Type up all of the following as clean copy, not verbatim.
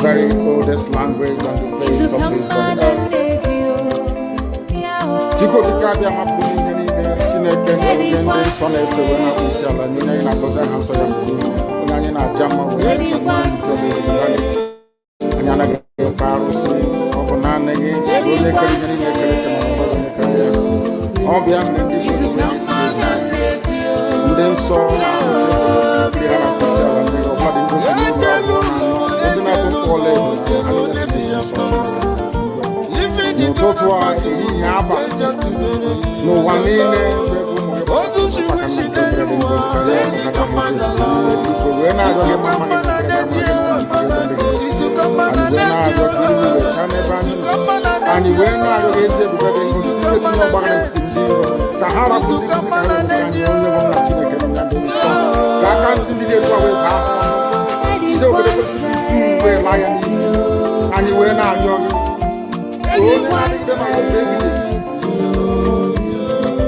very oldest language on the face of this very earth. Chico Kikabia Mapuni, Chineke, and Son of the Wishala, Nina Goza, Hansoya, Nana Jama, and Yana Farusi, Okonane, Obia, and then saw no one in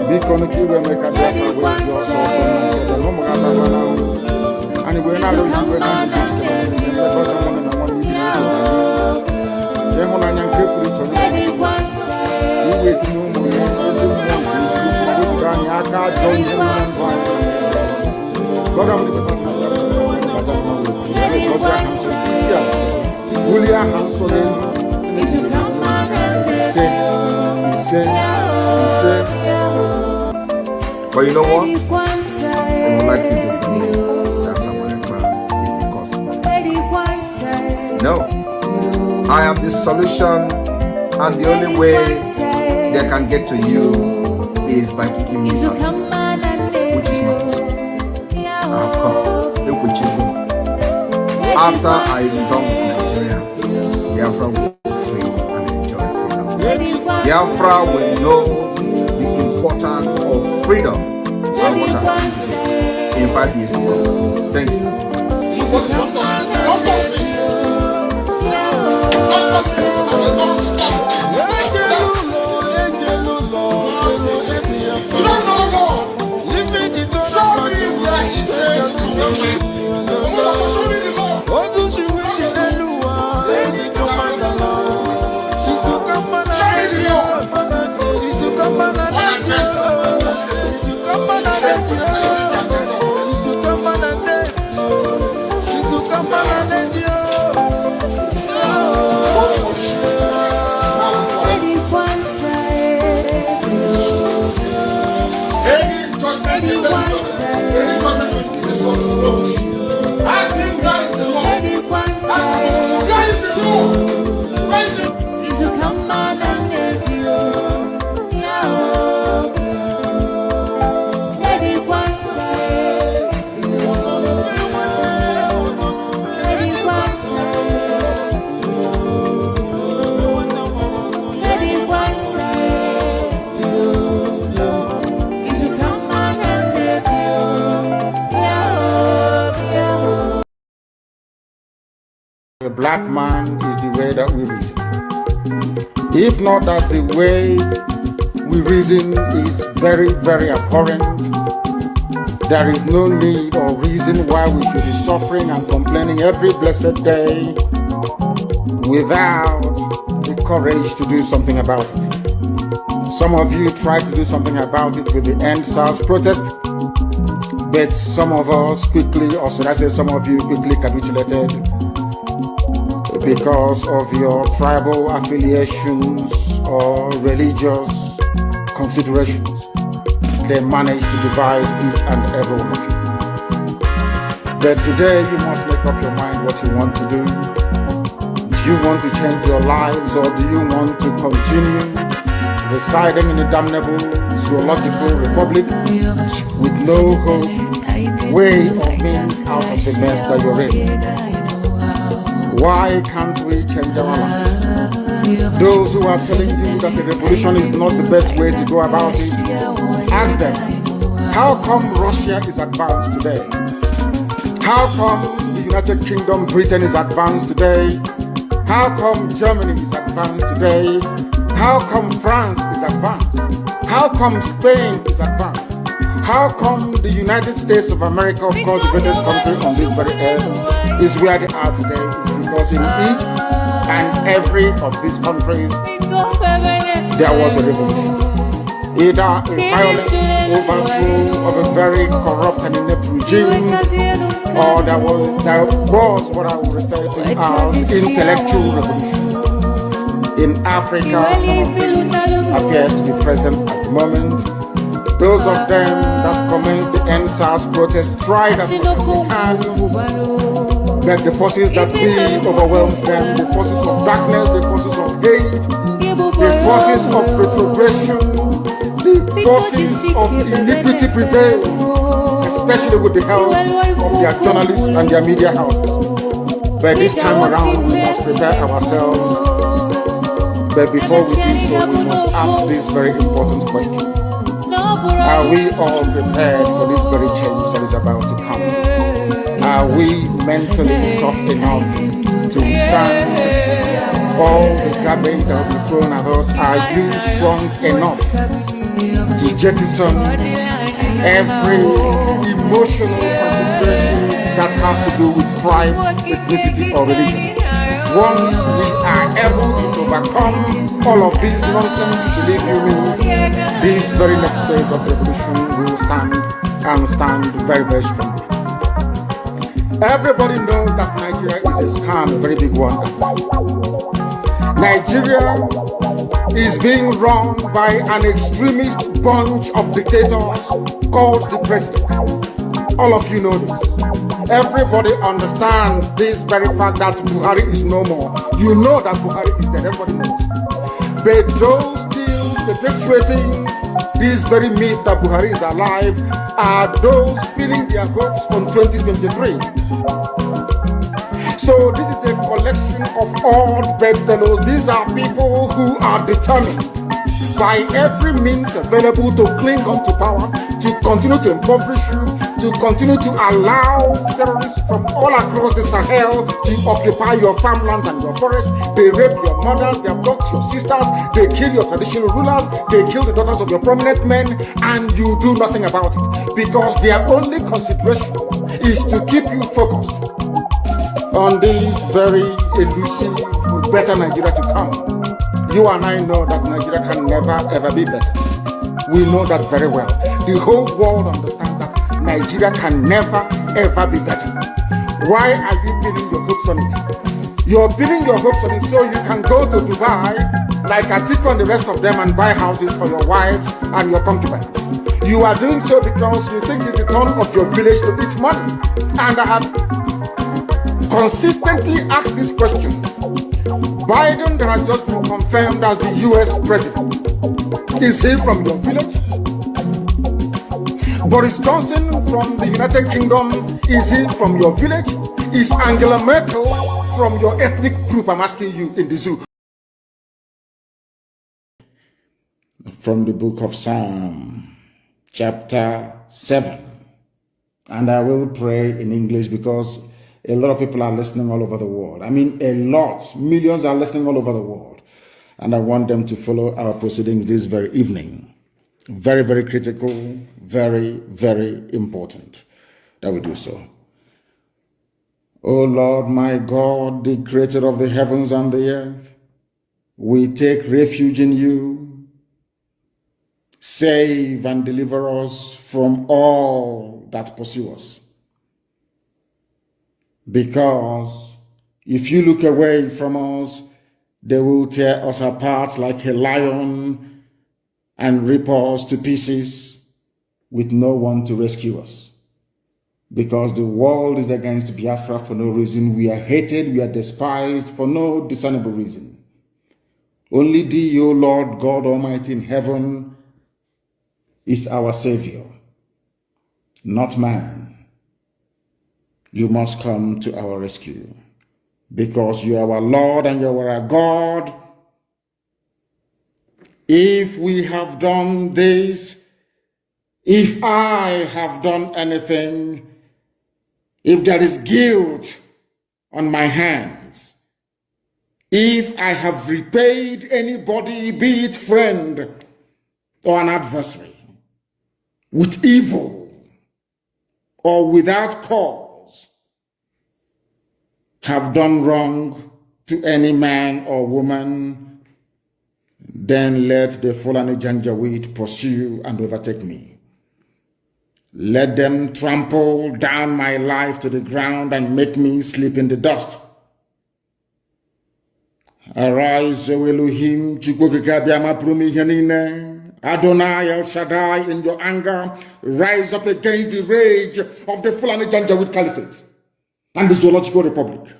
Because you will make a Biafra with your source and the number of and we're not going to do But you know what? I would like you to believe that Samarema is the cause of this. No. I am the solution, and the only way they can get to you is by kicking me out, which is not possible. I have come. Look what you do. After I am done with Nigeria, Biafra will be free and enjoy freedom. Biafra will know the importance of freedom and what I'm going to do in 5 years to come. Thank you. The black man is the way that we reason. If not that the way we reason is very, very abhorrent, there is no need or reason why we should be suffering and complaining every blessed day without the courage to do something about it. Some of you tried to do something about it with the End SARS protest, but some of us quickly, or should I say some of you quickly capitulated because of your tribal affiliations or religious considerations. They managed to divide each and every one of you. But today you must make up your mind what you want to do. Do you want to change your lives, or do you want to continue residing in a damnable zoological republic with no hope, way, or means out of the mess that you're in? Why can't we change our lives? Those who are telling you that the revolution is not the best way to go about it, ask them, how come Russia is advanced today? How come the United Kingdom, Britain is advanced today? How come Germany is advanced today? How come France is advanced? How come Spain is advanced? How come the United States of America, of course the greatest country on this very earth, is where they are today? Is because in each and every of these countries there was a revolution. Either a violent overthrow of a very corrupt and inept regime, or there was what I would refer to as intellectual revolution. In Africa, none of these appears to be present at the moment. Those of them that commenced the NSAS protest tried as much as they can, but the forces that be overwhelmed them, the forces of darkness, the forces of hate, the forces of retrogression, the forces of iniquity prevailed, especially with the help of their journalists and their media houses. But this time around, we must prepare ourselves. But before we do so, we must ask this very important question. Are we all prepared for this very change that is about to come? Are we mentally tough enough to withstand all the garbage that will be thrown at us? Are you strong enough to jettison every emotional consideration that has to do with tribe, ethnicity, or religion? Once we are able to overcome all of this nonsense, believe you me, this very next phase of revolution will stand very, very strongly. Everybody knows that Nigeria is a scam, a very big one. Nigeria is being run by an extremist bunch of dictators called the president. All of you know this. Everybody understands this very fact that Buhari is no more. You know that Buhari is dead, everybody knows. But those still perpetuating this very myth that Buhari is alive are those pinning their hopes on 2023. So this is a collection of odd bedfellows. These are people who are determined by every means available to cling on to power, to continue to impoverish you, to continue to allow terrorists from all across the Sahel to occupy your farmlands and your forests. They rape your mothers, they abduct your sisters, they kill your traditional rulers, they kill the daughters of your prominent men, and you do nothing about it because their only consideration is to keep you focused on this very elusive, better Nigeria to come. You and I know that Nigeria can never ever be better. We know that very well. The whole world understands that Nigeria can never ever be better. Why are you pinning your hopes on it? You're pinning your hopes on it so you can go to Dubai like Atiku and the rest of them and buy houses for your wives and your concubines. You are doing so because you think it's the turn of your village to eat money. And I have consistently asked this question. Biden that has just been confirmed as the US president, is he from your village? Boris Johnson from the United Kingdom, is he from your village? Is Angela Merkel from your ethnic group? I'm asking you in the zoo. From the book of Psalm, chapter 7. And I will pray in English because a lot of people are listening all over the world. I mean, a lot. Millions are listening all over the world. And I want them to follow our proceedings this very evening. Very, very critical, very, very important that we do so. O Lord, my God, the creator of the heavens and the earth, we take refuge in you. Save and deliver us from all that pursue us. Because if you look away from us, they will tear us apart like a lion and rip us to pieces with no one to rescue us. Because the world is against Biafra for no reason. We are hated, we are despised for no discernible reason. Only thee, O Lord God Almighty in heaven, is our Savior, not man. You must come to our rescue because you are our Lord and you are our God. If we have done this, if I have done anything, if there is guilt on my hands, if I have repaid anybody, be it friend or an adversary, with evil or without cause have done wrong to any man or woman, then let the Fulani Janjaweed pursue and overtake me. Let them trample down my life to the ground and make me sleep in the dust. Arise, O Elohim, Adonai El Shaddai, in your anger, rise up against the rage of the Fulani Janjaweed Caliphate and the Zoological Republic.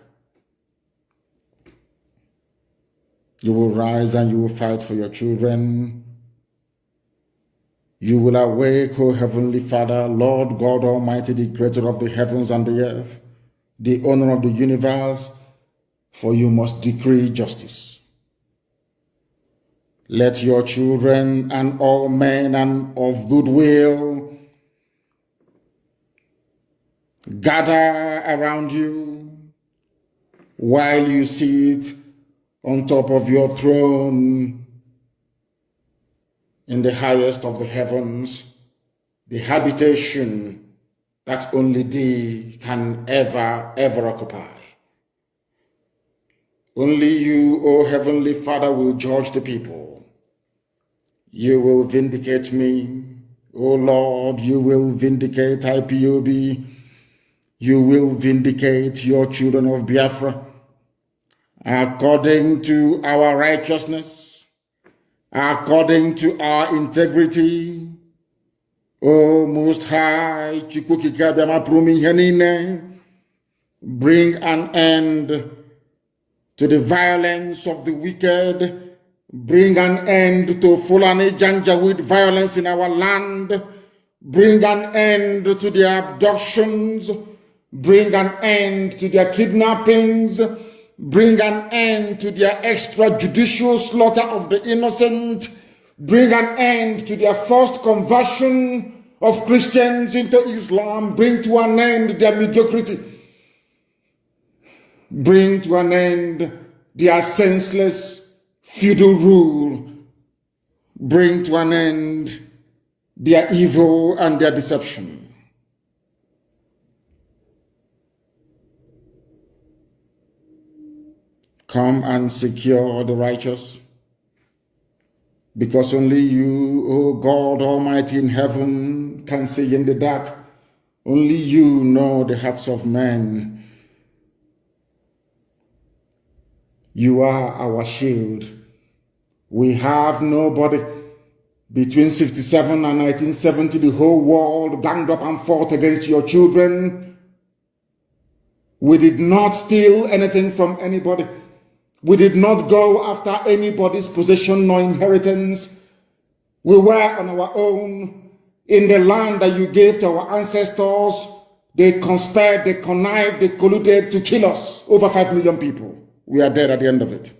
You will rise and you will fight for your children. You will awake, O Heavenly Father, Lord God Almighty, the creator of the heavens and the earth, the owner of the universe, for you must decree justice. Let your children and all men and of goodwill gather around you while you sit on top of your throne in the highest of the heavens, the habitation that only thee can ever occupy. Only you, O Heavenly Father, will judge the people. You will vindicate me, O Lord. You will vindicate IPOB. You will vindicate your children of Biafra according to our righteousness, according to our integrity. O Most High, bring an end to the violence of the wicked. Bring an end to Fulani Janjaweed violence in our land. Bring an end to their abductions. Bring an end to their kidnappings. Bring an end to their extrajudicial slaughter of the innocent. Bring an end to their forced conversion of Christians into Islam. Bring to an end their mediocrity. Bring to an end their senseless feudal rule. Bring to an end their evil and their deception. Come and secure the righteous, because only you, O God Almighty in heaven, can see in the dark. Only you know the hearts of men. You are our shield. We have nobody. Between 67 and 1970, the whole world ganged up and fought against your children. We did not steal anything from anybody. We did not go after anybody's possession nor inheritance. We were on our own in the land that you gave to our ancestors. They conspired, they connived, they colluded to kill us. Over 5 million people. We are dead at the end of it.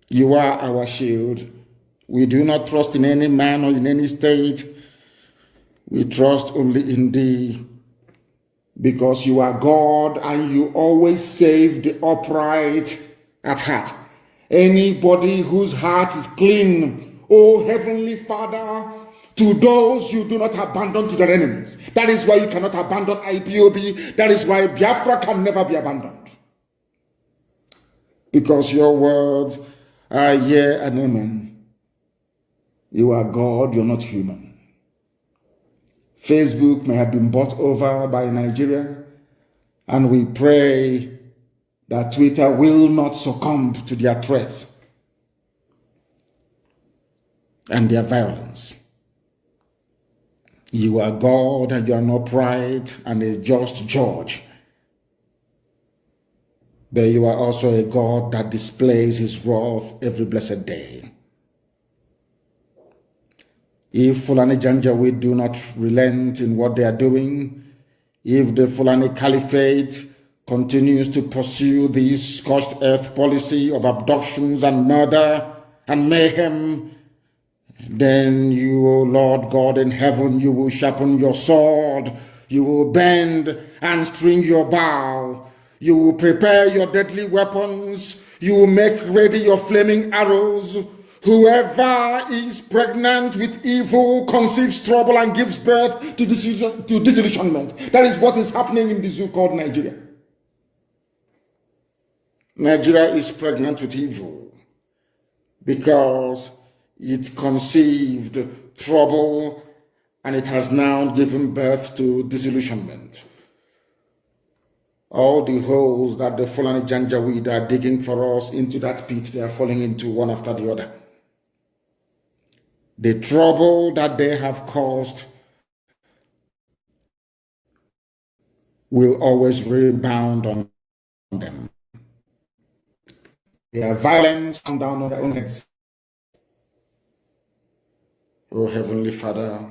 You are our shield. We do not trust in any man or in any state. We trust only in thee, because you are God and you always save the upright at heart. Anybody whose heart is clean, O Heavenly Father, to those you do not abandon to their enemies. That is why you cannot abandon IPOB. That is why Biafra can never be abandoned. Because your words are yea and amen. You are God, you're not human. Facebook may have been bought over by Nigeria, and we pray that Twitter will not succumb to their threats and their violence. You are God, and you are an upright and a just judge. But you are also a God that displays his wrath every blessed day. If Fulani Janjaweed do not relent in what they are doing, if the Fulani Caliphate continues to pursue this scorched earth policy of abductions and murder and mayhem, then you, O Lord God in heaven, you will sharpen your sword, you will bend and string your bow, you will prepare your deadly weapons, you will make ready your flaming arrows, Whoever is pregnant with evil conceives trouble and gives birth to disillusionment. That is what is happening in the zoo called Nigeria. Nigeria is pregnant with evil because it conceived trouble and it has now given birth to disillusionment. All the holes that the Fulani Janjaweed are digging for us into that pit, they are falling into one after the other. The trouble that they have caused will always rebound on them. Their violence come down on their own heads. O Heavenly Father,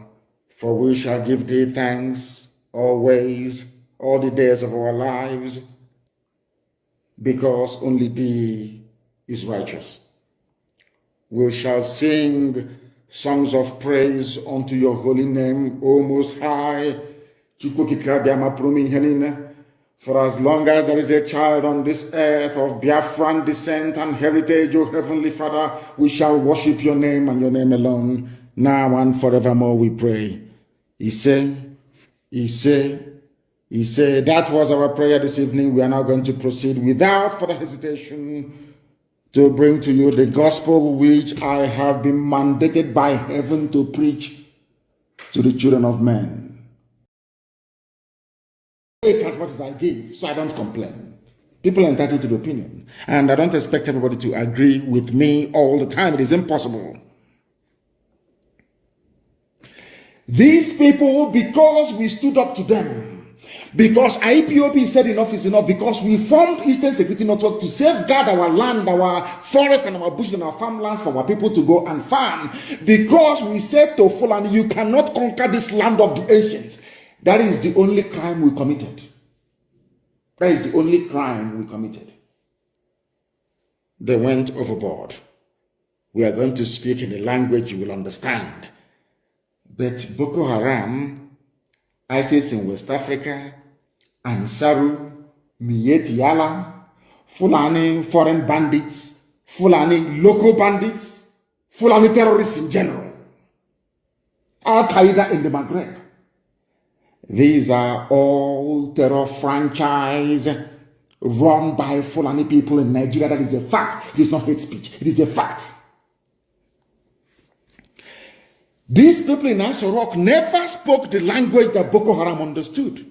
for we shall give thee thanks always, all the days of our lives, because only thee is righteous. We shall sing songs of praise unto your holy name, O Most High. For as long as there is a child on this earth of Biafran descent and heritage, O Heavenly Father, we shall worship your name and your name alone, now and forevermore, we pray. He said, that was our prayer this evening. We are now going to proceed without further hesitation to bring to you the gospel which I have been mandated by heaven to preach to the children of men. Take as much as I give, so I don't complain. People are entitled to the opinion, and I don't expect everybody to agree with me all the time. It is impossible. These people, because we stood up to them, because IPOB said enough is enough, because we formed Eastern Security Network to safeguard our land, our forest and our bushes and our farmlands for our people to go and farm, because we said to Fulani, you cannot conquer this land of the ancients. That is the only crime we committed. That is the only crime we committed. They went overboard. We are going to speak in a language you will understand. But Boko Haram, ISIS in West Africa, Ansaru, Mieti Yala, Fulani foreign bandits, Fulani local bandits, Fulani terrorists in general, Al-Qaeda in the Maghreb. These are all terror franchise run by Fulani people in Nigeria. That is a fact. It is not hate speech. It is a fact. These people in Aso-Rock never spoke the language that Boko Haram understood.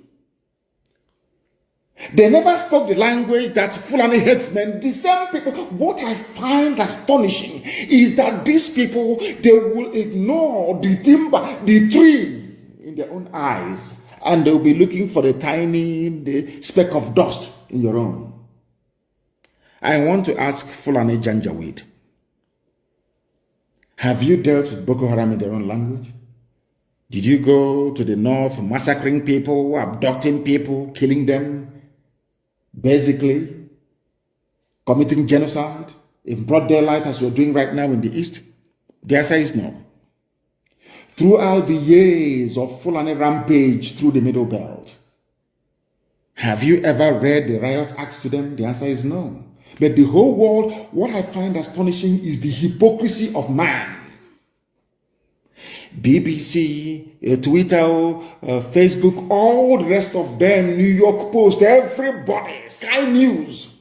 They never spoke the language that Fulani headsmen, the same people. What I find astonishing is that these people, they will ignore the timber, the tree in their own eyes, and they'll be looking for the speck of dust in your own. I want to ask Fulani Janjaweed, have you dealt with Boko Haram in their own language? Did you go to the north massacring people, abducting people, killing them, basically committing genocide in broad daylight as you're doing right now in the east? The answer is no. Throughout the years of Fulani rampage through the Middle Belt, have you ever read the riot acts to them? The answer is no. But the whole world, what I find astonishing is the hypocrisy of man. BBC, Twitter, Facebook, all the rest of them, New York Post, everybody, Sky News.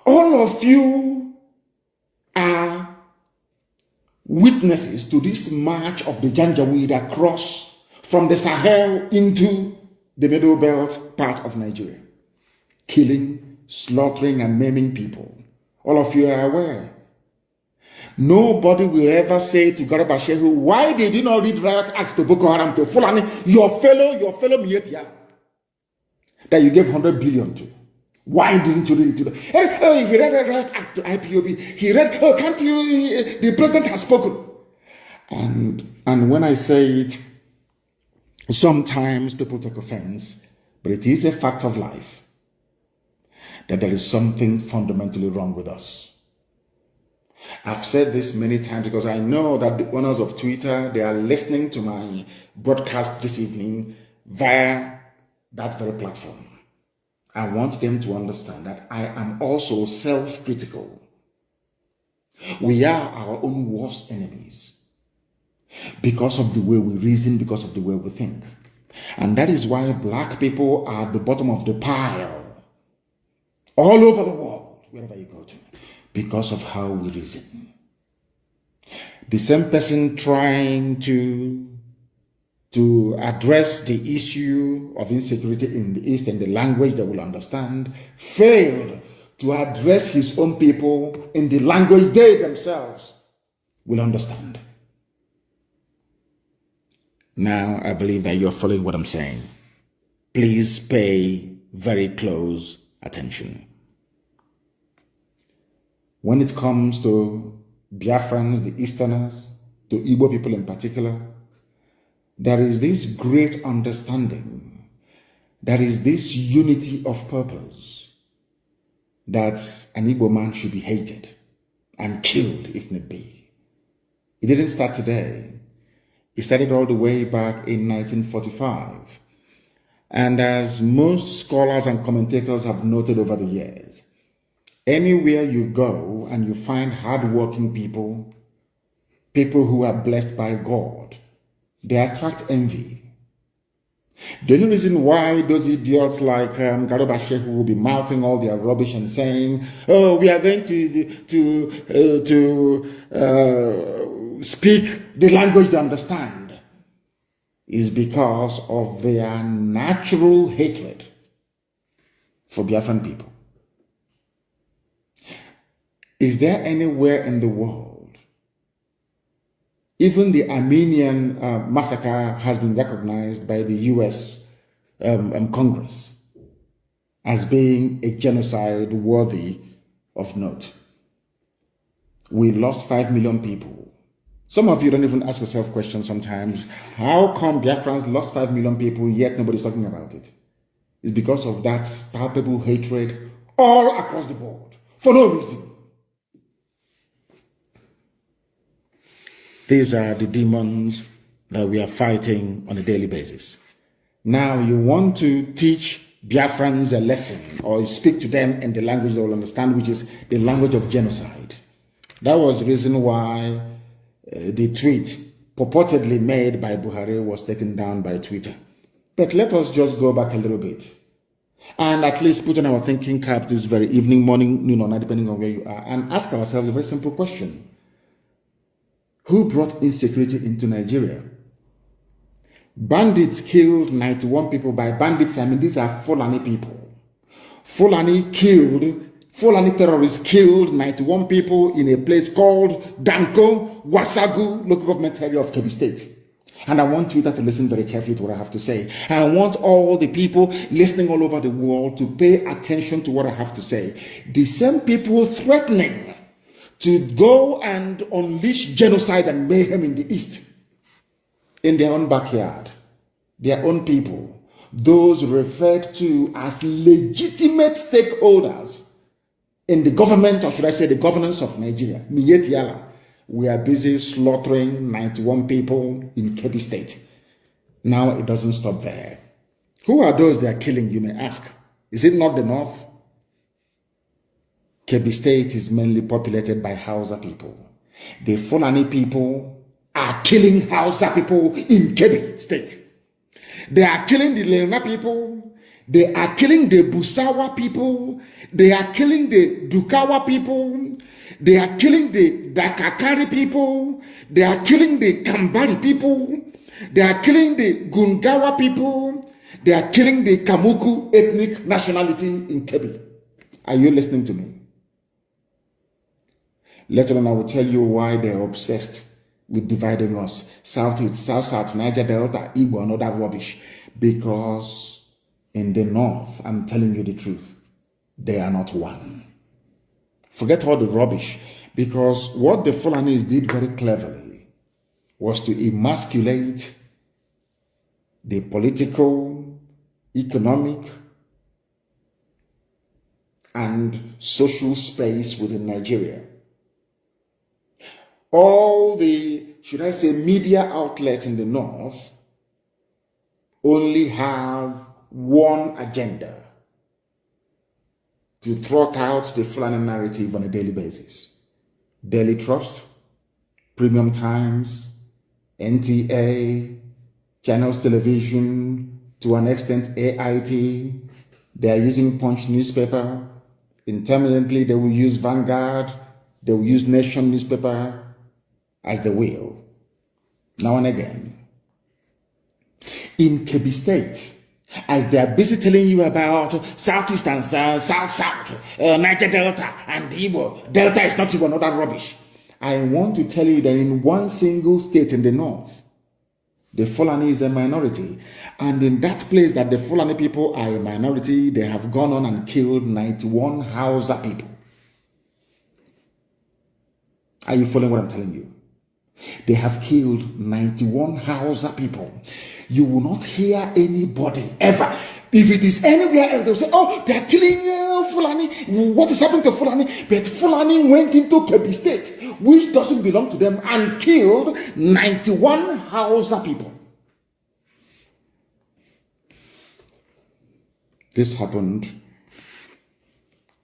All of you are witnesses to this march of the Janjaweed across from the Sahel into the Middle Belt part of Nigeria, killing, slaughtering and maiming people. All of you are aware. Nobody will ever say to Garba Shehu, why did you not read riot acts to Boko Haram, to Fulani, your fellow Mietiala, that you gave 100 billion to? Why didn't you read it to them? Oh, he read a riot act to IPOB. He read, oh, can't you, the president has spoken. And when I say it, sometimes people take offense, but it is a fact of life that there is something fundamentally wrong with us. I've said this many times because I know that the owners of Twitter, they are listening to my broadcast this evening via that very platform. I want them to understand that I am also self-critical. We are our own worst enemies because of the way we reason, because of the way we think. And that is why black people are at the bottom of the pile all over the world, wherever you go to, because of how we reason. The same person trying to address the issue of insecurity in the East in the language they will understand failed to address his own people in the language they themselves will understand. Now, I believe that you're following what I'm saying. Please pay very close attention. When it comes to Biafrans, the Easterners, to Igbo people in particular, there is this great understanding. There is this unity of purpose that an Igbo man should be hated and killed if need be. It didn't start today. It started all the way back in 1945. And as most scholars and commentators have noted over the years, anywhere you go and you find hardworking people, people who are blessed by God, they attract envy. The only reason why those idiots like Garoba Sheikh will be mouthing all their rubbish and saying, "Oh, we are going to speak the language they understand," is because of their natural hatred for Biafran people. Is there anywhere in the world, even the Armenian massacre has been recognized by the US Congress as being a genocide worthy of note? We lost 5 million people. Some of you don't even ask yourself questions sometimes. How come Biafrans lost 5 million people yet nobody's talking about it? It's because of that palpable hatred all across the board for no reason. These are the demons that we are fighting on a daily basis. Now you want to teach Biafrans a lesson or speak to them in the language they will understand, which is the language of genocide. That was the reason why the tweet purportedly made by Buhari was taken down by Twitter. But let us just go back a little bit and at least put on our thinking cap this very evening, morning, noon or night, depending on where you are, and ask ourselves a very simple question. Who brought insecurity into Nigeria? Bandits killed 91 people. By bandits, I mean these are Fulani people. Fulani terrorists killed 91 people in a place called Danko, Wasagu, local government area of Kebbi State. And I want you to listen very carefully to what I have to say. I want all the people listening all over the world to pay attention to what I have to say. The same people threatening to go and unleash genocide and mayhem in the East, in their own backyard, their own people, those referred to as legitimate stakeholders in the government, or should I say the governance of Nigeria, Miyeti Yala, we are busy slaughtering 91 people in Kebbi State. Now it doesn't stop there. Who are those they are killing, you may ask? Is it not the North? Kebbi State is mainly populated by Hausa people. The Fulani people are killing Hausa people in Kebbi State. They are killing the Leona people. They are killing the Busawa people. They are killing the Dukawa people. They are killing the Dakakari people. They are killing the Kambari people. They are killing the Gungawa people. They are killing the Kamuku ethnic nationality in Kebbi. Are you listening to me? Later on, I will tell you why they are obsessed with dividing us. Southeast, South, Niger Delta, Igbo, and all that rubbish. Because in the North, I'm telling you the truth, they are not one. Forget all the rubbish. Because what the Fulanis did very cleverly was to emasculate the political, economic, and social space within Nigeria. All the, should I say, media outlets in the North only have one agenda: to throw out the Fulani narrative on a daily basis. Daily Trust, Premium Times, NTA, Channels Television, to an extent AIT. They are using Punch newspaper. Intermittently, they will use Vanguard. They will use Nation newspaper as they will, now and again. In Kebbi State, as they are busy telling you about Southeast and South, Niger Delta and Igbo. Delta is not even other rubbish. I want to tell you that in one single state in the north, the Fulani is a minority. And in that place that the Fulani people are a minority, they have gone on and killed 91 Hausa people. Are you following what I'm telling you? They have killed 91 Hausa people. You will not hear anybody ever. If it is anywhere else, they'll say, oh, they're killing Fulani. What is happening to Fulani? But Fulani went into Kebbi State, which doesn't belong to them, and killed 91 Hausa people. This happened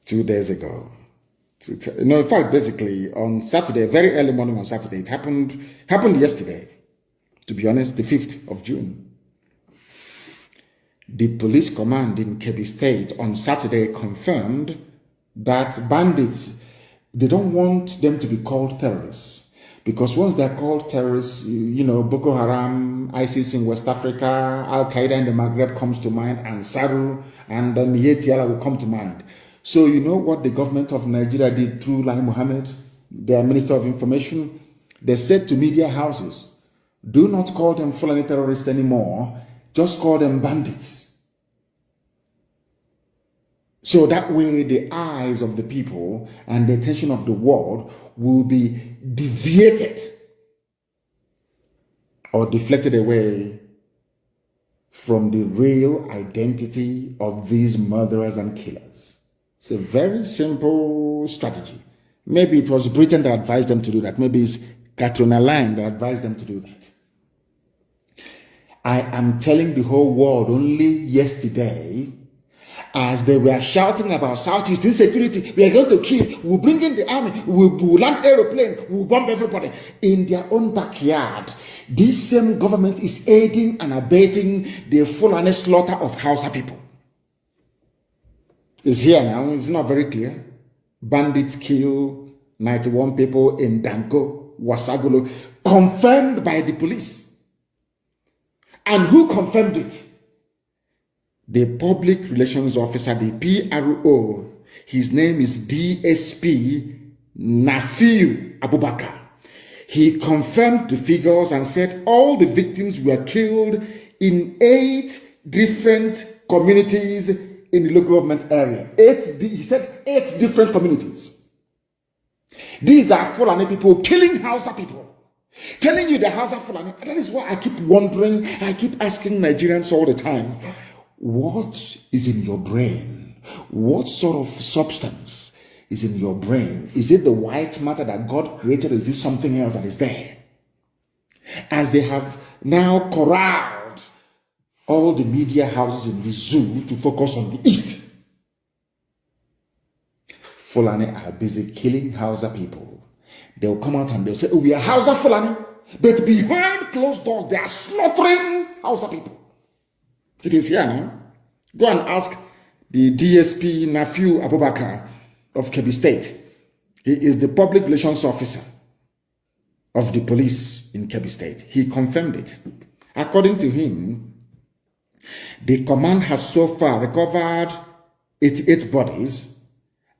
2 days ago. In fact, basically on Saturday, very early morning on Saturday, it happened yesterday, to be honest, the 5th of June. The police command in Kebbi State on Saturday confirmed that bandits, they don't want them to be called terrorists, because once they're called terrorists, Boko Haram, ISIS in West Africa, Al-Qaeda in the Maghreb comes to mind, and Saru and Yetiala will come to mind. So you know what the government of Nigeria did through Lai Mohammed, their Minister of Information? They said to media houses, do not call them Fulani terrorists anymore, just call them bandits. So that way the eyes of the people and the attention of the world will be deviated or deflected away from the real identity of these murderers and killers. It's a very simple strategy. Maybe it was Britain that advised them to do that. Maybe it's Katrina Land that advised them to do that. I am telling the whole world only yesterday, as they were shouting about Southeast insecurity, we are going to kill, we'll bring in the army, we'll land aeroplane, we'll bomb everybody. In their own backyard, this same government is aiding and abetting the Fulani slaughter of Hausa people. It's here now, it's not very clear. Bandits kill 91 people in Danko, Wasagulu, confirmed by the police. And who confirmed it? The public relations officer, the PRO. His name is DSP Nafiu Abubakar. He confirmed the figures and said all the victims were killed in 8 different communities in the local government area. He said 8 different communities. These are Fulani people killing Hausa people. Telling you the Hausa Fulani. That is why I keep wondering, I keep asking Nigerians all the time, what is in your brain? What sort of substance is in your brain? Is it the white matter that God created, or is it something else that is there? As they have now corralled all the media houses in the zoo to focus on the East, Fulani are busy killing Hausa people. They'll come out and they'll say, oh, we are Hausa Fulani, but behind closed doors, they are slaughtering Hausa people. It is here now. Go and ask the DSP Nafiu Abubakar of Kebbi State. He is the public relations officer of the police in Kebbi State. He confirmed it. According to him, the command has so far recovered 88 bodies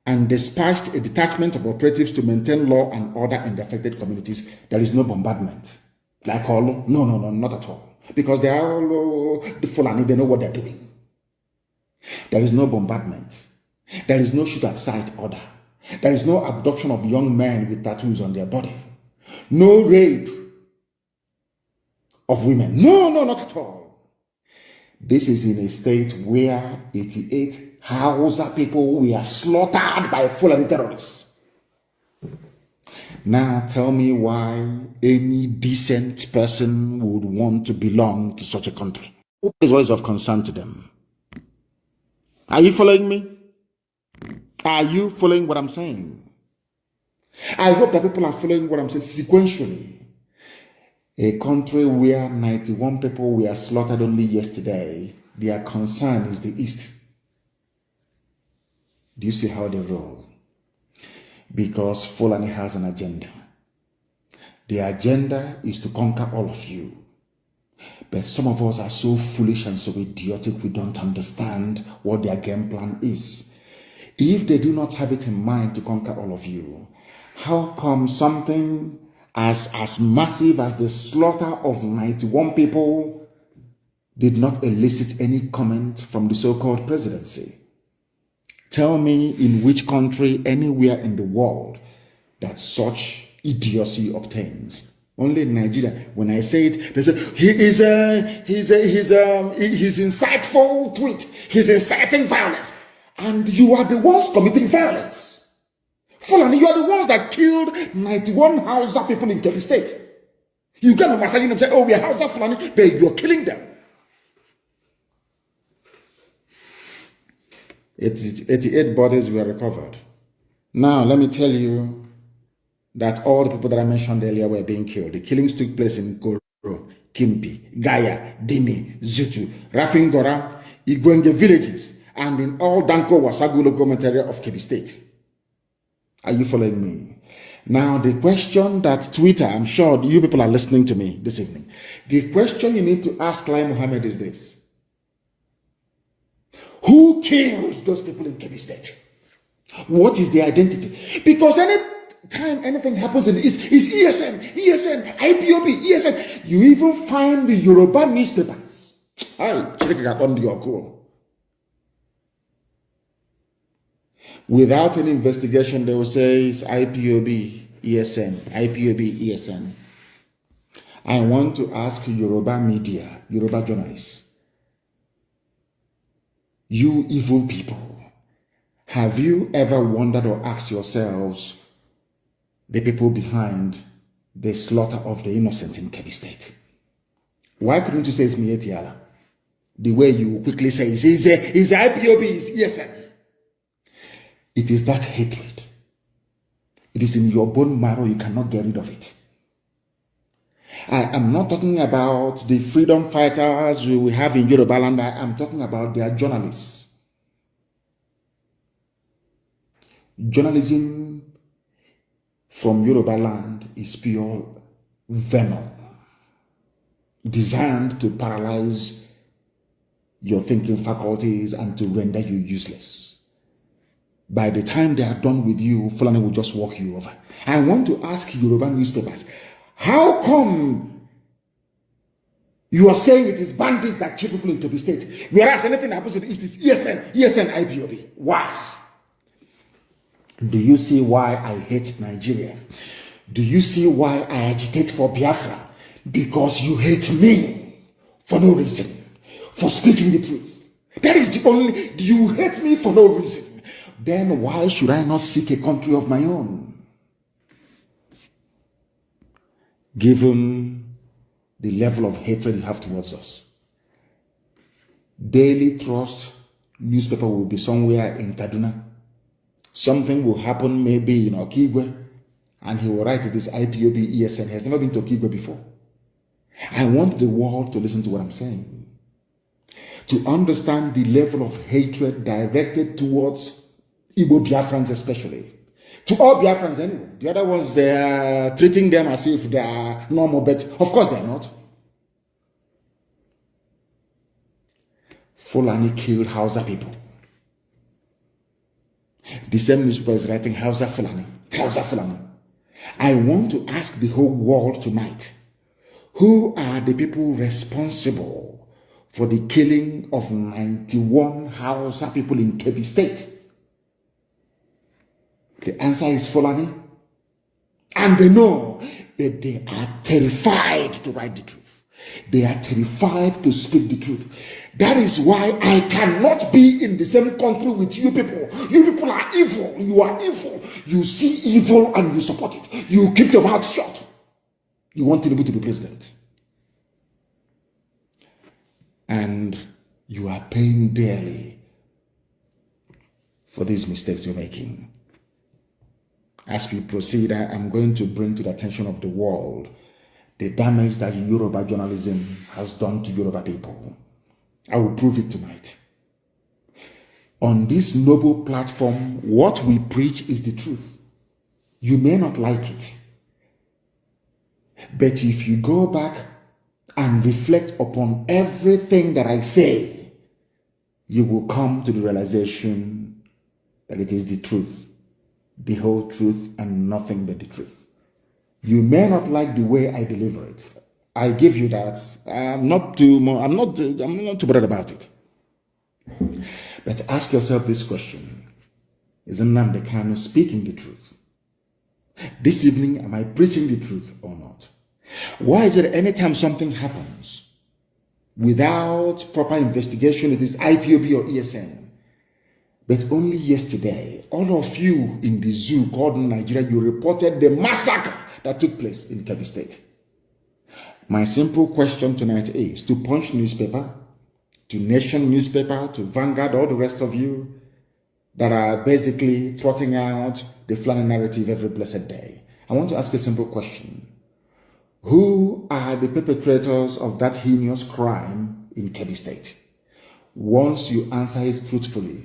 and dispatched a detachment of operatives to maintain law and order in the affected communities. There is no bombardment. Like all? No, not at all. Because they are all the Fulani, they know what they're doing. There is no bombardment. There is no shoot at sight order. There is no abduction of young men with tattoos on their body. No rape of women. No, not at all. This is in a state where 88 Hausa people were slaughtered by Fulani terrorists. Now tell me why any decent person would want to belong to such a country. What is what is of concern to them? Are you following me? Are you following what I'm saying? I hope that people are following what I'm saying sequentially. A country where 91 people were slaughtered only yesterday, their concern is the East. Do you see how they roll? Because Fulani has an agenda. The agenda is to conquer all of you. But some of us are so foolish and so idiotic, we don't understand what their game plan is. If they do not have it in mind to conquer all of you, how come something as massive as the slaughter of 91 people did not elicit any comment from the so-called presidency? Tell me in which country anywhere in the world that such idiocy obtains. Only in Nigeria. When I say it, they say his insightful tweet, he's inciting violence, and you are the ones committing violence. Fulani, you are the ones that killed 91 Hausa people in Kebbi State. You can't massaging them say, "Oh, we are Hausa Fulani," but you're killing them. 88 bodies were recovered. Now, let me tell you that all the people that I mentioned earlier were being killed. The killings took place in Goro, Kimpi, Gaya, Dimi, Zutu, Rafingora, Igwenge villages, and in all Danko Wasagu local government area of Kebbi State. Are you following me? Now, the question that Twitter, I'm sure you people are listening to me this evening. The question you need to ask Lai Mohammed is this. Who killed those people in Kebbi State? What is their identity? Because any time anything happens in the East, it's ESN, IPOB, ESN. You even find the Yoruba newspapers. Without any investigation, they will say it's IPOB, ESN, IPOB, ESN. I want to ask Yoruba media, Yoruba journalists, you evil people, have you ever wondered or asked yourselves the people behind the slaughter of the innocent in Kebbi State? Why couldn't you say it's Mietiala? The way you quickly say it's IPOB, it's ESN. It is that hatred. It is in your bone marrow, you cannot get rid of it. I am not talking about the freedom fighters we have in Yoruba land. I am talking about their journalists. Journalism from Yoruba land is pure venom, designed to paralyze your thinking faculties and to render you useless. By the time they are done with you, Fulani will just walk you over. I want to ask Yoruba newspapers, how come you are saying it is bandits that kill people in Kebbi State, whereas anything that happens in the East is ESN, IPOB? Why? Do you see why I hate Nigeria? Do you see why I agitate for Biafra? Because you hate me for no reason, for speaking the truth. That is the only, you hate me for no reason. Then why should I not seek a country of my own? Given the level of hatred you have towards us. Daily Trust newspaper will be somewhere in Kaduna. Something will happen maybe in Okigwe, and he will write it is IPOB ESN. He has never been to Okigwe before. I want the world to listen to what I'm saying, to understand the level of hatred directed towards Igbo Biafrans especially. To all Biafrans anyway. The other ones, they are treating them as if they are normal, but of course they are not. Fulani killed Hausa people. The same newspaper is writing Hausa Fulani. Hausa Fulani. I want to ask the whole world tonight, who are the people responsible for the killing of 91 Hausa people in Kebbi State? The answer is Fulani. And they know that they are terrified to write the truth. They are terrified to speak the truth. That is why I cannot be in the same country with you people. You people are evil. You are evil. You see evil and you support it. You keep your mouth shut. You want Tinubu to be president. And you are paying dearly for these mistakes you're making. As we proceed, I'm going to bring to the attention of the world the damage that Yoruba journalism has done to Yoruba people. I will prove it tonight. On this noble platform, what we preach is the truth. You may not like it, but if you go back and reflect upon everything that I say, you will come to the realization that it is the truth, the whole truth, and nothing but the truth. You may not like the way I deliver it. I give you that. I'm not too bothered about it. But ask yourself this question: is Nnamdi Kanu speaking the truth? This evening, am I preaching the truth or not? Why is it anytime something happens without proper investigation, it is IPOB or ESN? But only yesterday, all of you in the zoo called Nigeria, you reported the massacre that took place in Kebbi State. My simple question tonight is to Punch newspaper, to Nation newspaper, to Vanguard, all the rest of you that are basically trotting out the Fulani narrative every blessed day. I want to ask a simple question. Who are the perpetrators of that heinous crime in Kebbi State? Once you answer it truthfully,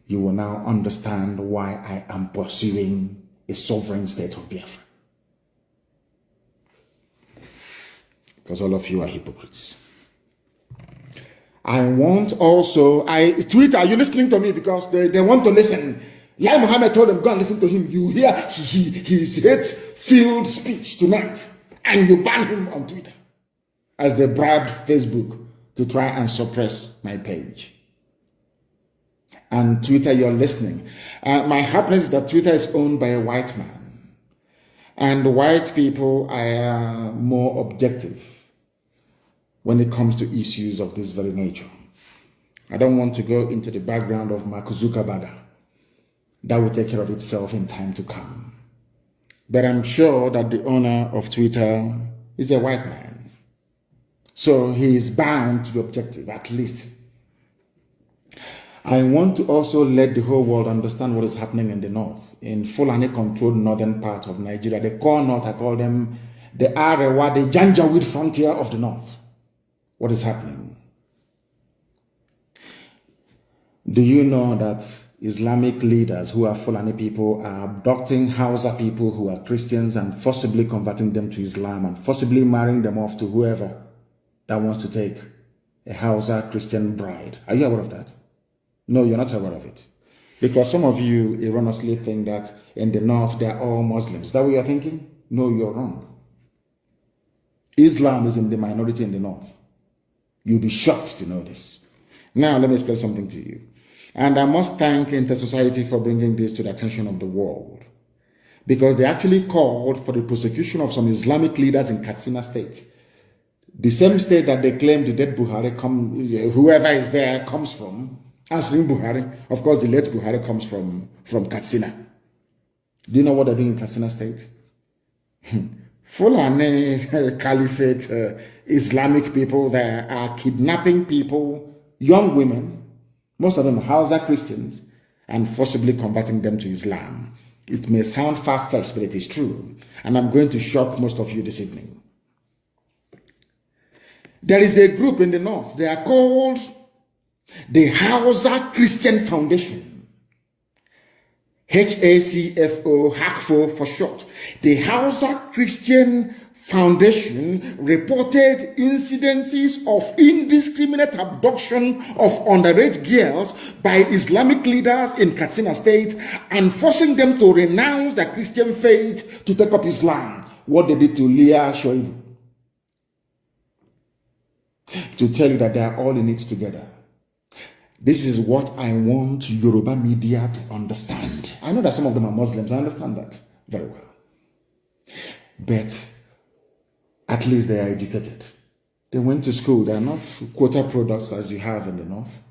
you will now understand why I am pursuing a sovereign state of Biafra. Because all of you are hypocrites. I want also, Twitter, are you listening to me? Because they want to listen. Lai Mohammed told them, go and listen to him. You hear his hate-filled speech tonight, and you ban him on Twitter as they bribed Facebook to try and suppress my page. And Twitter, you're listening. My happiness is that Twitter is owned by a white man. And white people are more objective when it comes to issues of this very nature. I don't want to go into the background of Mark Zuckerberg. That will take care of itself in time to come. But I'm sure that the owner of Twitter is a white man. So he is bound to be objective, at least. I want to also let the whole world understand what is happening in the north, in Fulani-controlled northern part of Nigeria. The core north, I call them the Arewa, the Janjaweed frontier of the north. What is happening? Do you know that Islamic leaders who are Fulani people are abducting Hausa people who are Christians and forcibly converting them to Islam and forcibly marrying them off to whoever that wants to take a Hausa Christian bride? Are you aware of that? No, you're not aware of it. Because some of you erroneously think that in the north they are all Muslims. Is that what you're thinking? No, you're wrong. Islam is in the minority in the north. You'll be shocked to know this. Now, let me explain something to you. And I must thank Inter-Society for bringing this to the attention of the world. Because they actually called for the prosecution of some Islamic leaders in Katsina State. The same state that they claim the dead Buhari, whoever is there, comes from. Answering Buhari. Of course, the late Buhari comes from Katsina. Do you know what they're doing in Katsina State? Fulani Caliphate Islamic people there are kidnapping people, young women, most of them Hausa Christians, and forcibly converting them to Islam. It may sound far-fetched, but it is true. And I'm going to shock most of you this evening. There is a group in the north. They are called the Hausa Christian Foundation. HACFO, HACFO for short. The Hausa Christian Foundation reported incidences of indiscriminate abduction of underage girls by Islamic leaders in Katsina State and forcing them to renounce their Christian faith to take up Islam. What they did to Leah Shoibu. To tell you that they are all in it together. This is what I want Yoruba media to understand. I know that some of them are Muslims. I understand that very well. But at least they are educated. They went to school. They are not quota products as you have in the north.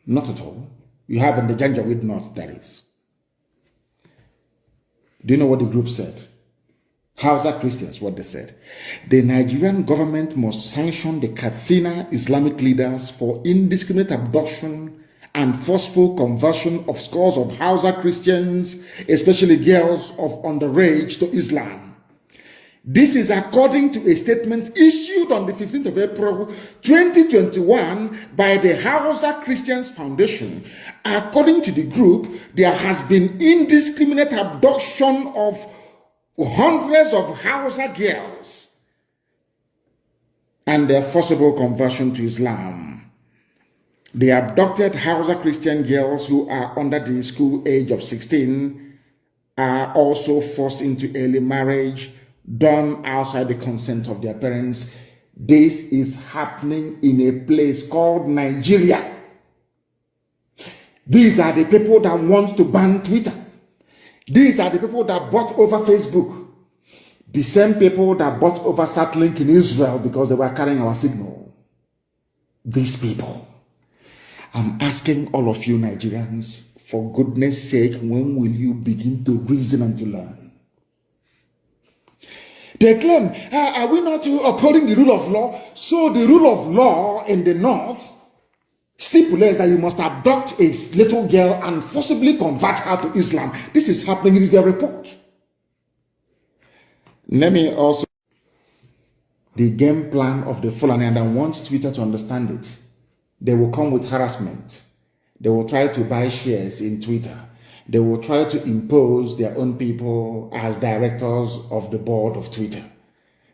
Not at all. You have in the Janjaweed north, that is. Do you know what the group said? Hausa Christians, what they said. The Nigerian government must sanction the Katsina Islamic leaders for indiscriminate abduction and forceful conversion of scores of Hausa Christians, especially girls of underage, to Islam. This is according to a statement issued on the 15th of April 2021 by the Hausa Christians Foundation. According to the group, there has been indiscriminate abduction of hundreds of Hausa girls and their forcible conversion to Islam. The abducted Hausa Christian girls who are under the school age of 16 are also forced into early marriage, done outside the consent of their parents. This is happening in a place called Nigeria. These are the people that want to ban Twitter. These are the people that bought over Facebook. The same people that bought over Satlink in Israel because they were carrying our signal. These people. I'm asking all of you Nigerians, for goodness sake, when will you begin to reason and to learn? They claim, are we not upholding the rule of law? So the rule of law in the north stipulates that you must abduct a little girl and forcibly convert her to Islam. This is happening. It is a report. Let me also the game plan of the Fulani, and I want Twitter to understand it. They will come with harassment. They will try to buy shares in Twitter. They will try to impose their own people as directors of the board of Twitter.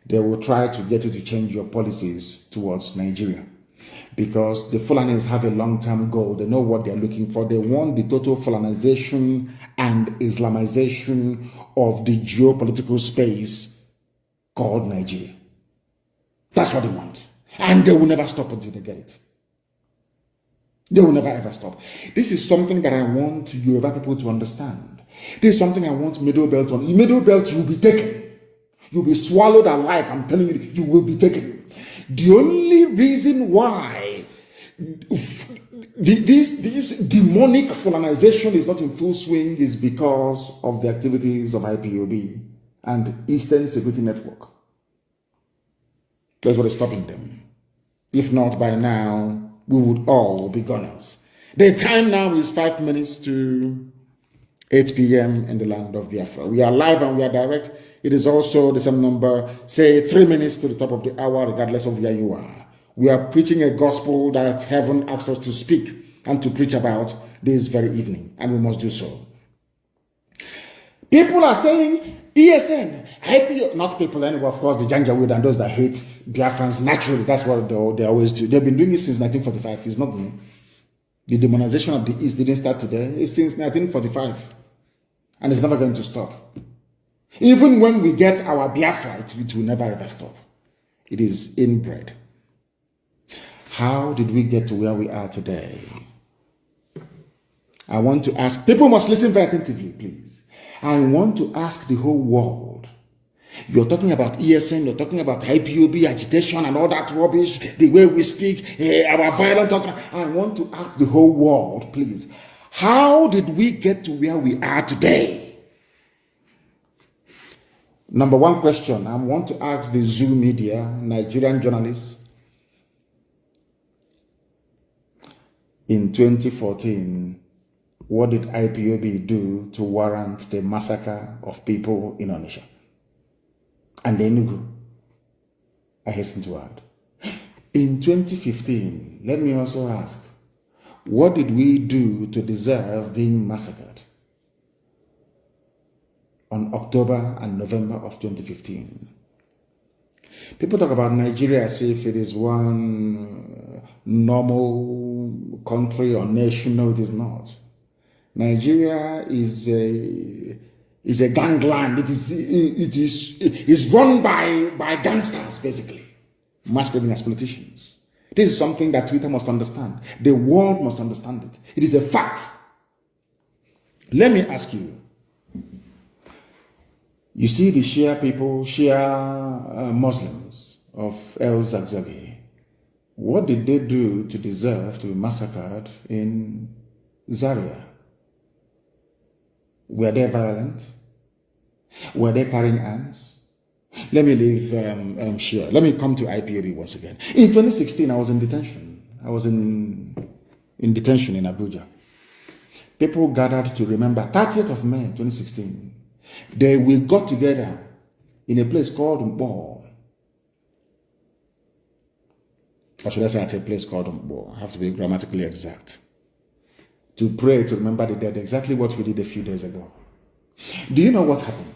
They will try to get you to change your policies towards Nigeria. Because the Fulanis have a long-term goal. They know what they're looking for. They want the total Fulanization and Islamization of the geopolitical space called Nigeria. That's what they want. And they will never stop until they get it. They will never ever stop. This is something that I want Yoruba people to understand. This is something I want Middle Belt to understand. Middle Belt, you will be taken. You'll be swallowed alive. I'm telling you, you will be taken. The only reason why this demonic Fulanization is not in full swing is because of the activities of IPOB and Eastern Security Network. That's what is stopping them. If not by now, we would all be gunners. The time now is 5 minutes to 8 p.m. in the land of Biafra. We are live and we are direct. It is also the same number, say 3 minutes to the top of the hour, regardless of where you are. We are preaching a gospel that heaven asked us to speak and to preach about this very evening, and we must do so. People are saying ESN, IPO, not people anyway, of course, the Janjaweed and those that hate Biafrans, naturally, that's what they always do. They've been doing it since 1945, it's not new. The demonization of the East didn't start today, it's since 1945. And it's never going to stop. Even when we get our Biafra, it will never ever stop. It is inbred. How did we get to where we are today? I want to ask, people must listen very attentively, please. I want to ask the whole world. You're talking about ESN, you're talking about IPOB agitation and all that rubbish, the way we speak, our violent talk. I want to ask the whole world, please. How did we get to where we are today? Number one question, I want to ask the Zoo media, Nigerian journalists. In 2014, what did IPOB do to warrant the massacre of people in Onitsha and Enugu? I hasten to add. In 2015, let me also ask, what did we do to deserve being massacred on October and November of 2015? People talk about Nigeria as if it is one normal country or nation. No, it is not. Nigeria is a gangland. It is run by gangsters, basically, masquerading as politicians. This is something that Twitter must understand. The world must understand it. It is a fact. Let me ask you. You see the Shia people, Shia Muslims of El Zagzagi. What did they do to deserve to be massacred in Zaria? Were they violent? Were they carrying arms? Let me leave Shia. Let me come to IPOB once again. In 2016, I was in detention. I was in in detention in Abuja. People gathered to remember 30th of May 2016. We got together in a place called Mbo. Or should I say at a place called Mbo? I have to be grammatically exact. To pray, to remember the dead, exactly what we did a few days ago. Do you know what happened?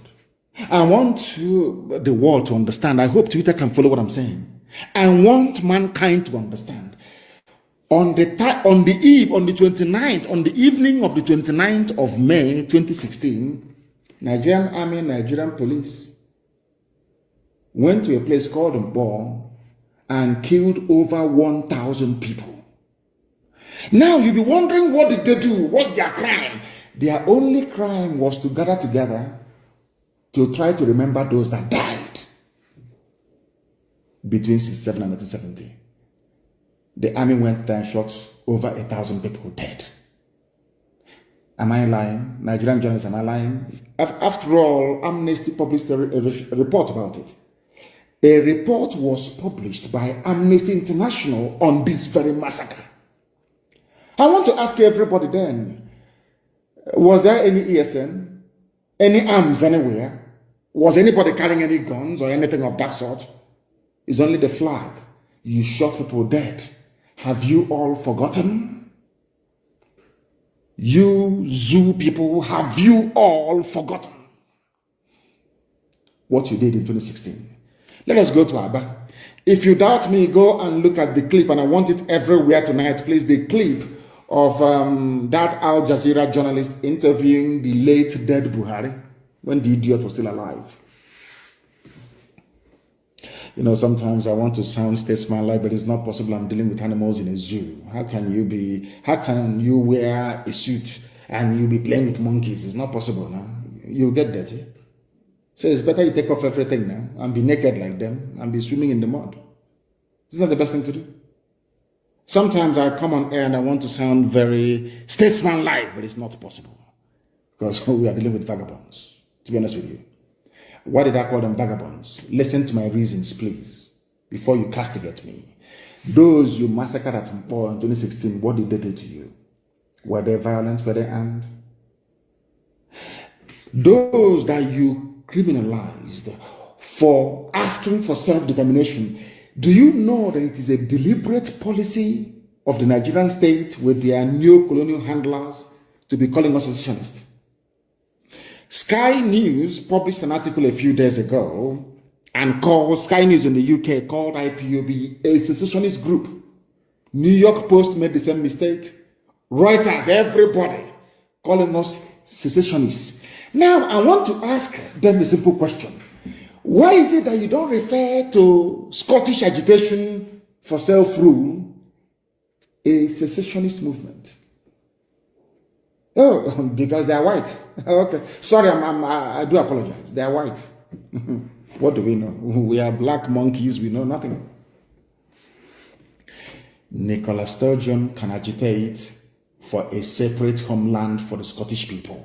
I want the world to understand. I hope Twitter can follow what I'm saying. I want mankind to understand. On the evening of the 29th of May 2016, Nigerian Army, Nigerian police went to a place called Mbo and killed over 1,000 people. Now you'll be wondering, what did they do? What's their crime? Their only crime was to gather together to try to remember those that died between 1967 and 1970. The army went there and shot over 1,000 people dead. Am I lying? Nigerian journalists, am I lying? After all, Amnesty published a report about it. A report was published by Amnesty International on this very massacre. I want to ask everybody then, was there any ESN, any arms anywhere? Was anybody carrying any guns or anything of that sort? It's only the flag. You shot people dead. Have you all forgotten? You zoo people, have you all forgotten what you did in 2016? Let us go to Abba. If you doubt me, go and look at the clip, and I want it everywhere tonight, please. The clip of that Al Jazeera journalist interviewing the late dead Buhari when the idiot was still alive. You know, sometimes I want to sound statesman-like, but it's not possible. I'm dealing with animals in a zoo. How can you wear a suit and you be playing with monkeys? It's not possible now. You'll get dirty. So it's better you take off everything now and be naked like them and be swimming in the mud. Isn't that the best thing to do? Sometimes I come on air and I want to sound very statesman-like, but it's not possible because we are dealing with vagabonds, to be honest with you. Why did I call them vagabonds? Listen to my reasons, please, before you castigate me. Those you massacred at Mpo in 2016, what did they do to you? Were they violent? Were they armed? Those that you criminalized for asking for self-determination, do you know that it is a deliberate policy of the Nigerian state with their neo-colonial handlers to be calling us secessionists? Sky News published an article a few days ago and called Sky News in the UK called IPOB a secessionist group. New York Post made the same mistake. Reuters, everybody calling us secessionists. Now, I want to ask them a simple question. Why is it that you don't refer to Scottish agitation for self-rule a secessionist movement? Oh, because they are white. Okay, sorry, I do apologize. They are white. What do we know? We are black monkeys. We know nothing. Nicola Sturgeon can agitate for a separate homeland for the Scottish people.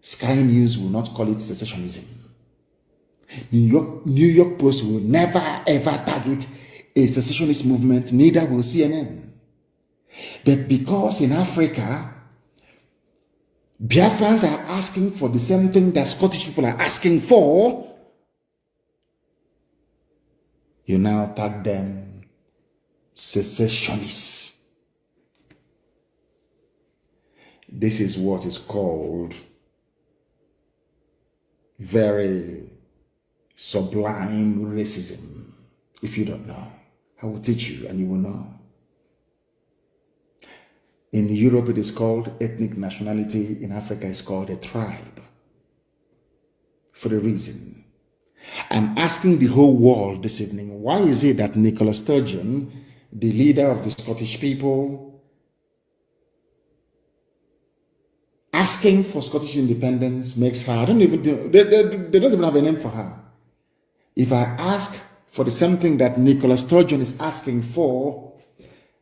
Sky News will not call it secessionism. New York Post will never ever target a secessionist movement, neither will CNN. But because in Africa, Biafrans are asking for the same thing that Scottish people are asking for, you now tag them secessionists. This is what is called very sublime racism. If you don't know, I will teach you and you will know. In Europe, it is called ethnic nationality. In Africa, it's called a tribe. For a reason. I'm asking the whole world this evening, why is it that Nicola Sturgeon, the leader of the Scottish people, asking for Scottish independence makes her, they don't even have a name for her. If I ask for the same thing that Nicola Sturgeon is asking for,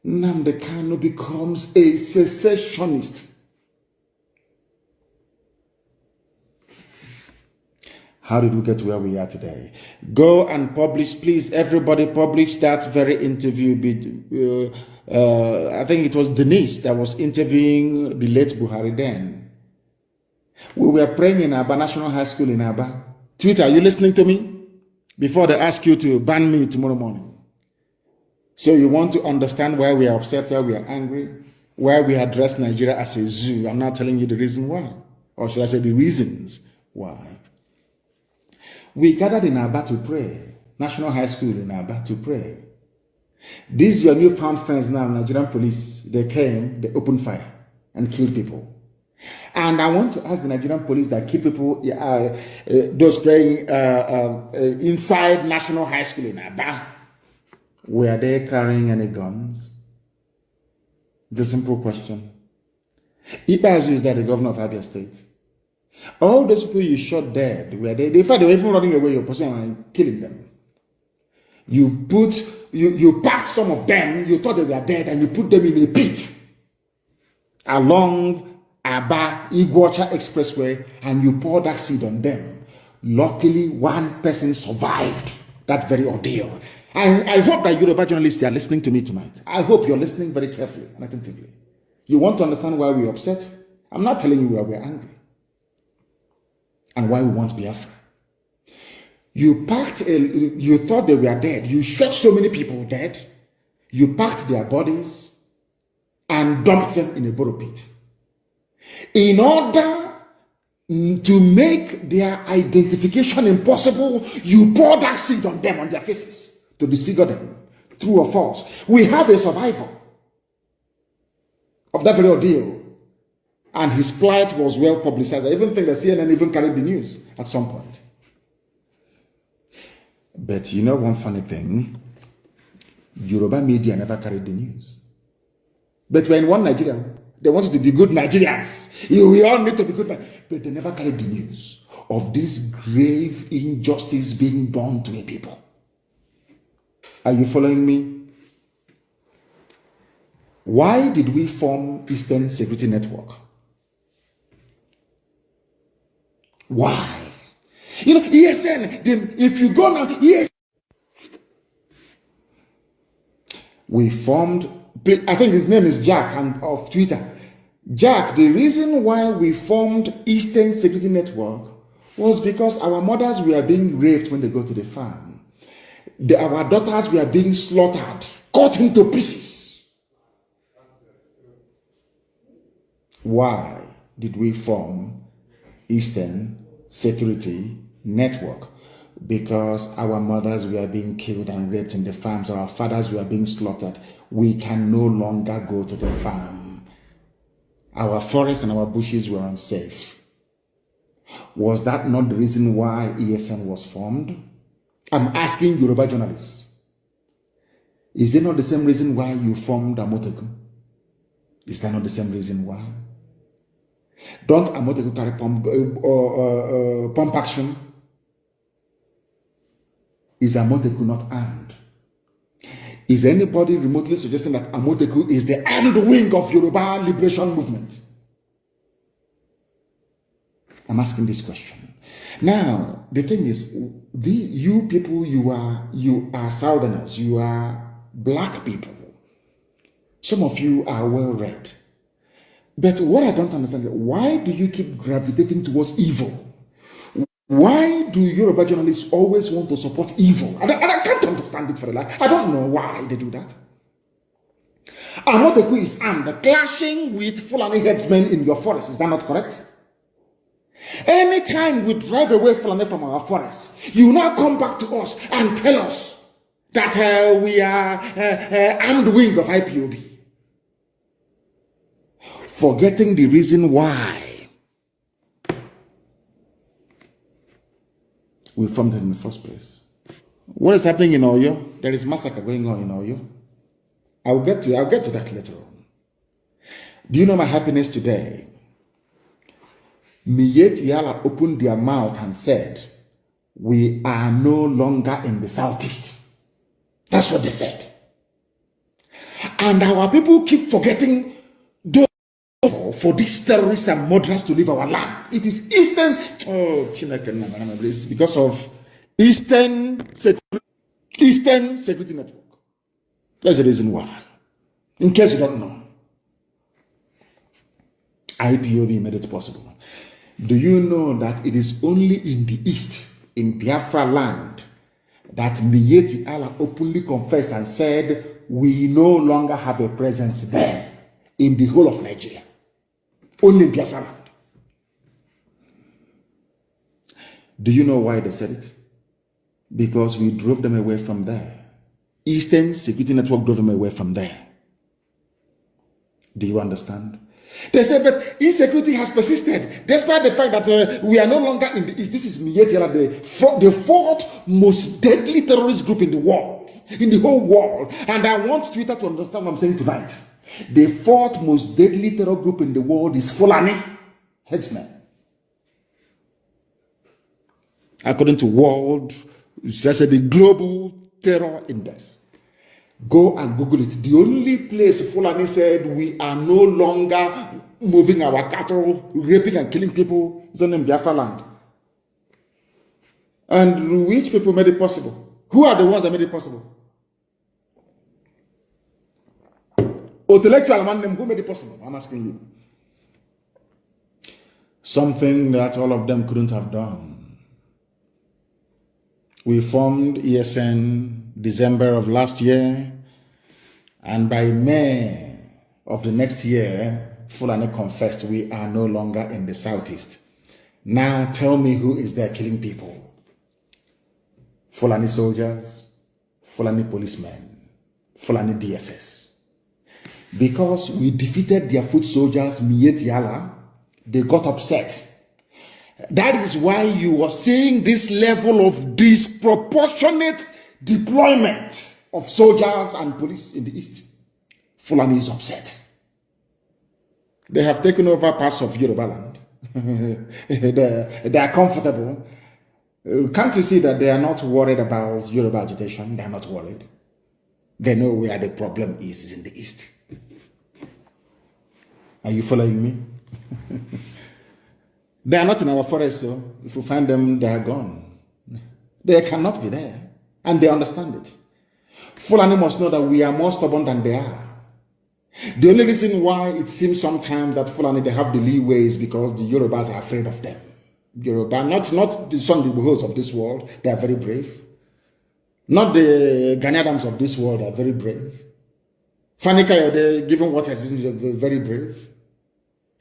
Nnamdi Kanu becomes a secessionist. How did we get to where we are today? Go and publish, please, everybody publish that very interview I think it was Denise that was interviewing the late Buhari then. We were praying in Aba National High School in Aba. Twitter, are you listening to me? Before they ask you to ban me tomorrow morning. So you want to understand why we are upset, why we are angry, why we address Nigeria as a zoo. I'm not telling you the reason why. Or should I say the reasons why. We gathered in Aba to pray. National High School in Aba to pray. These your newfound friends now, Nigerian police, they came, they opened fire and killed people. And I want to ask the Nigerian police that keep people, those praying inside National High School in Aba, were they carrying any guns? It's a simple question. Ibazu is that the governor of Abia State. All those people you shot dead, were they? In fact, they were even running away, you're pursuing and killing them. You packed some of them, you thought they were dead, and you put them in a pit along Aba Iguacha Expressway, and you poured that seed on them. Luckily, one person survived that very ordeal. And I hope that Yoruba journalists are listening to me tonight. I hope you're listening very carefully and attentively. You want to understand why we're upset? I'm not telling you why we're angry and why we want Biafra. You thought they were dead. You shot so many people dead. You packed their bodies and dumped them in a borrow pit. In order to make their identification impossible, you pour that seed on them, on their faces, to disfigure them. True or false? We have a survivor of that very ordeal. And his plight was well publicized. I even think that CNN even carried the news at some point. But you know one funny thing? Yoruba media never carried the news. But when one Nigeria, they wanted to be good Nigerians. We all need to be good, but they never carried the news of this grave injustice being done to a people. Are you following me? Why did we form Eastern Security Network? Why? You know, ESN, if you go now, ESN. We formed, I think his name is Jack and of Twitter. Jack, the reason why we formed Eastern Security Network was because our mothers were being raped when they go to the farm. Our daughters were being slaughtered, cut into pieces. Why did we form Eastern Security Network? Because our mothers were being killed and raped in the farms, our fathers were being slaughtered. We can no longer go to the farm. Our forests and our bushes were unsafe. Was that not the reason why ESN was formed? I'm asking Yoruba journalists. Is it not the same reason why you formed Amoteku? Is that not the same reason why? Don't Amoteku carry pump action? Is Amoteku not armed? Is anybody remotely suggesting that Amoteku is the armed wing of Yoruba liberation movement? I'm asking this question. Now, the thing is, you people, you are Southerners, you are black people. Some of you are well read. But what I don't understand is, why do you keep gravitating towards evil? Why do Yoruba journalists always want to support evil? I can't understand it for the life. I don't know why they do that. Amoteku is armed, clashing with Fulani headsmen in your forest. Is that not correct? Anytime we drive away Fulani from our forest, you now come back to us and tell us that we are armed wing of IPOB. Forgetting the reason why we formed it in the first place. What is happening in Oyo? There is massacre going on in Oyo. I'll get to that later on. Do you know my happiness today? Miyetti Yala opened their mouth and said, we are no longer in the southeast. That's what they said. And our people keep forgetting those for these terrorists and murderers to leave our land. It is Eastern, it's because of Eastern Security Network. That's the reason why. In case you don't know, IPOB made it possible. Do you know that it is only in the East, in Biafra land, that Miyetti Allah openly confessed and said, we no longer have a presence there in the whole of Nigeria. Only in Biafra land. Do you know why they said it? Because we drove them away from there. Eastern Security Network drove them away from there. Do you understand? They said, but insecurity has persisted, despite the fact that we are no longer in the East. This is Miyetti, the fourth most deadly terrorist group in the world, in the whole world. And I want Twitter to understand what I'm saying tonight. The fourth most deadly terror group in the world is Fulani headsmen. According to the Global Terror Index. Go and Google it. The only place Fulani said we are no longer moving our cattle, raping and killing people is on Biafra land. And which people made it possible? Who are the ones that made it possible? Intellectual man, who made it possible? I'm asking you. Something that all of them couldn't have done. We formed ESN December of last year, and by May of the next year, Fulani confessed we are no longer in the southeast. Now tell me who is there killing people? Fulani soldiers, Fulani policemen, Fulani DSS. Because we defeated their foot soldiers, Miyetti Allah, they got upset. That is why you are seeing this level of disproportionate deployment of soldiers and police in the East. Fulani is upset. They have taken over parts of Yoruba land. they are comfortable. Can't you see that they are not worried about Yoruba agitation? They are not worried. They know where the problem is in the East. Are you following me? They are not in our forest, so if we find them, they are gone. They cannot be there. And they understand it. Fulani must know that we are more stubborn than they are. The only reason why it seems sometimes that Fulani, they have the leeway is because the Yorubas are afraid of them. Yoruba, not the Sunday Igbohos of this world, they are very brave. Not the Ghanaians of this world are very brave. Fani Kayode, given what has been, very brave.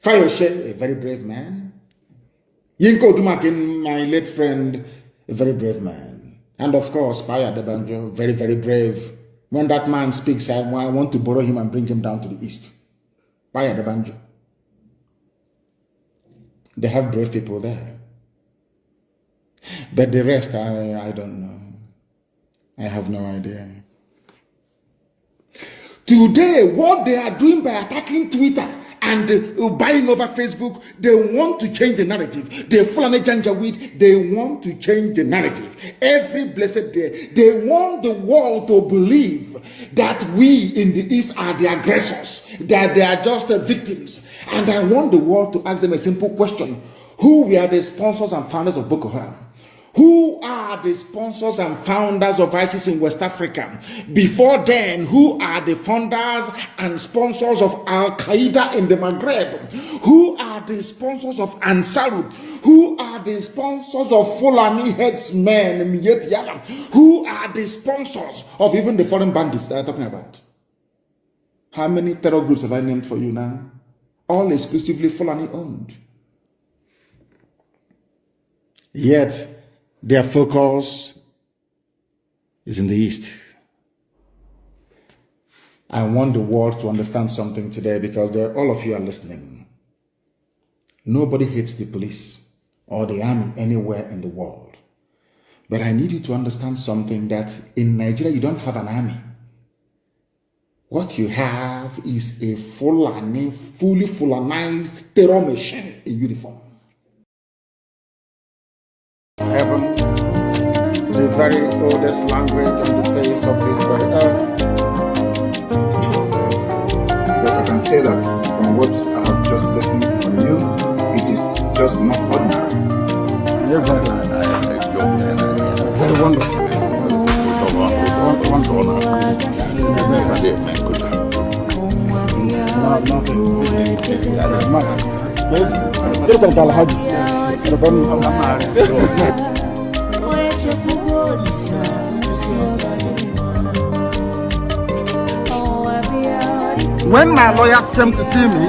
Fayoshe, a very brave man. Yinko Dumakin, my late friend, a very brave man. And of course, Paya Debanjo, very, very brave. When that man speaks, I want to borrow him and bring him down to the East. Paya Debanjo. They have brave people there. But the rest, I don't know. I have no idea. Today, what they are doing by attacking Twitter and buying over Facebook, they want to change the narrative. The Fulani Janjaweed, they want to change the narrative. Every blessed day, they want the world to believe that we in the East are the aggressors, that they are just victims. And I want the world to ask them a simple question. Who were the sponsors and founders of Boko Haram? Who are the sponsors and founders of ISIS in West Africa? Before then, who are the founders and sponsors of Al-Qaeda in the Maghreb? Who are the sponsors of Ansarut? Who are the sponsors of Fulani headsmen, Miyetti Allah? Who are the sponsors of even the foreign bandits that I'm talking about? How many terror groups have I named for you now? All exclusively Fulani owned. Yet, their focus is in the East. I want the world to understand something today because all of you are listening. Nobody hates the police or the army anywhere in the world. But I need you to understand something, that in Nigeria you don't have an army. What you have is a fully Fulanized terror machine in uniform. Heaven, the very oldest language on the face of this very earth. Because I can say that from what I have just listened from you, it is just not ordinary. You're very wonderful. When my lawyers came to see me,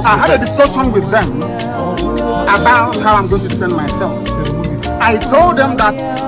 I had a discussion with them about how I'm going to defend myself. I told them that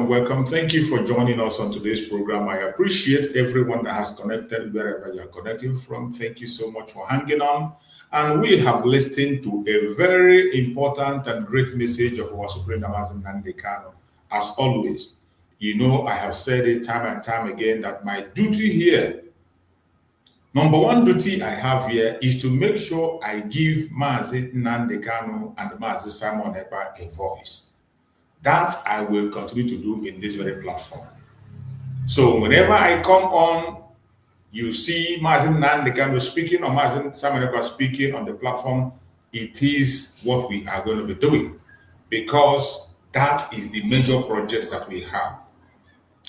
Welcome. Thank you for joining us on today's program. I appreciate everyone that has connected wherever you're connecting from. Thank you so much for hanging on. And we have listened to a very important and great message of our Supreme Nnamdi Kanu. As always, you know, I have said it time and time again that my duty here, number one duty I have here is to make sure I give Mazi Nnamdi Kanu and Mazi Simon Ekpa a voice. That I will continue to do in this very platform. So whenever I come on, you see Mazi Nnamdi Kanu speaking or Mazi Simon Ekpa speaking on the platform, it is what we are going to be doing because that is the major project that we have.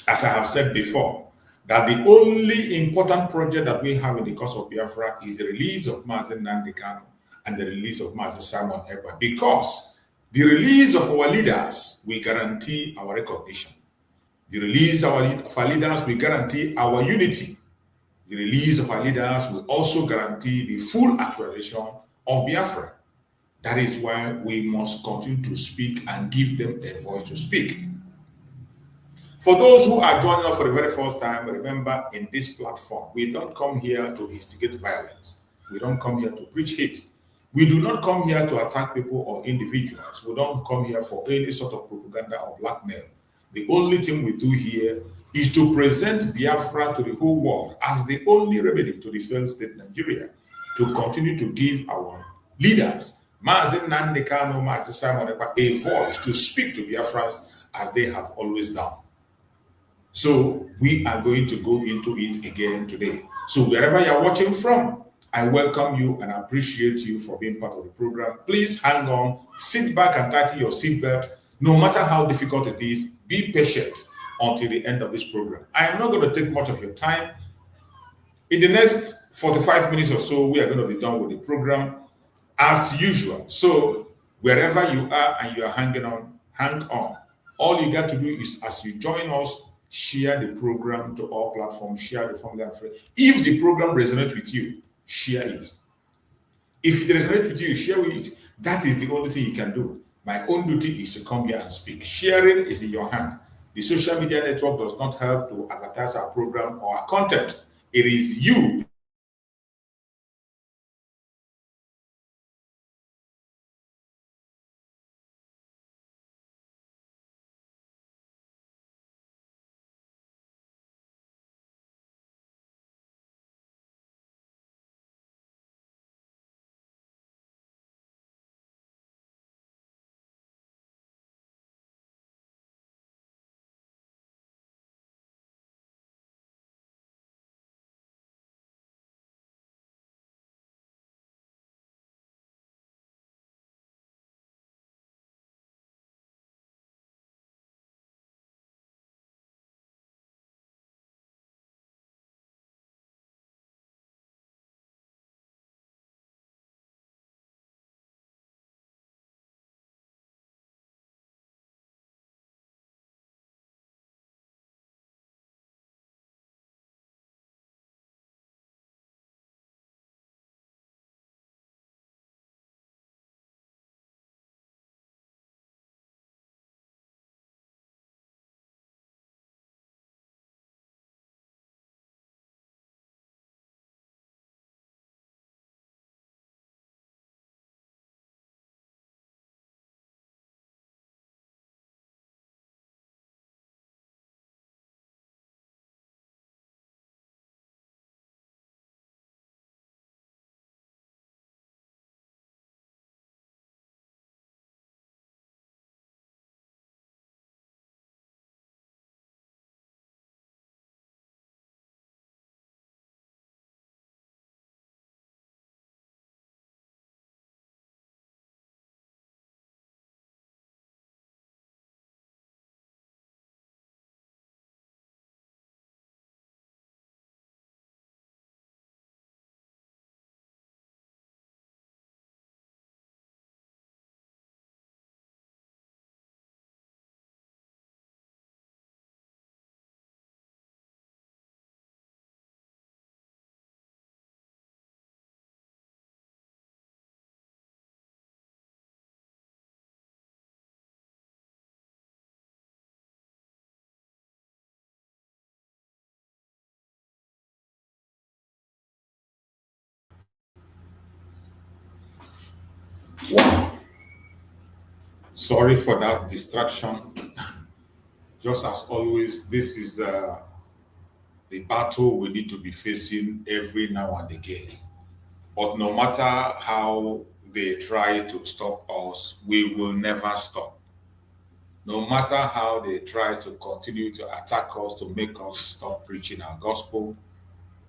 As I have said before, that the only important project that we have in the cause of Biafra is the release of Mazi Nnamdi Kanu and the release of Mazi Simon Ekpa, because the release of our leaders will guarantee our recognition. The release of our leaders will guarantee our unity. The release of our leaders will also guarantee the full actualization of Biafra. That is why we must continue to speak and give them a voice to speak. For those who are joining us for the very first time, remember, in this platform, we don't come here to instigate violence. We don't come here to preach hate. We do not come here to attack people or individuals. We don't come here for any sort of propaganda or blackmail. The only thing we do here is to present Biafra to the whole world as the only remedy to the failed state Nigeria, to continue to give our leaders, Mazi Nnamdi Kanu, Mazi Simon Ekpa, a voice to speak to Biafrans as they have always done. So we are going to go into it again today. So wherever you're watching from, I welcome you and appreciate you for being part of the program. Please hang on, sit back and tighten your seatbelt. No matter how difficult it is, be patient until the end of this program. I am not going to take much of your time. In the next 45 minutes or so, we are going to be done with the program as usual. So wherever you are and you are hanging on, hang on. All you got to do is, as you join us, share the program to all platforms, share the family and friends. If the program resonates with you, share it. If it resonates with you, share with it. That is the only thing you can do. My own duty is to come here and speak. Sharing is in your hand. The social media network does not help to advertise our program or our content. It is you. Wow. Sorry for that distraction. Just as always, this is the battle we need to be facing every now and again. But no matter how they try to stop us, we will never stop. No matter how they try to continue to attack us to make us stop preaching our gospel,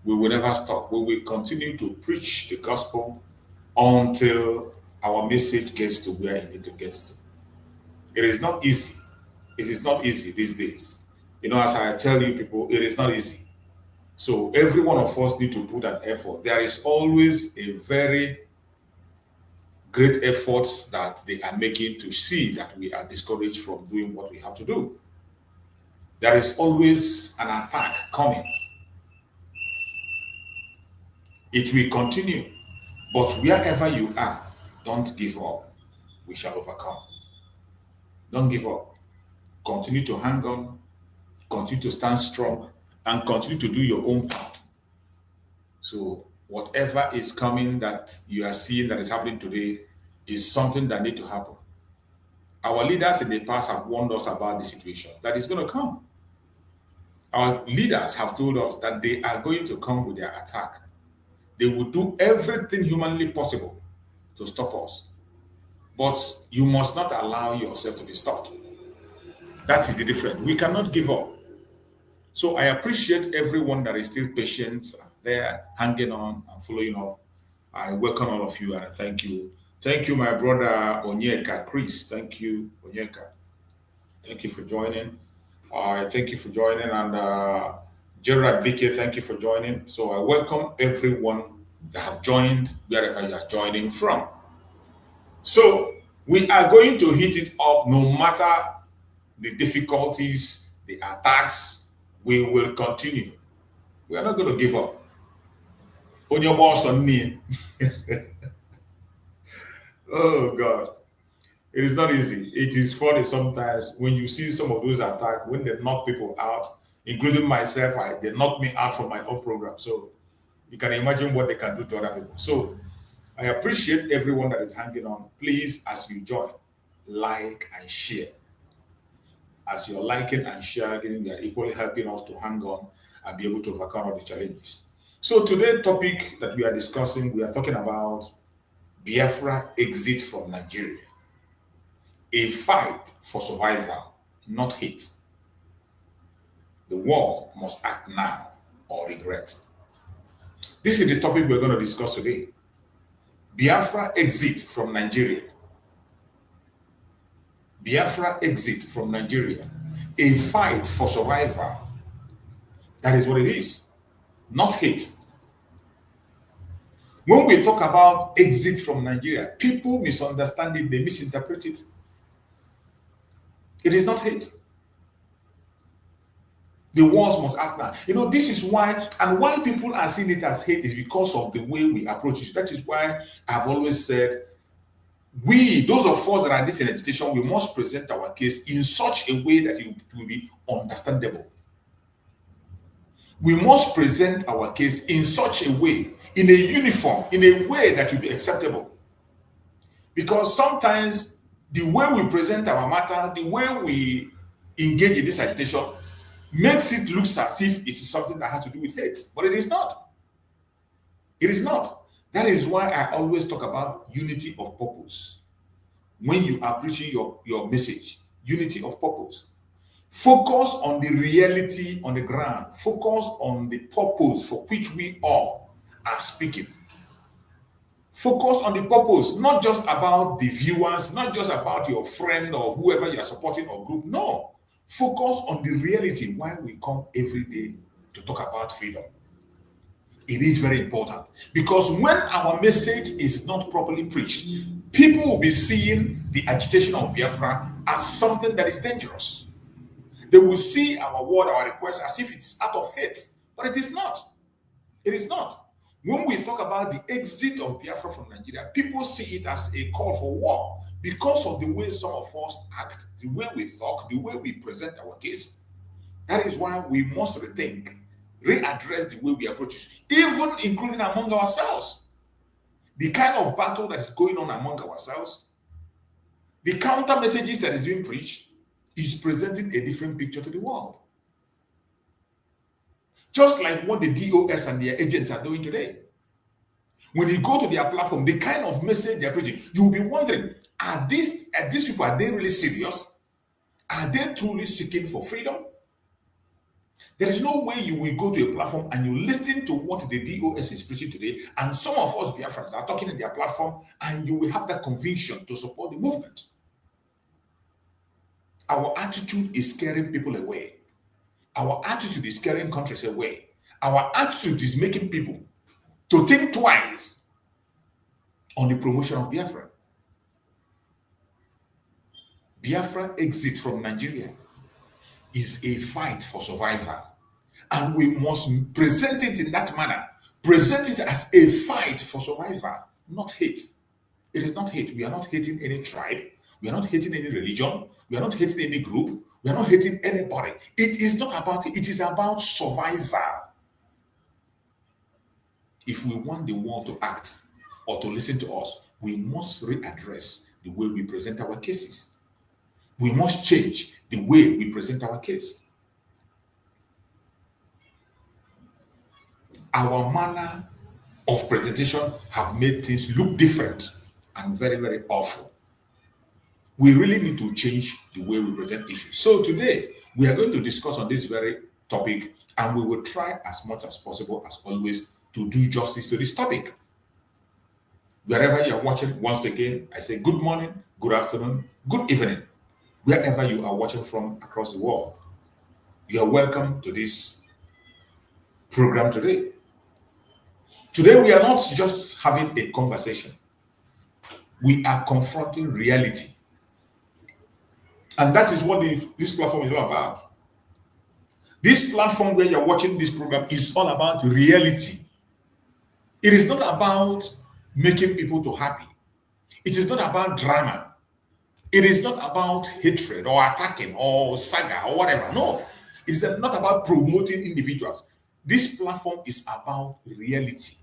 we will never stop. We will continue to preach the gospel until our message gets to where it needs to get to. It is not easy. It is not easy these days. As I tell you people, it is not easy. So every one of us need to put an effort. There is always a very great effort that they are making to see that we are discouraged from doing what we have to do. There is always an attack coming. It will continue. But wherever you are, don't give up. We shall overcome. Don't give up. Continue to hang on. Continue to stand strong. And continue to do your own part. So whatever is coming that you are seeing that is happening today is something that needs to happen. Our leaders in the past have warned us about the situation that is going to come. Our leaders have told us that they are going to come with their attack. They will do everything humanly possible to stop us. But you must not allow yourself to be stopped. That is the difference. We cannot give up. So I appreciate everyone that is still patient there, hanging on and following up. I welcome all of you and I thank you. Thank you, my brother Onyeka, Chris. Thank you, Onyeka. Thank you for joining. Thank you for joining. And Gerard Dike, thank you for joining. So I welcome everyone that have joined wherever you are joining from. So we are going to hit it up no matter the difficulties, the attacks, We will continue. We are not going to give up. On your boss on me. Oh God. It is not easy. It is funny sometimes when you see some of those attacks, when they knock people out, including myself, they knock me out from my own program. So you can imagine what they can do to other people. So I appreciate everyone that is hanging on. Please, as you join, like and share. As you're liking and sharing, you are equally helping us to hang on and be able to overcome all the challenges. So today's topic that we are discussing, we are talking about Biafra exit from Nigeria. A fight for survival, not hate. The war must act now or regret. This is the topic we're going to discuss today. Biafra exit from Nigeria. Biafra exit from Nigeria. A fight for survival. That is what it is, not hate. When we talk about exit from Nigeria, people misunderstand it, they misinterpret it. It is not hate. The wars must act now. You know, this is why, and why people are seeing it as hate is because of the way we approach it. That is why I've always said, we, those of us that are in this agitation, we must present our case in such a way that it will be understandable. We must present our case in such a way, in a uniform, in a way that will be acceptable. Because sometimes the way we present our matter, the way we engage in this agitation, makes it look as if it is something that has to do with hate. But it is not. It is not. That is why I always talk about unity of purpose. When you are preaching your message, unity of purpose. Focus on the reality on the ground. Focus on the purpose for which we all are speaking. Focus on the purpose, not just about the viewers, not just about your friend or whoever you are supporting or group. No. Focus on the reality why we come every day to talk about freedom. It is very important because when our message is not properly preached, people will be seeing the agitation of Biafra as something that is dangerous. They will see our word, our request as if it's out of hate, but it is not. It is not. When we talk about the exit of Biafra from Nigeria, people see it as a call for war because of the way some of us act, the way we talk, the way we present our case. That is why we must rethink, readdress the way we approach it, even including among ourselves. The kind of battle that is going on among ourselves, the counter messages that is being preached, is presenting a different picture to the world. Just like what the DOS and their agents are doing today. When you go to their platform, the kind of message they're preaching, you'll be wondering, are these people, are they really serious? Are they truly seeking for freedom? There is no way you will go to a platform and you listen to what the DOS is preaching today, and some of us Biafrans are talking in their platform, and you will have that conviction to support the movement. Our attitude is scaring people away. Our attitude is scaring countries away. Our attitude is making people to think twice on the promotion of Biafra. Biafra exit from Nigeria is a fight for survival. And we must present it in that manner. Present it as a fight for survival, not hate. It is not hate. We are not hating any tribe. We are not hating any religion. We are not hating any group. We are not hating anybody. It is not about it. It is about survival. If we want the world to act or to listen to us, we must readdress the way we present our cases. We must change the way we present our case. Our manner of presentation have made things look different and very, very awful. We really need to change the way we present issues. So today, we are going to discuss on this very topic, and we will try as much as possible, as always, to do justice to this topic. Wherever you are watching, once again, I say good morning, good afternoon, good evening, wherever you are watching from across the world. You are welcome to this program today. Today, we are not just having a conversation. We are confronting reality. And that is what this platform is all about. This platform where you're watching this program is all about reality. It is not about making people to happy. It is not about drama. It is not about hatred or attacking or saga or whatever. No, it's not about promoting individuals. This platform is about reality.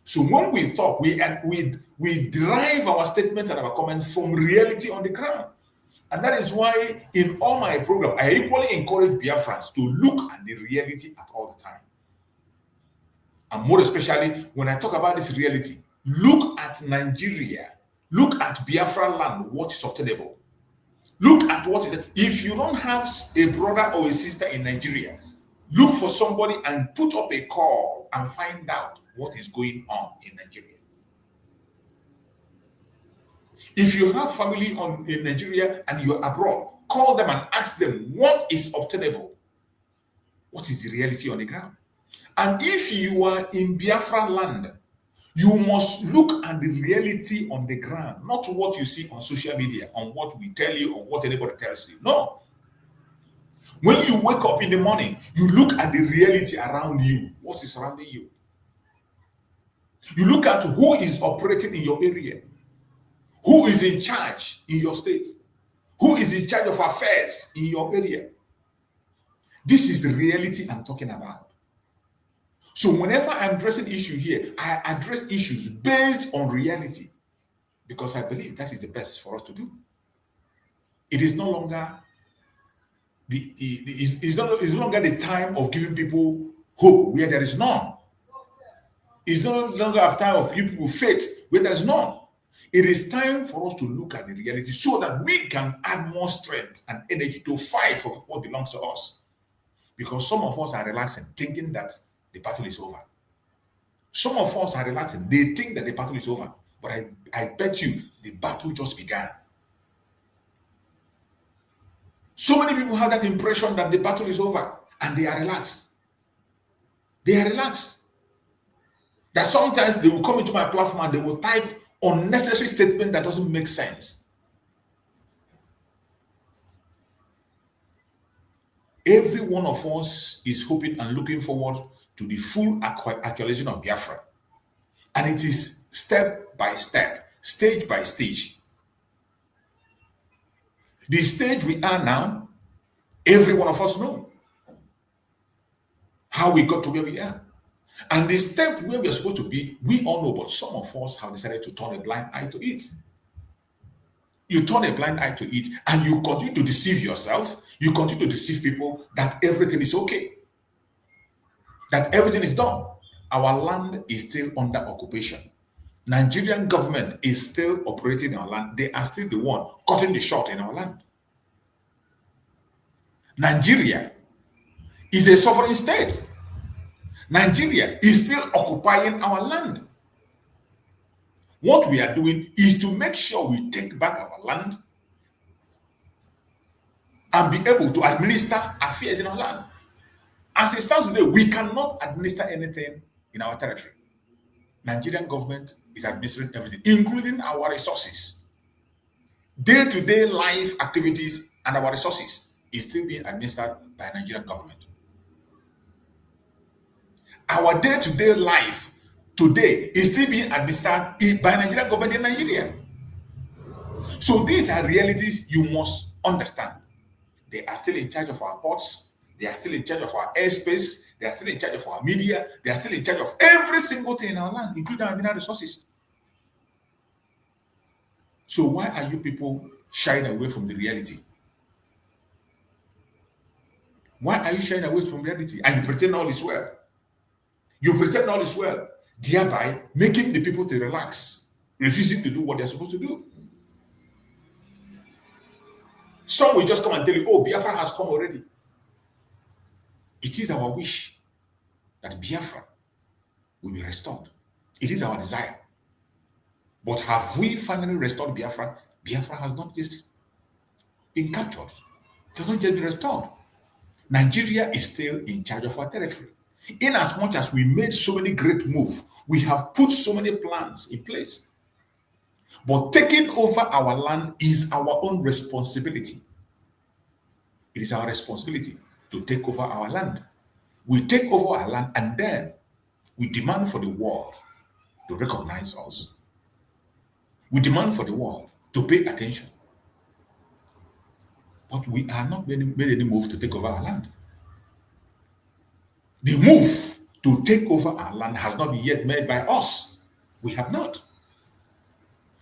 So when we talk, we derive our statements and our comments from reality on the ground. And that is why in all my programs, I equally encourage Biafrans to look at the reality at all the time. And more especially when I talk about this reality, look at Nigeria, look at Biafra land, what is obtainable. Look at what is, if you don't have a brother or a sister in Nigeria, look for somebody and put up a call and find out what is going on in Nigeria. If you have family in Nigeria and you're abroad, call them and ask them what is obtainable. What is the reality on the ground? And if you are in Biafra land, you must look at the reality on the ground, not what you see on social media, on what we tell you, or what anybody tells you. No. When you wake up in the morning, you look at the reality around you. What is surrounding you? You look at who is operating in your area, who is in charge in your state, who is in charge of affairs in your area. This is the reality I'm talking about. So whenever I'm addressing issue here, I address issues based on reality because I believe that is the best for us to do. It is no longer it's no longer the time of giving people hope where there is none. It's no longer a time of giving people faith where there is none. It is time for us to look at the reality so that we can add more strength and energy to fight for what belongs to us. Because some of us are relaxing, thinking that the battle is over. Some of us are relaxing. They think that the battle is over. But I bet you the battle just began. So many people have that impression that the battle is over and they are relaxed. They are relaxed. That sometimes they will come into my platform and they will type unnecessary statement that doesn't make sense. Every one of us is hoping and looking forward to the full actualization of Biafra. And it is step by step, stage by stage. The stage we are now, every one of us know how we got to where we are. And the step where we are supposed to be, we all know, but some of us have decided to turn a blind eye to it. You turn a blind eye to it and you continue to deceive yourself. You continue to deceive people that everything is okay, that everything is done. Our land is still under occupation. Nigerian government is still operating in our land. They are still the one cutting the short in our land. Nigeria is a sovereign state. Nigeria is still occupying our land. What we are doing is to make sure we take back our land and be able to administer affairs in our land. As it stands today, we cannot administer anything in our territory. Nigerian government is administering everything, including our resources. Day-to-day life activities and our resources is still being administered by Nigerian government. Our day-to-day life today is still being administered by Nigerian government in Nigeria. So these are realities you must understand. They are still in charge of our ports. They are still in charge of our airspace. They are still in charge of our media. They are still in charge of every single thing in our land, including our mineral resources. So why are you people shying away from the reality? Why are you shying away from reality? And you pretend all is well. You pretend all is well, thereby making the people to relax, refusing to do what they're supposed to do. Some will just come and tell you, oh, Biafra has come already. It is our wish that Biafra will be restored. It is our desire. But have we finally restored Biafra? Biafra has not just been captured. It has not just been restored. Nigeria is still in charge of our territory. In as much as we made so many great moves, we have put so many plans in place. But taking over our land is our own responsibility. It is our responsibility to take over our land. We take over our land and then we demand for the world to recognize us. We demand for the world to pay attention. But we are not made any move to take over our land. The move to take over our land has not been yet made by us. We have not.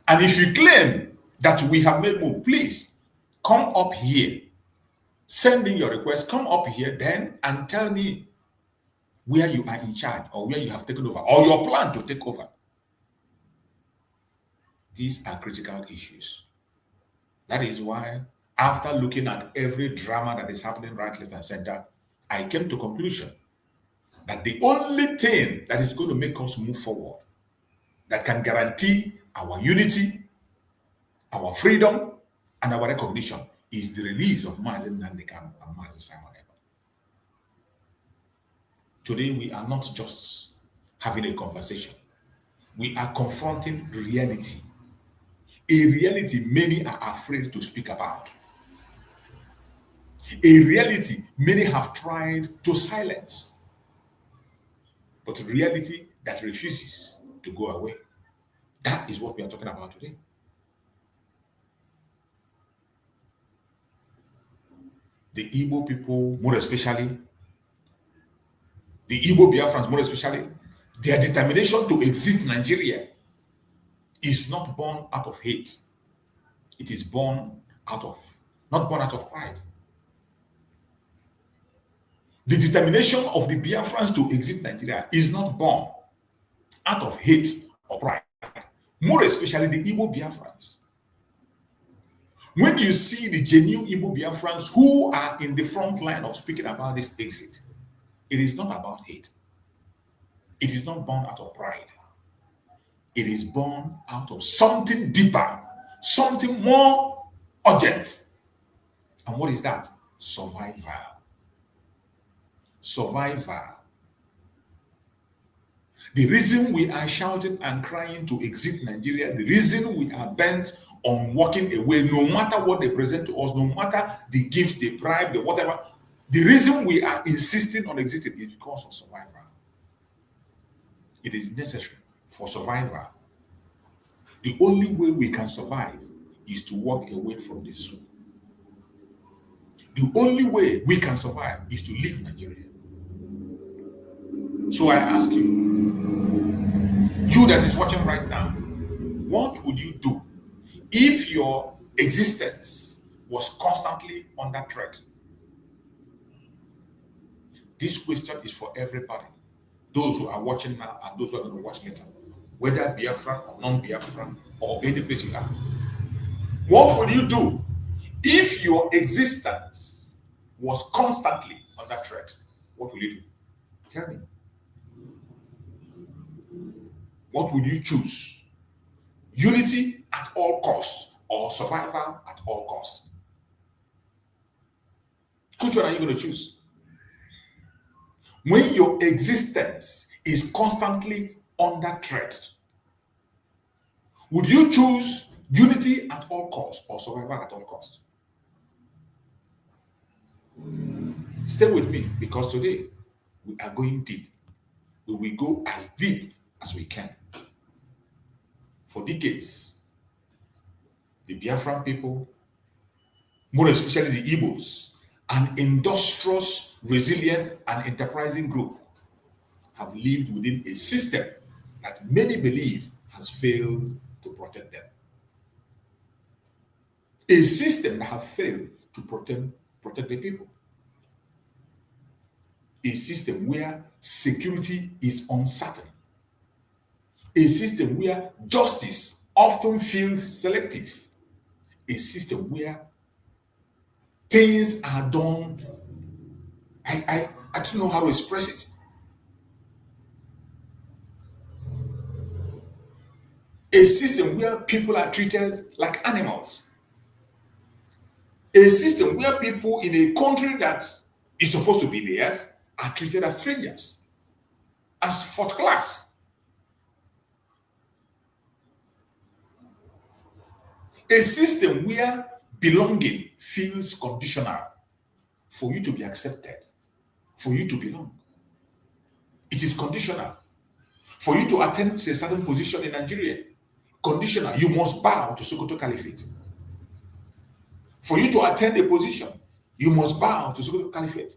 And if you claim that we have made move, please come up here. Send in your request, come up here then and tell me where you are in charge or where you have taken over or your plan to take over. These are critical issues. That is why, after looking at every drama that is happening right, left, and center, I came to conclusion that the only thing that is going to make us move forward, that can guarantee our unity, our freedom, and our recognition, is the release of Nnamdi and Mazi Simon. Today, we are not just having a conversation. We are confronting reality. A reality many are afraid to speak about. A reality many have tried to silence. But a reality that refuses to go away. That is what we are talking about today. The Igbo people, more especially, the Igbo Biafrans, more especially, their determination to exit Nigeria is not born out of hate. It is born out of, not born out of pride. The determination of the Biafrans to exit Nigeria is not born out of hate or pride. More especially the Igbo Biafrans. When you see the genuine Igbo Biafrans who are in the front line of speaking about this exit, it is not about hate. It is not born out of pride. It is born out of something deeper, something more urgent. And what is that? Survival. Survival. The reason we are shouting and crying to exit Nigeria, the reason we are bent on walking away, no matter what they present to us, no matter the gift, the bribe, the whatever, the reason we are insisting on exiting is because of survival. It is necessary for survival. The only way we can survive is to walk away from the zoo. The only way we can survive is to leave Nigeria. So I ask you that is watching right now, what would you do if your existence was constantly under threat? This question is for everybody. Those who are watching now and those who are going to watch later, whether Biafran or non-Biafran or any place you are. What would you do if your existence was constantly under threat? What will you do? Tell me. What would you choose? Unity at all costs or survival at all costs? Which one are you going to choose? When your existence is constantly under threat, would you choose unity at all costs or survival at all costs? Stay with me, because today we are going deep. We will go as deep as we can. For decades, the Biafran people, more especially the Igbos, an industrious, resilient, and enterprising group, have lived within a system that many believe has failed to protect them. A system that has failed to protect the people. A system where security is uncertain. A system where justice often feels selective. A system where things are done, I don't know how to express it. A system where people are treated like animals. A system where people in a country that is supposed to be theirs are treated as strangers, as fourth class. A system where belonging feels conditional. for you to be accepted, for you to belong. It is conditional. For you to attain to a certain position in Nigeria, conditional. You must bow to Sokoto Caliphate. For you to attain a position, you must bow to Sokoto Caliphate.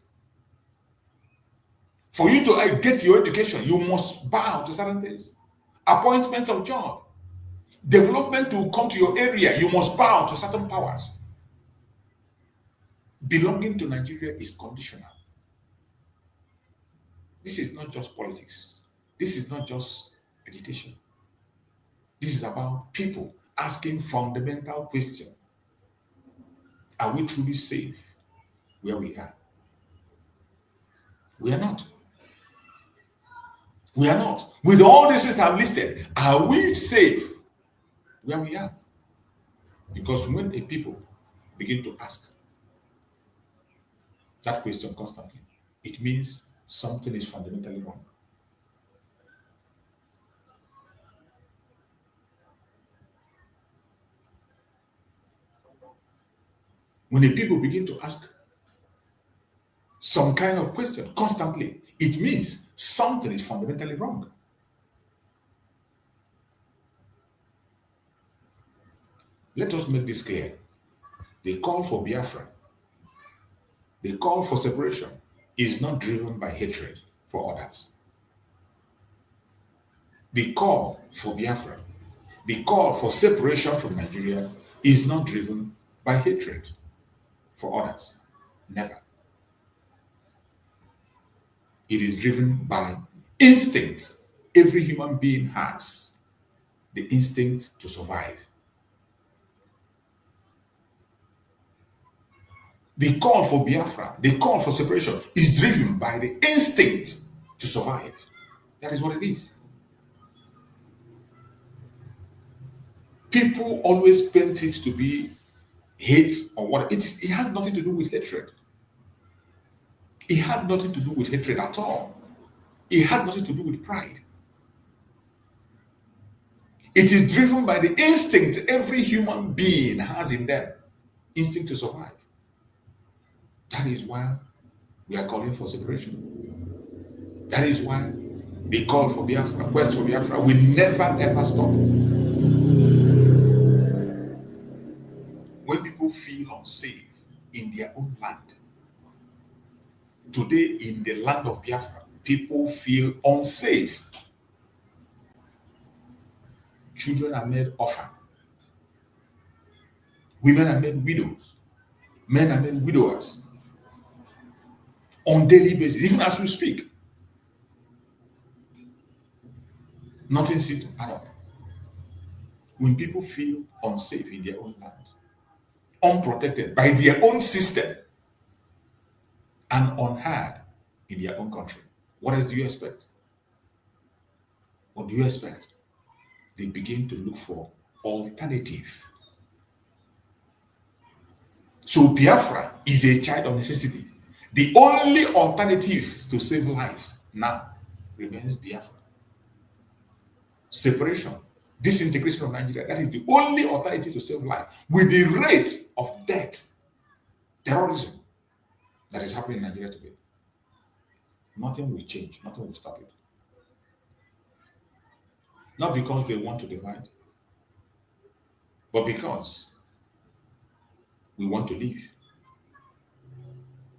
For you to get your education, you must bow to certain things. Appointment of job, development to come to your area, you must bow to certain powers. Belonging to Nigeria is conditional. This is not just politics. This is not just agitation. This is about people asking fundamental questions. Are we truly safe where we are? We are not. We are not. With all this that I've listed, are we safe where we are? Because when a people begin to ask that question constantly, it means something is fundamentally wrong. When a people begin to ask some kind of question constantly, it means something is fundamentally wrong. Let us make this clear. The call for Biafra, the call for separation is not driven by hatred for others. The call for Biafra, the call for separation from Nigeria is not driven by hatred for others. Never. It is driven by instinct. Every human being has the instinct to survive. The call for Biafra, the call for separation is driven by the instinct to survive. That is what it is. People always paint it to be hate or what. It has nothing to do with hatred. It had nothing to do with hatred at all. It had nothing to do with pride. It is driven by the instinct every human being has in them. Instinct to survive. That is why we are calling for separation. That is why the call for Biafra, quest for Biafra, will never ever stop. When people feel unsafe in their own land, today in the land of Biafra, people feel unsafe. Children are made orphan. Women are made widows. Men are made widowers. On daily basis, even as we speak. Nothing seems to add up. When people feel unsafe in their own land, unprotected by their own system, and unheard in their own country, what else do you expect? What do you expect? They begin to look for alternative. So Biafra is a child of necessity. The only alternative to save life now remains Biafra. Separation, disintegration of Nigeria, that is the only alternative to save life. With the rate of death, terrorism that is happening in Nigeria today, nothing will change, nothing will stop it. Not because they want to divide, but because we want to live.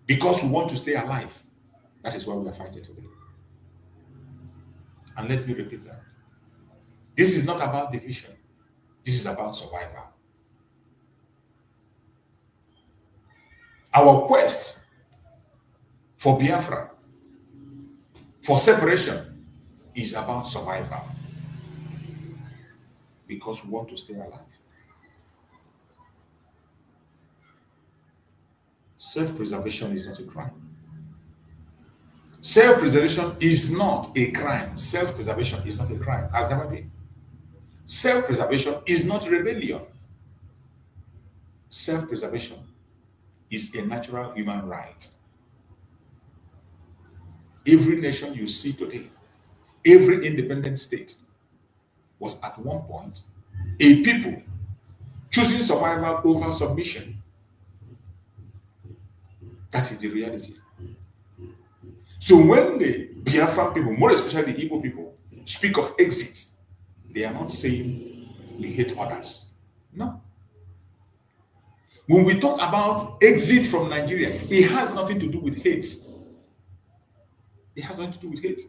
Because we want to stay alive. That is why we are fighting today. And let me repeat that. This is not about division. This is about survival. Our quest for Biafra, for separation, is about survival. Because we want to stay alive. Self-preservation is not a crime. Self-preservation is not a crime. Self-preservation is not a crime. Has never been. Self-preservation is not rebellion. Self-preservation is a natural human right. Every nation you see today, every independent state, was at one point a people choosing survival over submission. That is the reality. So when the Biafran people, more especially the Igbo people, speak of exit, they are not saying we hate others. No. When we talk about exit from Nigeria, it has nothing to do with hate. It has nothing to do with hate.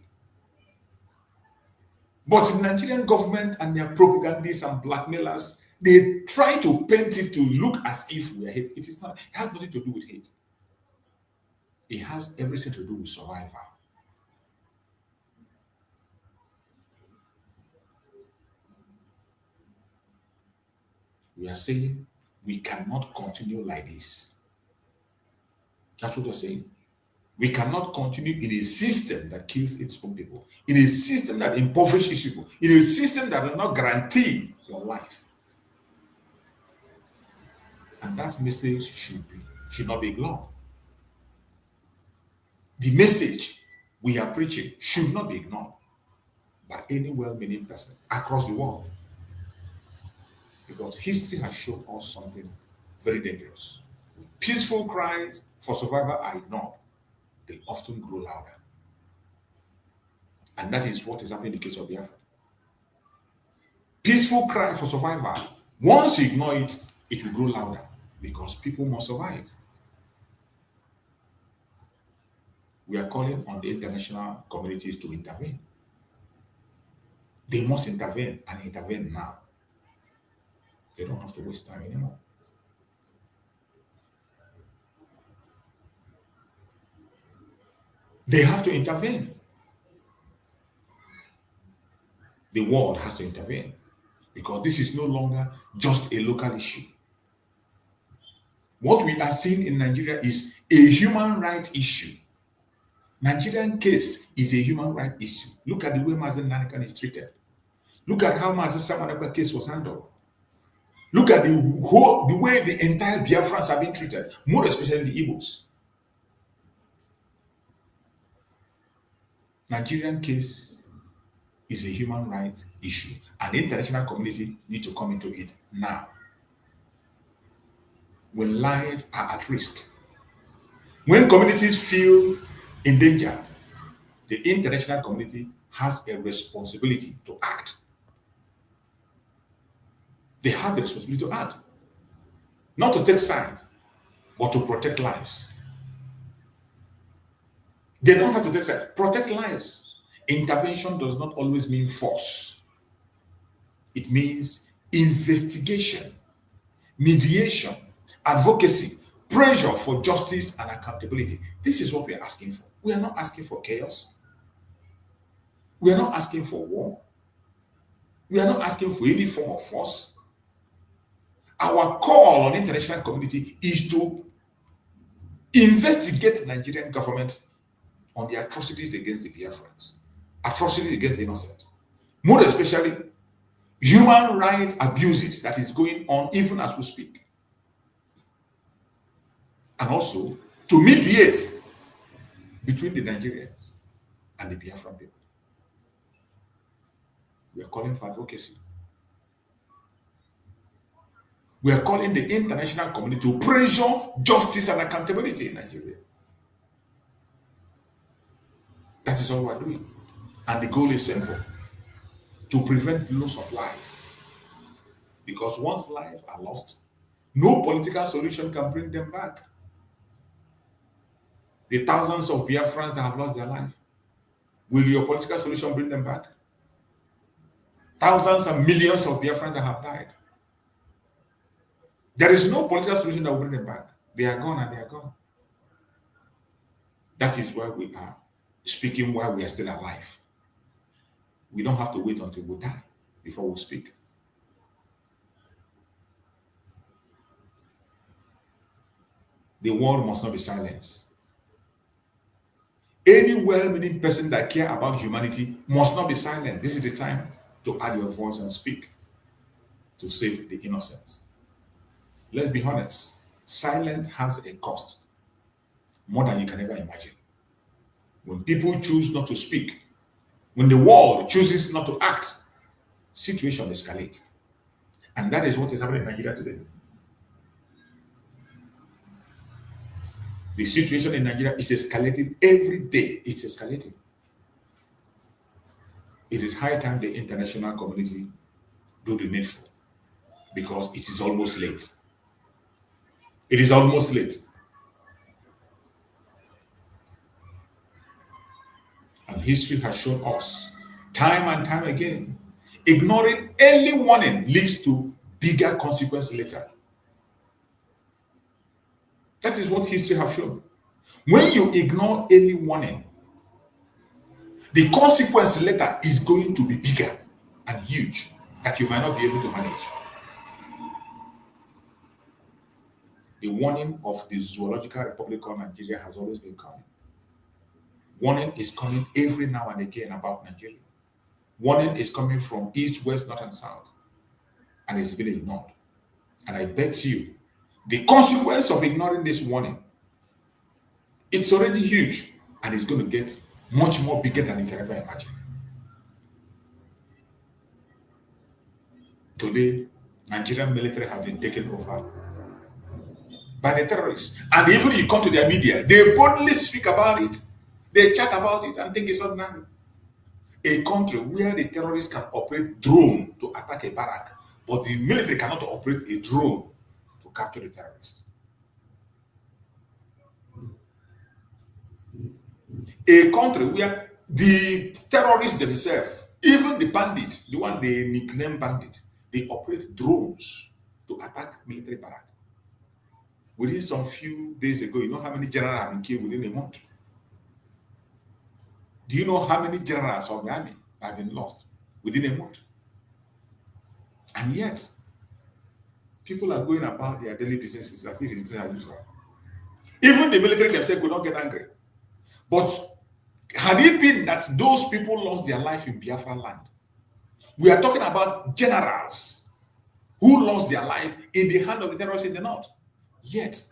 But the Nigerian government and their propagandists and blackmailers, they try to paint it to look as if we are hate. It is not. It has nothing to do with hate. It has everything to do with survival. We are saying we cannot continue like this. That's what we're saying. We cannot continue in a system that kills its own people, in a system that impoverishes people, in a system that does not guarantee your life. And that message should not be ignored. The message we are preaching should not be ignored by any well-meaning person across the world. Because history has shown us something very dangerous. Peaceful cries for survival are ignored. They often grow louder. And that is what is happening in the case of Biafra. Peaceful cry for survival, once you ignore it, it will grow louder because people must survive. We are calling on the international communities to intervene. They must intervene and intervene now. They don't have to waste time anymore. They have to intervene. The world has to intervene because this is no longer just a local issue. What we are seeing in Nigeria is a human rights issue. Nigerian case is a human rights issue. Look at the way Mazen Nanikan is treated. Look at how Mazen Samanakwa case was handled. Look at the way the entire Biafrans have been treated, more especially the Igbos. Nigerian case is a human rights issue, and the international community need to come into it now. When lives are at risk, when communities feel endangered, the international community has a responsibility to act. They have the responsibility to act, not to take side, but to protect lives. They don't have to take side. Protect lives. Intervention does not always mean force. It means investigation, mediation, advocacy, pressure for justice and accountability. This is what we are asking for. We are not asking for chaos. We are not asking for war. We are not asking for any form of force. Our call on the international community is to investigate the Nigerian government on the atrocities against the Biafrans, atrocities against the innocent, more especially human rights abuses that is going on even as we speak. And also to mediate between the Nigerians and the Biafran people. We are calling for advocacy. We are calling the international community to pressure justice and accountability in Nigeria. That is all we are doing. And the goal is simple: to prevent loss of life. Because once lives are lost, no political solution can bring them back. The thousands of Biafrans that have lost their life, will your political solution bring them back? Thousands and millions of Biafrans that have died. There is no political solution that will bring them back. They are gone and they are gone. That is why we are speaking while we are still alive. We don't have to wait until we die before we speak. The world must not be silenced. Any well-meaning person that cares about humanity must not be silent. This is the time to add your voice and speak to save the innocents. Let's be honest. Silence has a cost, more than you can ever imagine. When people choose not to speak, when the world chooses not to act, situation escalates. And that is what is happening in Nigeria today. The situation in Nigeria is escalating every day. It's escalating. It is high time the international community do the needful, because it is almost late. It is almost late. And history has shown us time and time again, ignoring early warning leads to bigger consequence later. That is what history has shown. When you ignore early warning, the consequence later is going to be bigger and huge that you might not be able to manage. The warning of the zoological republic of Nigeria has always been coming. Warning is coming every now and again about Nigeria. Warning is coming from east, west, north, and south, and it's been ignored. And I bet you, the consequence of ignoring this warning, it's already huge, and it's going to get much more bigger than you can ever imagine. Today, Nigerian military have been taken over by the terrorists. And even if you come to their media, they boldly speak about it. They chat about it and think it's ordinary. A country where the terrorists can operate drone to attack a barrack, but the military cannot operate a drone to capture the terrorists. A country where the terrorists themselves, even the bandits, the one they nickname bandit, they operate drones to attack military barracks. Within some few days ago, you know how many generals have been killed within a month? Do you know how many generals of the army have been lost within a month? And yet, people are going about their daily businesses as if it's business as usual. Even the military themselves could not get angry. But had it been that those people lost their life in Biafra land, we are talking about generals who lost their life in the hand of the terrorists in the north. Yet,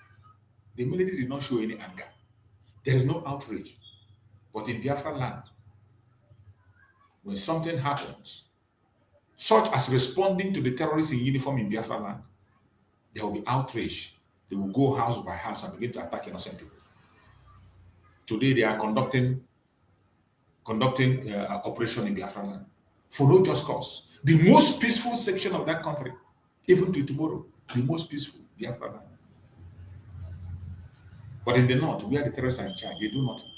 the military did not show any anger. There is no outrage. But in Biafra land, when something happens, such as responding to the terrorists in uniform in Biafra land, there will be outrage. They will go house by house and begin to attack innocent people. Today, they are conducting operation in Biafra land for no just cause. The most peaceful section of that country, even to tomorrow, the most peaceful, Biafra land. But in the north, where the terrorists are in charge, they do nothing.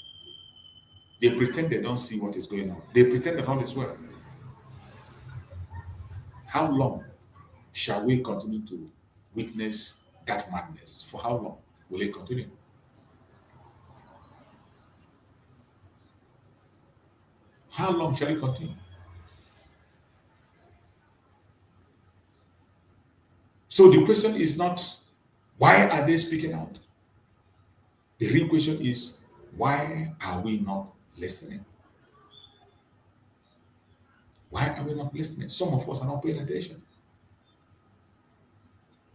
They pretend they don't see what is going on. They pretend that all is well. How long shall we continue to witness that madness? For how long will it continue? How long shall it continue? So the question is not, why are they speaking out? The real question is, why are we not listening? Why are we not listening? Some of us are not paying attention.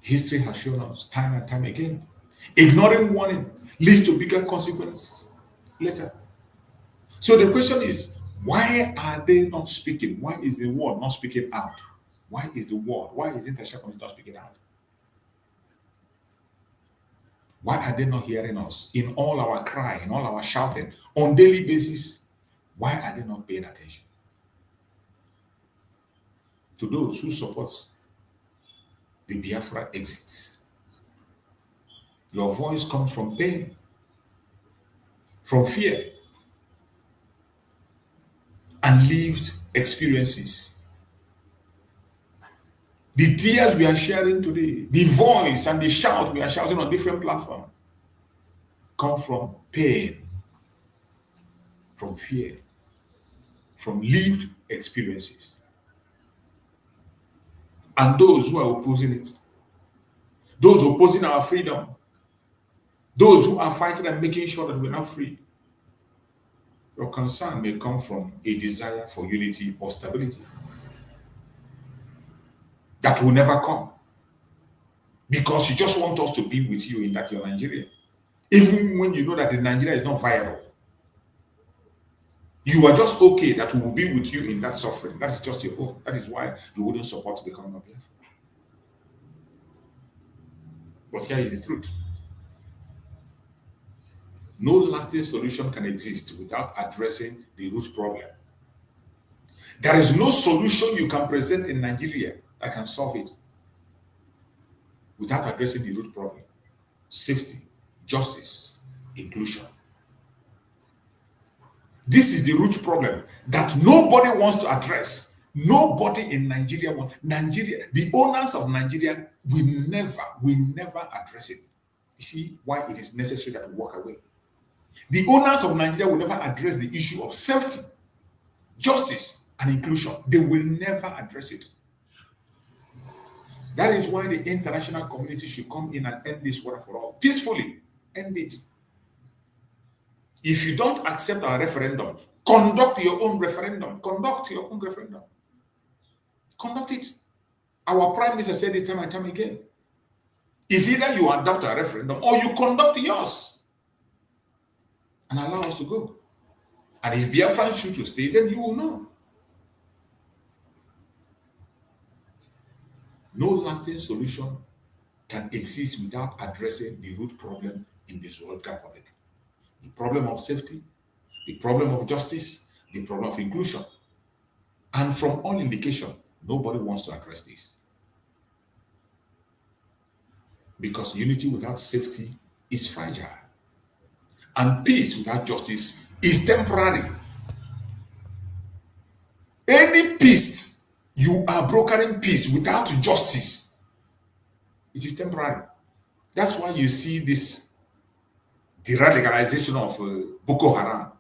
History has shown us time and time again. Ignoring warning leads to bigger consequences later. So the question is, why are they not speaking? Why is the world not speaking out? Why is the international community not speaking out? Why are they not hearing us in all our crying, all our shouting on daily basis? Why are they not paying attention? To those who support the Biafra exits, your voice comes from pain, from fear, and lived experiences. The tears we are sharing today, the voice and the shout we are shouting on different platforms, come from pain, from fear, from lived experiences. And those who are opposing it, those opposing our freedom, those who are fighting and making sure that we're not free, your concern may come from a desire for unity or stability that will never come, because you just want us to be with you in that you're Nigeria, even when you know that the Nigeria is not viable. You are just okay that we will be with you in that suffering. That is just your own. That is why you wouldn't support the coming of Biafra. But here is the truth. No lasting solution can exist without addressing the root problem. There is no solution you can present in Nigeria that can solve it without addressing the root problem: safety, justice, inclusion. This is the root problem that nobody wants to address. Nobody in Nigeria wants. Nigeria, the owners of Nigeria will never address it. You see why it is necessary that we walk away. The owners of Nigeria will never address the issue of safety, justice, and inclusion. They will never address it. That is why the international community should come in and end this war for all. Peacefully, end it. If you don't accept our referendum, conduct your own referendum. Conduct your own referendum. Conduct it. Our Prime Minister said it time and time again. It's either you adopt a referendum or you conduct yours and allow us to go. And if Biafra choose to stay, then you will know. No lasting solution can exist without addressing the root problem in this world republic. The problem of safety, the problem of justice, the problem of inclusion. And from all indication, nobody wants to address this. Because unity without safety is fragile. And peace without justice is temporary. Any peace, you are brokering peace without justice, it is temporary. That's why you see this de-radicalization of Boko Haram.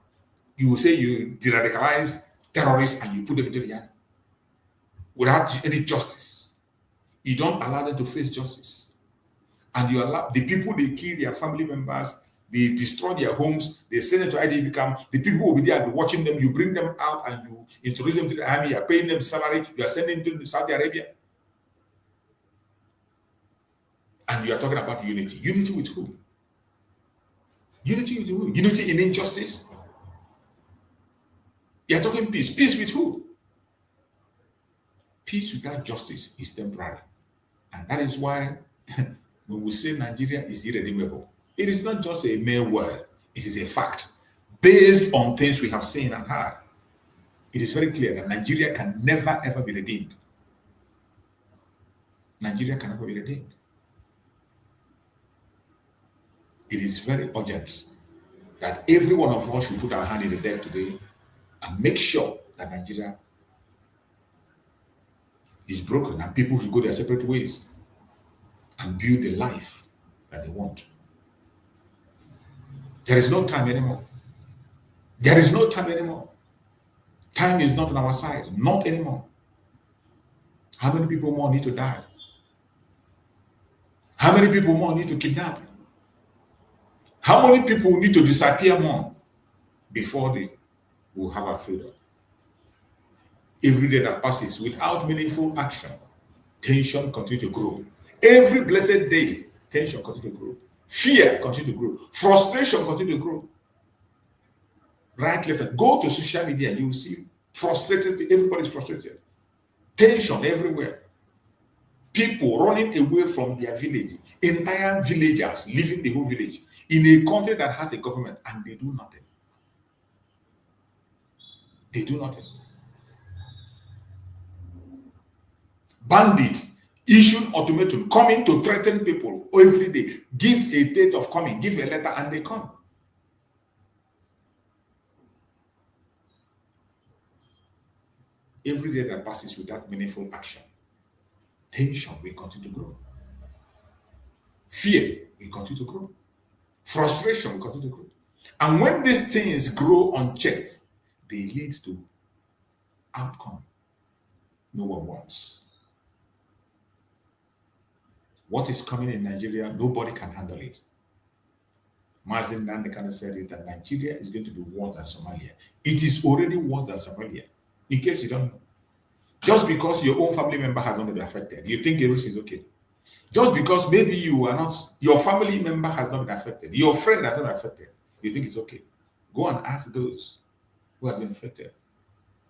You will say you de-radicalize terrorists and you put them into the army without any justice. You don't allow them to face justice. And you allow the people, they kill their family members, they destroy their homes, they send them to IDP camp. The people will be there, be watching them. You bring them out and you introduce them to the army. You are paying them salary. You are sending them to Saudi Arabia. And you are talking about unity. Unity with who? Unity with who? Unity in injustice? You are talking peace. Peace with who? Peace without justice is temporary. And that is why when we say Nigeria is irredeemable, it is not just a mere word. It is a fact based on things we have seen and heard. It is very clear that Nigeria can never ever be redeemed. Nigeria can never be redeemed. It is very urgent that every one of us should put our hand in the dirt today and make sure that Nigeria is broken and people should go their separate ways and build the life that they want. There is no time anymore. There is no time anymore. Time is not on our side, not anymore. How many people more need to die? How many people more need to kidnap? How many people need to disappear more before they will have our freedom? Every day that passes without meaningful action, tension continues to grow. Every blessed day, tension continues to grow. Fear continues to grow. Frustration continues to grow. Right, left. Go to social media, you will see frustrated people. Everybody's frustrated. Tension everywhere. People running away from their village. Entire villagers leaving the whole village in a country that has a government and they do nothing. They do nothing. Bandits issue ultimatum, coming to threaten people every day. Give a date of coming, give a letter, and they come. Every day that passes without meaningful action, tension will continue to grow. Fear will continue to grow. Frustration will continue to grow. And when these things grow unchecked, they lead to outcome no one wants. What is coming in Nigeria, nobody can handle it. Nnamdi Kanu said it, that Nigeria is going to be worse than Somalia. It is already worse than Somalia. In case you don't know. Just because your own family member has not been affected, you think everything is okay. Just because maybe you are not, your family member has not been affected, your friend has not been affected, you think it's okay. Go and ask those who has been affected.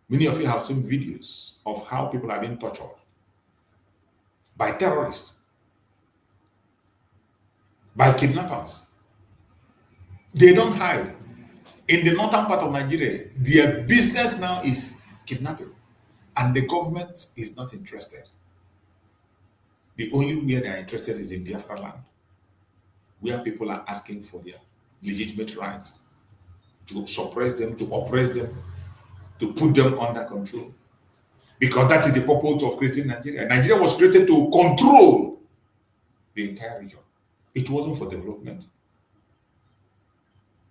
Many of you have seen videos of how people are being tortured by terrorists, by kidnappers. They don't hide. In the northern part of Nigeria, their business now is kidnapping, and the government is not interested. The only way they are interested is in Biafra land, where people are asking for their legitimate rights, to suppress them, to oppress them, to put them under control. Because that is the purpose of creating Nigeria. Nigeria was created to control the entire region. It wasn't for development.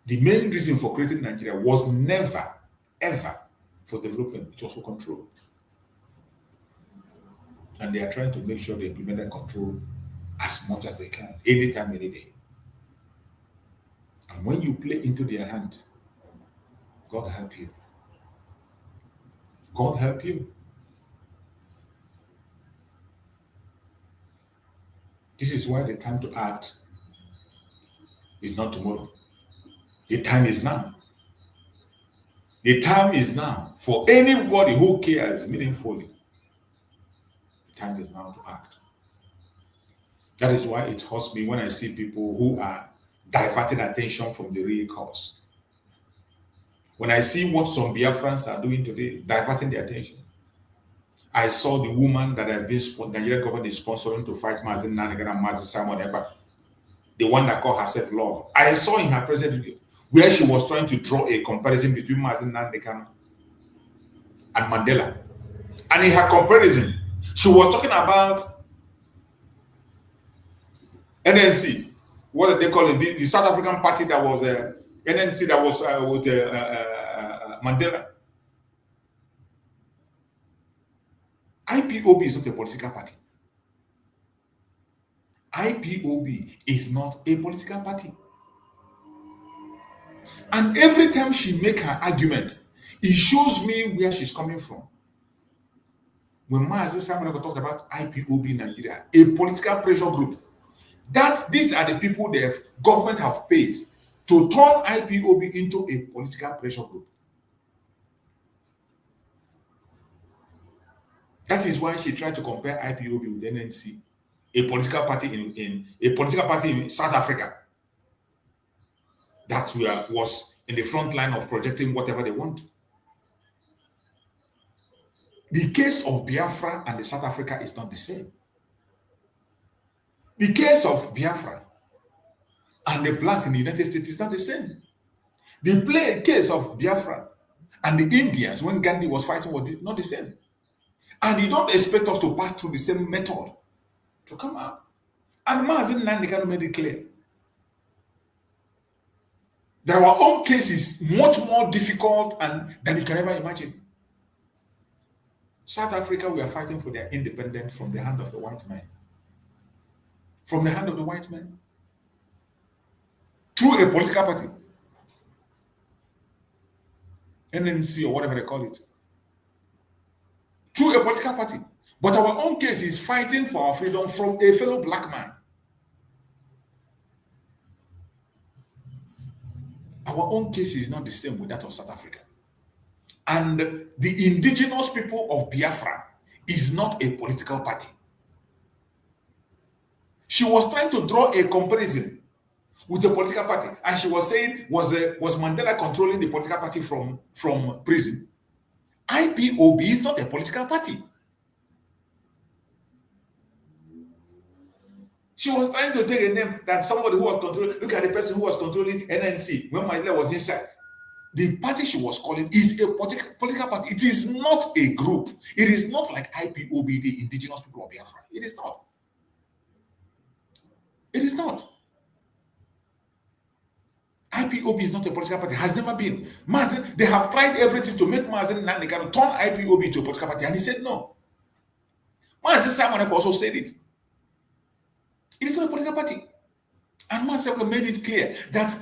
The main reason for creating Nigeria was never, ever for development. It was for control. And they are trying to make sure they implement that control as much as they can, anytime, any day. And when you play into their hand, God help you. God help you. This is why the time to act is not tomorrow. The time is now. The time is now for anybody who cares meaningfully. The time is now to act. That is why it hurts me when I see people who are diverting attention from the real cause. When I see what some Biafrans are doing today, diverting their attention. I saw the woman that the Nigerian government is sponsoring to fight Mazin Nanigan and Mazin Simon Eba, the one that called herself Lord. I saw in her present video where she was trying to draw a comparison between Mazin Nanigan and Mandela. And in her comparison, she was talking about NNC, what did they call it? The South African party that was NNC that was with Mandela. IPOB is not a political party. IPOB is not a political party. And every time she makes her argument, it shows me where she's coming from. When Mazi Simon talked about IPOB in Nigeria, a political pressure group, these are the people the government have paid to turn IPOB into a political pressure group. That is why she tried to compare IPOB with NNC, a political party in South Africa that was in the front line of projecting whatever they want. The case of Biafra and the South Africa is not the same. The case of Biafra and the blacks in the United States is not the same. The case of Biafra and the Indians when Gandhi was fighting was not the same. And you don't expect us to pass through the same method to come out. And Mazin Nnamdi made it clear. There are our own cases much more difficult than you can ever imagine. South Africa, we are fighting for their independence from the hand of the white man. From the hand of the white man. Through a political party. NNC or whatever they call it. Through a political party. But our own case is fighting for our freedom from a fellow black man. Our own case is not the same with that of South Africa. And the indigenous people of Biafra is not a political party. She was trying to draw a comparison with a political party, and she was saying, was Mandela controlling the political party from prison? IPOB is not a political party. She was trying to take a name that somebody who was controlling, look at the person who was controlling NNC when Mandela was inside. The party she was calling is a political party. It is not a group. It is not like IPOB, the indigenous people of Biafra. It is not. It is not. IPOB is not a political party. Has never been. Mazin, they have tried everything to make Mazin Nnamdi Kanu turn IPOB into a political party, and he said no. Mazin Simon also said it. It is not a political party. And Mazin made it clear that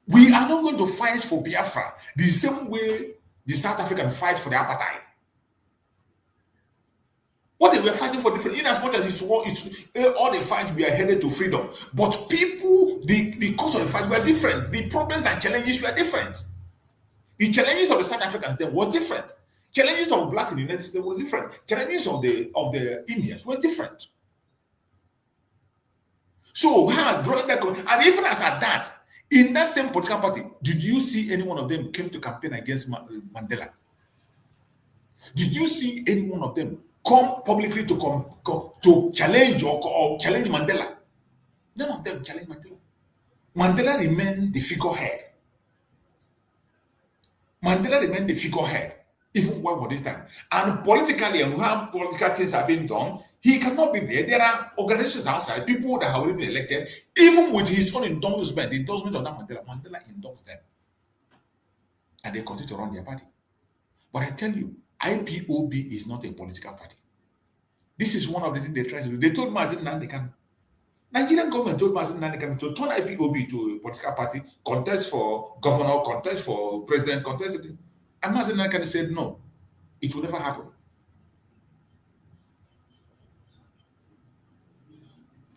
we are not going to fight for Biafra the same way the South Africans fight for the apartheid. What they were fighting for different, in as much as it's all the fights we are headed to freedom. But people, the cause of the fight were different. The problems and challenges were different. The challenges of the South Africans then was different. Challenges of blacks in the United States were different. Challenges of the Indians were different. So her drawing that, and even as at that, In that same political party, did you see any one of them came to campaign against Mandela? Did you see any one of them come publicly to challenge or challenge Mandela? None of them challenged Mandela. Mandela remained the figurehead. Mandela remained the figurehead, even while this time. And politically, and how political things have been done, he cannot be there. There are organizations outside, people that have already been elected, even with his own endorsement, the endorsement of that Mandela endorsed them. And they continue to run their party. But I tell you, IPOB is not a political party. This is one of the things they try to do. They told Mazi Nnamdi Kanu. Nigerian government told Mazi Nnamdi Kanu to turn IPOB to a political party, contest for governor, contest for president, contest. And Mazi Nnamdi Kanu said, no, it will never happen.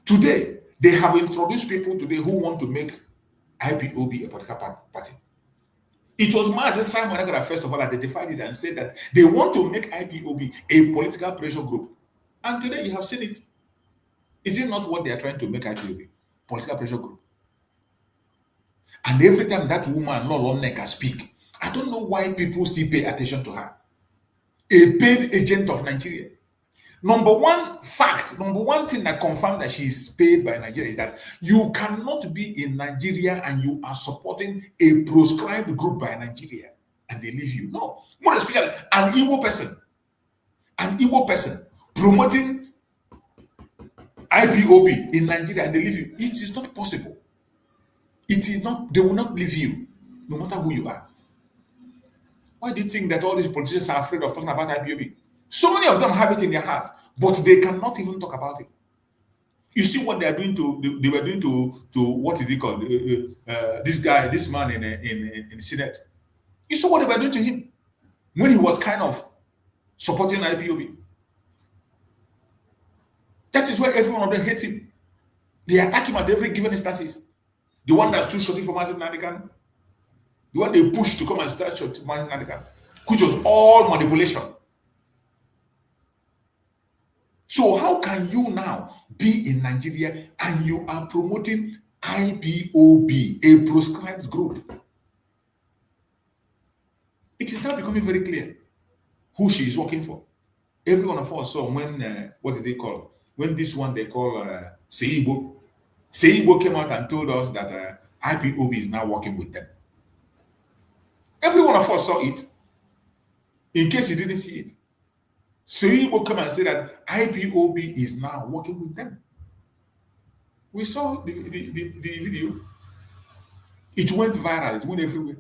Today, they have introduced people today who want to make IPOB a political party. It was Mazi Simon Agara, first of all, identified it and said that they want to make IPOB a political pressure group. And today you have seen it. Is it not what they are trying to make IPOB? Political pressure group. And every time that woman, Lolo Neka, speak, I don't know why people still pay attention to her. A paid agent of Nigeria. Number one thing that confirms that she is paid by Nigeria is that you cannot be in Nigeria and you are supporting a proscribed group by Nigeria and they leave you. No. More especially an Igbo person promoting IPOB in Nigeria and they leave you. It is not possible. It is not, they will not leave you, no matter who you are. Why do you think that all these politicians are afraid of talking about IPOB? So many of them have it in their heart, but they cannot even talk about it. You see what they are doing they were doing to what is he called? This man in the Senate. You saw what they were doing to him when he was kind of supporting IPOB. That is why every one of them hates him. They attack him at every given instances. The one that's too shorty for Mazi Nnamdi Kanu, the one they pushed to come and start short Mazi Nnamdi Kanu, which was all manipulation. So how can you now be in Nigeria and you are promoting IPOB, a proscribed group? It is now becoming very clear who she is working for. Every one of us saw when, what did they call? When this one they call Seibo came out and told us that IPOB is now working with them. Every one of us saw it. In case you didn't see it, Seibo come and say that IPOB is now working with them. We saw the video. It went viral. It went everywhere.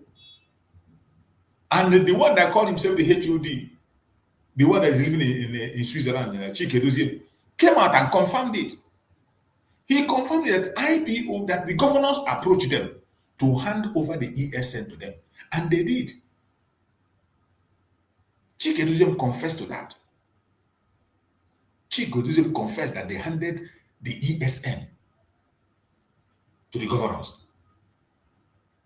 And the one that called himself the HOD, the one that is living in Switzerland, Chikedozie, came out and confirmed it. He confirmed that IPO, that the governors approached them to hand over the ESN to them. And they did. Chikedozie confessed to that. Chikedozie confessed that they handed the ESN to the governors.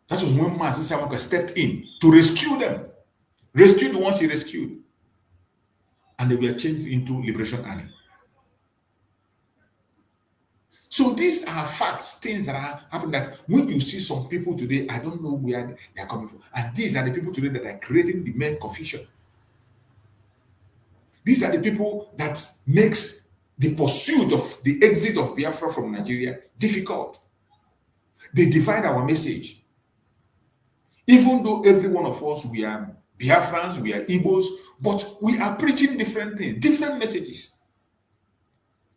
That was when Mazi Simon stepped in to rescue them. Rescue the ones he rescued. And they were changed into Liberation Army. So these are facts, things that are happening, that when you see some people today, I don't know where they are coming from. And these are the people today that are creating the main confusion. These are the people that makes the pursuit of the exit of Biafra from Nigeria difficult. They divide our message. Even though every one of us, we are Biafrans, we are Igbos, but we are preaching different things, different messages.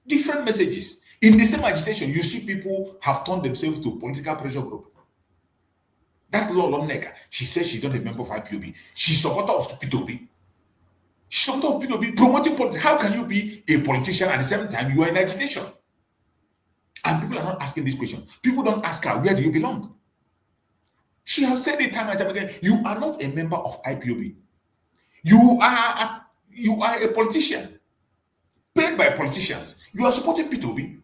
Different messages. In the same agitation, you see people have turned themselves to political pressure group. That Lolo Neka, she says she's not a member of IPOB. She's supporter of P2B. She's supporter of P2B, promoting politics. How can you be a politician at the same time you are in agitation? And people are not asking this question. People don't ask her, where do you belong? She has said it time and time again, you are not a member of IPOB. You are a politician, paid by politicians. You are supporting P2B.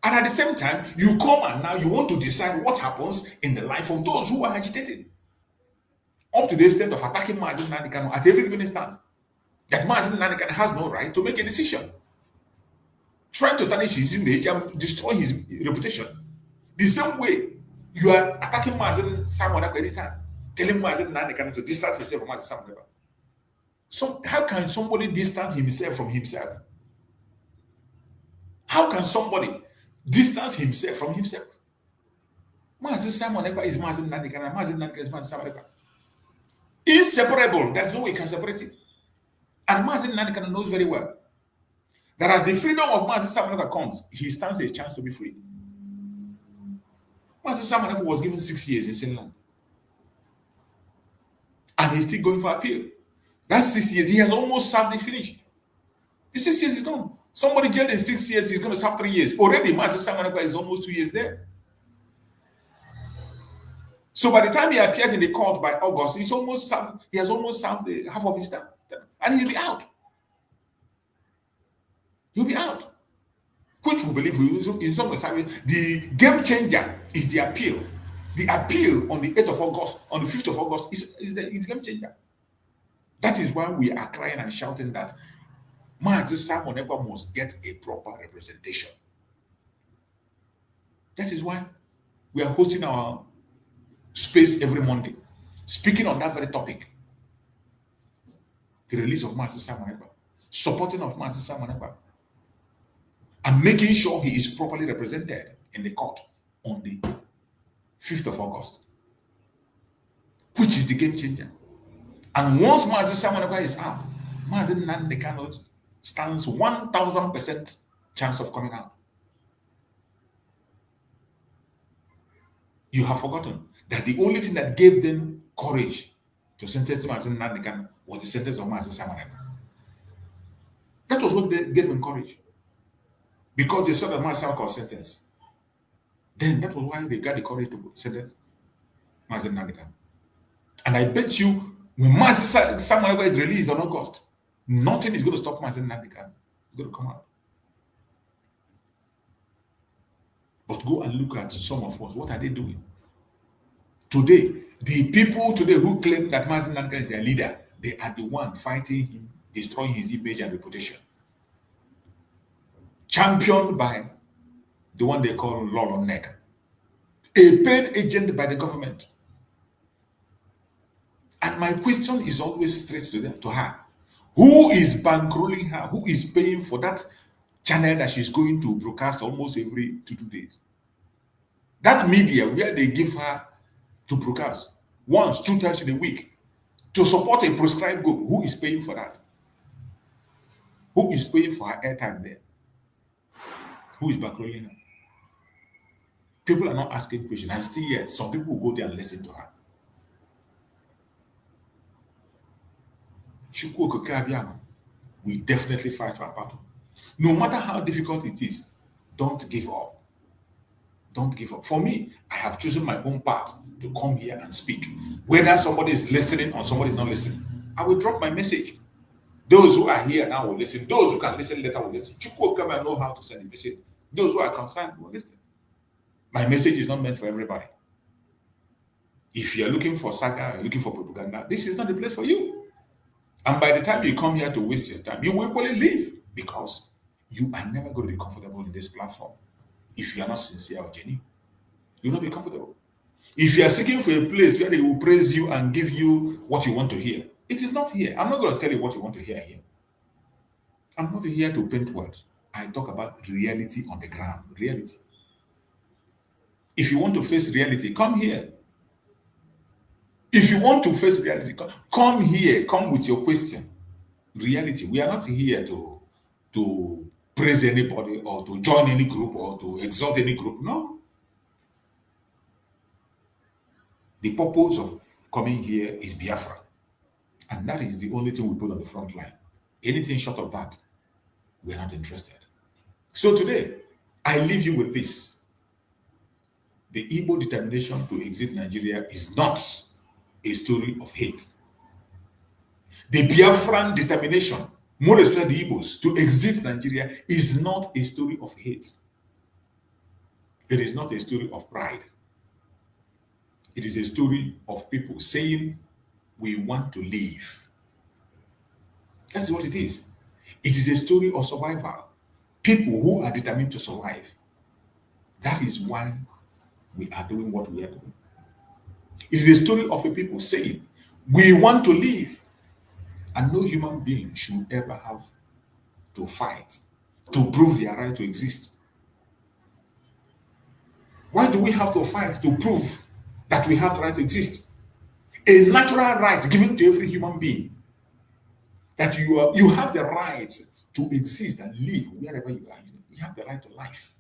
And at the same time, you come and now you want to decide what happens in the life of those who are agitated. Up to the extent of attacking Mazi Nnamdi Kanu at every given instance. That Mazi Nnamdi Kanu has no right to make a decision. Trying to tarnish his image and destroy his reputation. The same way You are attacking Mazen Samuel every time, telling Mazen Nnamdi to distance himself from Mazen Samuel. So how can somebody distance himself from himself? How can somebody distance himself from himself? Mazen Samuel is Mazen Nnamdi, Mazen Nnamdi is Mazen Samuel. Inseparable. There's no way you can separate it. And Mazen Nnamdi knows very well that as the freedom of Mazen Samuel comes, he stands a chance to be free. Mazen Samuel was given 6 years in Finland. And he's still going for appeal. That's 6 years. He has almost served the finish. The 6 years is gone. Somebody jailed in 6 years, he's going to serve 3 years. Already, Mazen Samuel is almost 2 years there. So by the time he appears in the court by August, he has almost served half of his term. And he'll be out. He'll be out. Which we believe the game changer is the appeal. The appeal on the 8th of August, on the 5th of August, is the game changer. That is why we are crying and shouting that Mazen Samuel must get a proper representation. That is why we are hosting our space every Monday, speaking on that very topic. The release of Mazen Samuel, supporting of Mazen Samuel, and making sure he is properly represented in the court on the 5th of August, which is the game changer. And once Mazen Samuel is out, Mazen Nnamdi stands 1,000% chance of coming out. You have forgotten that the only thing that gave them courage to sentence Mazen Nnamdi was the sentence of Mazen Samuel. That was what gave them courage. Because they saw that Mazen Samuel was sentenced. Then that was why they got the courage to sentence Mazen Nnamdi. And I bet you, when Mazen Samuel is released on August, nothing is going to stop Mazen Nnamdi. It's going to come out. But go and look at some of us. What are they doing? Today, the people today who claim that Mazen Nnamdi is their leader, they are the one fighting him, destroying his image and reputation. Championed by the one they call Lolo Neka, a paid agent by the government. And my question is always straight to her. Who is bankrolling her? Who is paying for that channel that she's going to broadcast almost every 2 days? That media where they give her to broadcast once, 2 times in a week to support a prescribed group. Who is paying for that? Who is paying for her airtime there? Who is bankrolling her? People are not asking questions, and still yet some people will go there and listen to her. We definitely fight for our battle. No matter how difficult it is, don't give up. Don't give up. For me, I have chosen my own path to come here and speak. Whether somebody is listening or somebody is not listening, I will drop my message. Those who are here now will listen. Those who can listen later will listen. Chukwuka know how to send a message. Those who are concerned will listen. My message is not meant for everybody. If you're looking for saga, you're looking for propaganda, this is not the place for you. And by the time you come here to waste your time, you will equally leave, because you are never going to be comfortable in this platform. If you are not sincere or genuine, you will not be comfortable. If you are seeking for a place where they will praise you and give you what you want to hear, it is not here. I'm not going to tell you what you want to hear here. I'm not here to paint words. I talk about reality on the ground. Reality. If you want to face reality, come here. If you want to face reality, come here. Come with your question. Reality. We are not here to praise anybody or to join any group or to exalt any group. No. The purpose of coming here is Biafra. And that is the only thing we put on the front line. Anything short of that, we are not interested. So today, I leave you with this. The Igbo determination to exit Nigeria is not a story of hate. The Biafran determination, more especially the Igbos, to exit Nigeria is not a story of hate. It is not a story of pride. It is a story of people saying, we want to leave. That's what it is. It is a story of survival. People who are determined to survive. That is why we are doing what we are doing. It is the story of a people saying, we want to live, and no human being should ever have to fight to prove their right to exist. Why do we have to fight to prove that we have the right to exist? A natural right given to every human being, that you have the right to exist and live wherever you are. You have the right to life.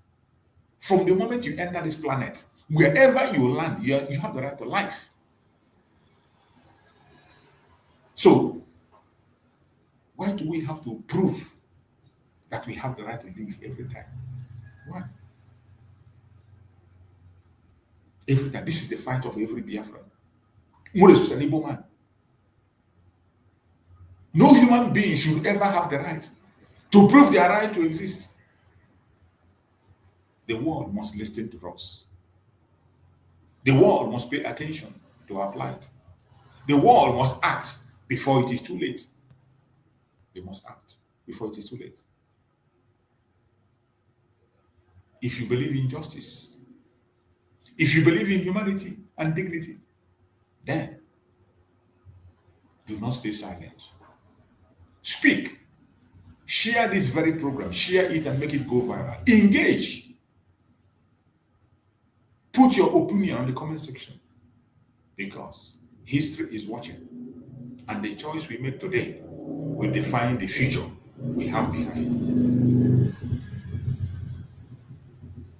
From the moment you enter this planet, wherever you land, you have the right to life. So, why do we have to prove that we have the right to live every time? Why? Every time. This is the fight of every Biafra. More especially Igbo man. No human being should ever have the right to prove their right to exist. The world must listen to us. The world must pay attention to our plight. The world must act before it is too late. They must act before it is too late. If you believe in justice, if you believe in humanity and dignity, then do not stay silent. Speak. Share this very program. Share it and make it go viral. Engage. Put your opinion on the comment section, because history is watching, and the choice we make today will define the future we have behind.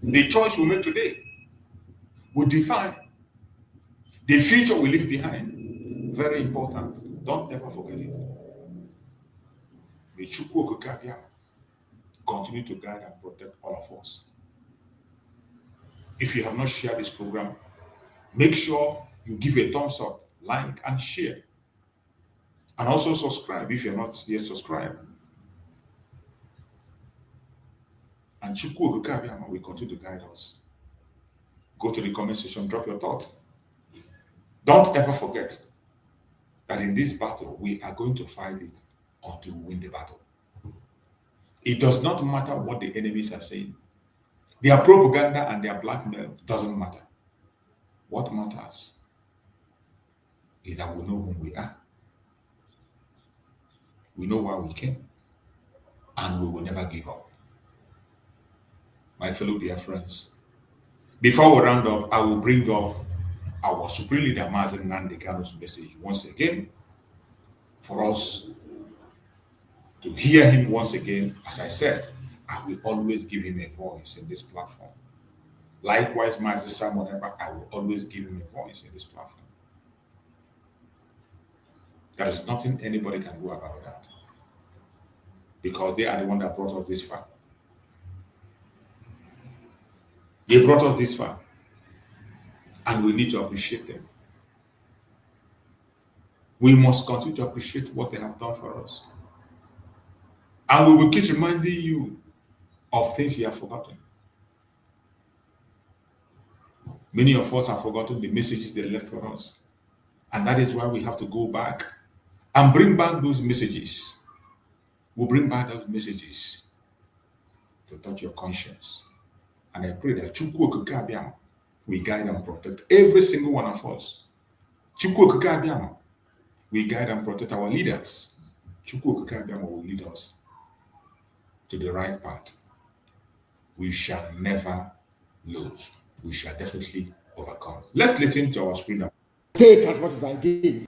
The choice we make today will define the future we leave behind. Very important. Don't ever forget it. May Chukwu Okike Abia continue to guide and protect all of us. If you have not shared this program, make sure you give a thumbs up, like, and share. And also subscribe if you're not yet subscribed. And Chukwu Okike Abia will continue to guide us. Go to the comment section, drop your thought. Don't ever forget that in this battle, we are going to fight it until we win the battle. It does not matter what the enemies are saying. Their propaganda and their blackmail doesn't matter. What matters is that we know who we are. We know why we came. And we will never give up. My fellow dear friends, before we round up, I will bring up our Supreme Leader, Nnamdi Kanu's message once again for us to hear him once again. As I said, I will always give him a voice in this platform. Likewise, Master Simon Eber, I will always give him a voice in this platform. There is nothing anybody can do about that, because they are the one that brought us this far. They brought us this far, and we need to appreciate them. We must continue to appreciate what they have done for us. And we will keep reminding you of things you have forgotten. Many of us have forgotten the messages they left for us. And that is why we have to go back and bring back those messages. We'll bring back those messages to touch your conscience. And I pray that Chukwu Okike Abia will guide and protect every single one of us. Chukwu Okike Abia will guide and protect our leaders. Chukwu Okike Abia will lead us to the right path. We shall never lose. We shall definitely overcome. Let's listen to our screener. Take as much as I give.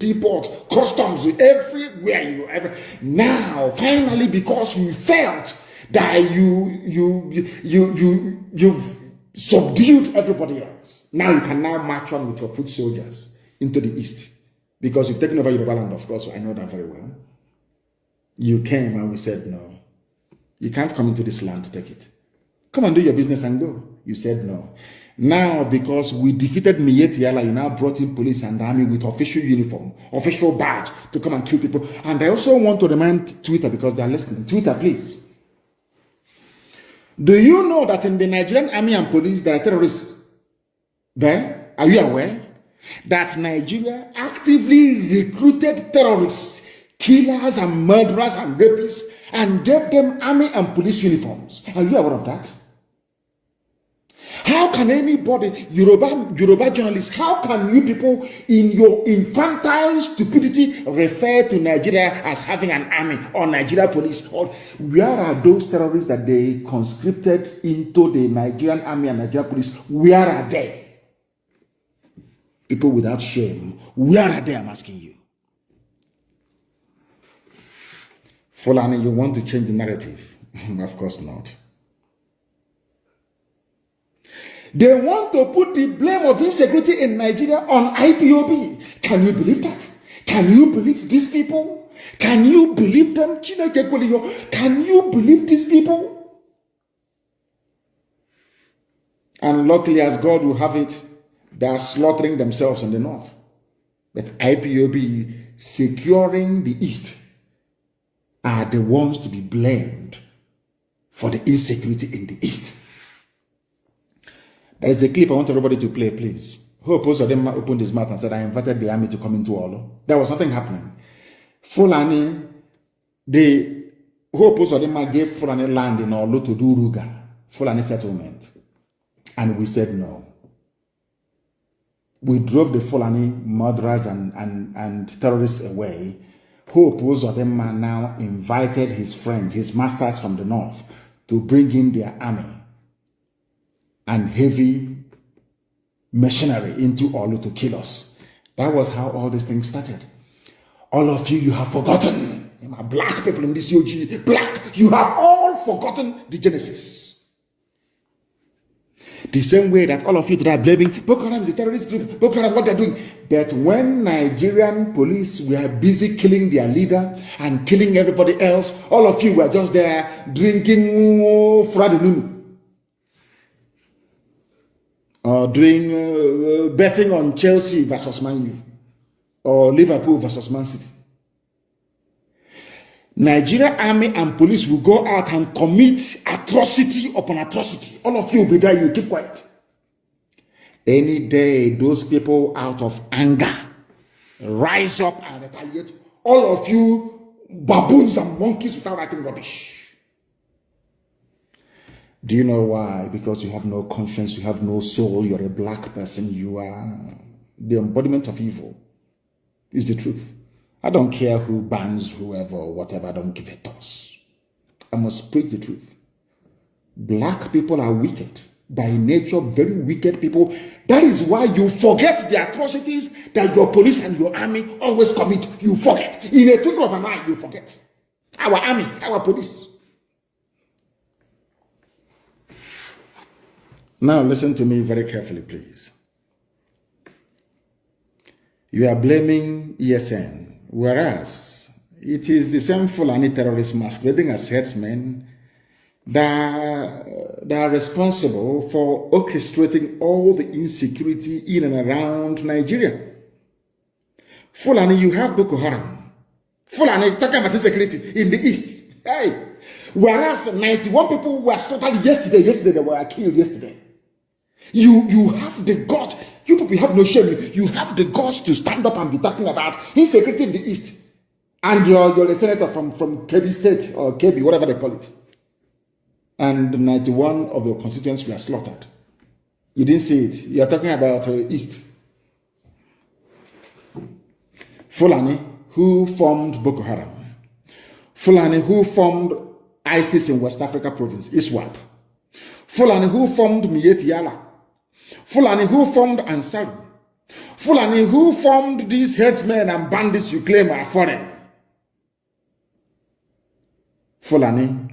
Seaport, customs, everywhere you ever. Now, finally, because you felt that you've subdued everybody else. Now you can now march on with your foot soldiers into the east, because you've taken over Yoruba land. Of course, I know that very well. You came and we said no. You can't come into this land to take it. Come and do your business and go. You said no. Now, because we defeated Miyetiala, you now brought in police and army with official uniform, official badge to come and kill people. And I also want to remind Twitter, because they are listening. Twitter, please. Do you know that in the Nigerian army and police there are terrorists there? Are you aware that Nigeria actively recruited terrorists, killers and murderers and rapists, and gave them army and police uniforms? Are you aware of that? How can anybody, Yoruba journalists, how can you people in your infantile stupidity refer to Nigeria as having an army or Nigeria police? Or where are those terrorists that they conscripted into the Nigerian army and Nigeria police? Where are they? People without shame, where are they? I'm asking you. Fulani, you want to change the narrative? Of course not. They want to put the blame of insecurity in Nigeria on IPOB. Can you believe that? Can you believe these people? Can you believe them? Can you believe these people? And luckily, as God will have it, they are slaughtering themselves in the north. But IPOB securing the east are the ones to be blamed for the insecurity in the east. There is a clip I want everybody to play, please. Who opposed them opened his mouth and said, I invited the army to come into Olo. There was nothing happening. Fulani, the who opposed them gave Fulani land in Olo to do Ruga, Fulani settlement. And we said no. We drove the Fulani murderers and terrorists away. Who opposed them now invited his friends, his masters from the north, to bring in their army and heavy machinery into Olu to kill us. That was how all these things started. All of you, you have forgotten. My black people in this UG, black, you have all forgotten the Genesis. The same way that all of you that are blaming Boko Haram is a terrorist group, Boko Haram, what they're doing. That when Nigerian police were busy killing their leader and killing everybody else, all of you were just there drinking Fradinunu. Or doing betting on Chelsea versus Man U, or Liverpool versus Man City. Nigeria army and police will go out and commit atrocity upon atrocity. All of you will be there, you keep quiet. Any day, those people out of anger rise up and retaliate. All of you baboons and monkeys without writing rubbish. Do you know why? Because you have no conscience, you have no soul, you're a black person, you are the embodiment of evil. Is the truth. I don't care who bans whoever or whatever, I don't give a toss. I must preach the truth. Black people are wicked. By nature, very wicked people. That is why you forget the atrocities that your police and your army always commit. You forget. In a twinkle of an eye, you forget. Our army, our police. Now listen to me very carefully, please. You are blaming ESN, whereas it is the same Fulani terrorists masquerading as headsmen that are responsible for orchestrating all the insecurity in and around Nigeria. Fulani, you have Boko Haram. Fulani, talking about insecurity in the east. Hey, whereas 91 people were slaughtered yesterday they were killed yesterday. You have the guts. You people have no shame. You have the guts to stand up and be talking about insecurity in the east. And you're a senator from Kebbi State or Kebbi, whatever they call it. And 91 of your constituents were slaughtered. You didn't see it. You're talking about east. Fulani, who formed Boko Haram. Fulani, who formed ISIS in West Africa province, ISWAP. Fulani, who formed Miyetti Yala. Fulani, who formed Ansaru. Fulani, who formed these headsmen and bandits you claim are foreign. Fulani,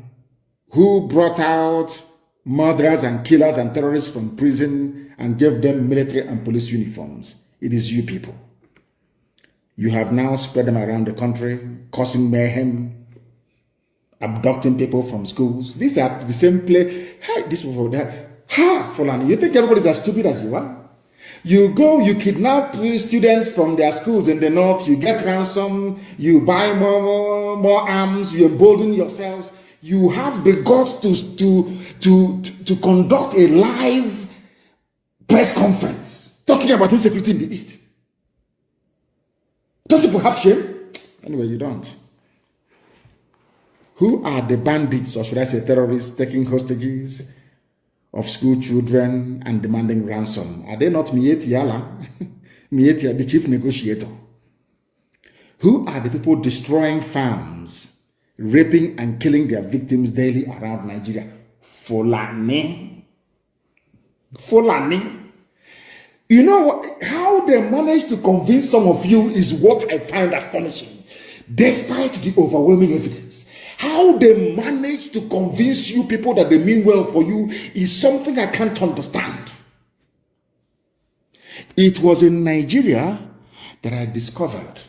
who brought out murderers and killers and terrorists from prison and gave them military and police uniforms. It is you people. You have now spread them around the country, causing mayhem, abducting people from schools. These are the same place. Hey, this people there. Ha, Fulani, you think everybody's as stupid as you are? You go, you kidnap students from their schools in the north, you get ransom, you buy more arms, you embolden yourselves. You have the guts to conduct a live press conference talking about insecurity in the East. Don't people have shame? Anyway, you don't. Who are the bandits, or should I say terrorists, taking hostages of school children and demanding ransom. Are they not Mieti Yala? Mieti, the chief negotiator. Who are the people destroying farms, raping and killing their victims daily around Nigeria? Fulani. Fulani. You know what? How they managed to convince some of you is what I find astonishing. Despite the overwhelming evidence, how they managed to convince you people that they mean well for you is something I can't understand. It was in Nigeria that I discovered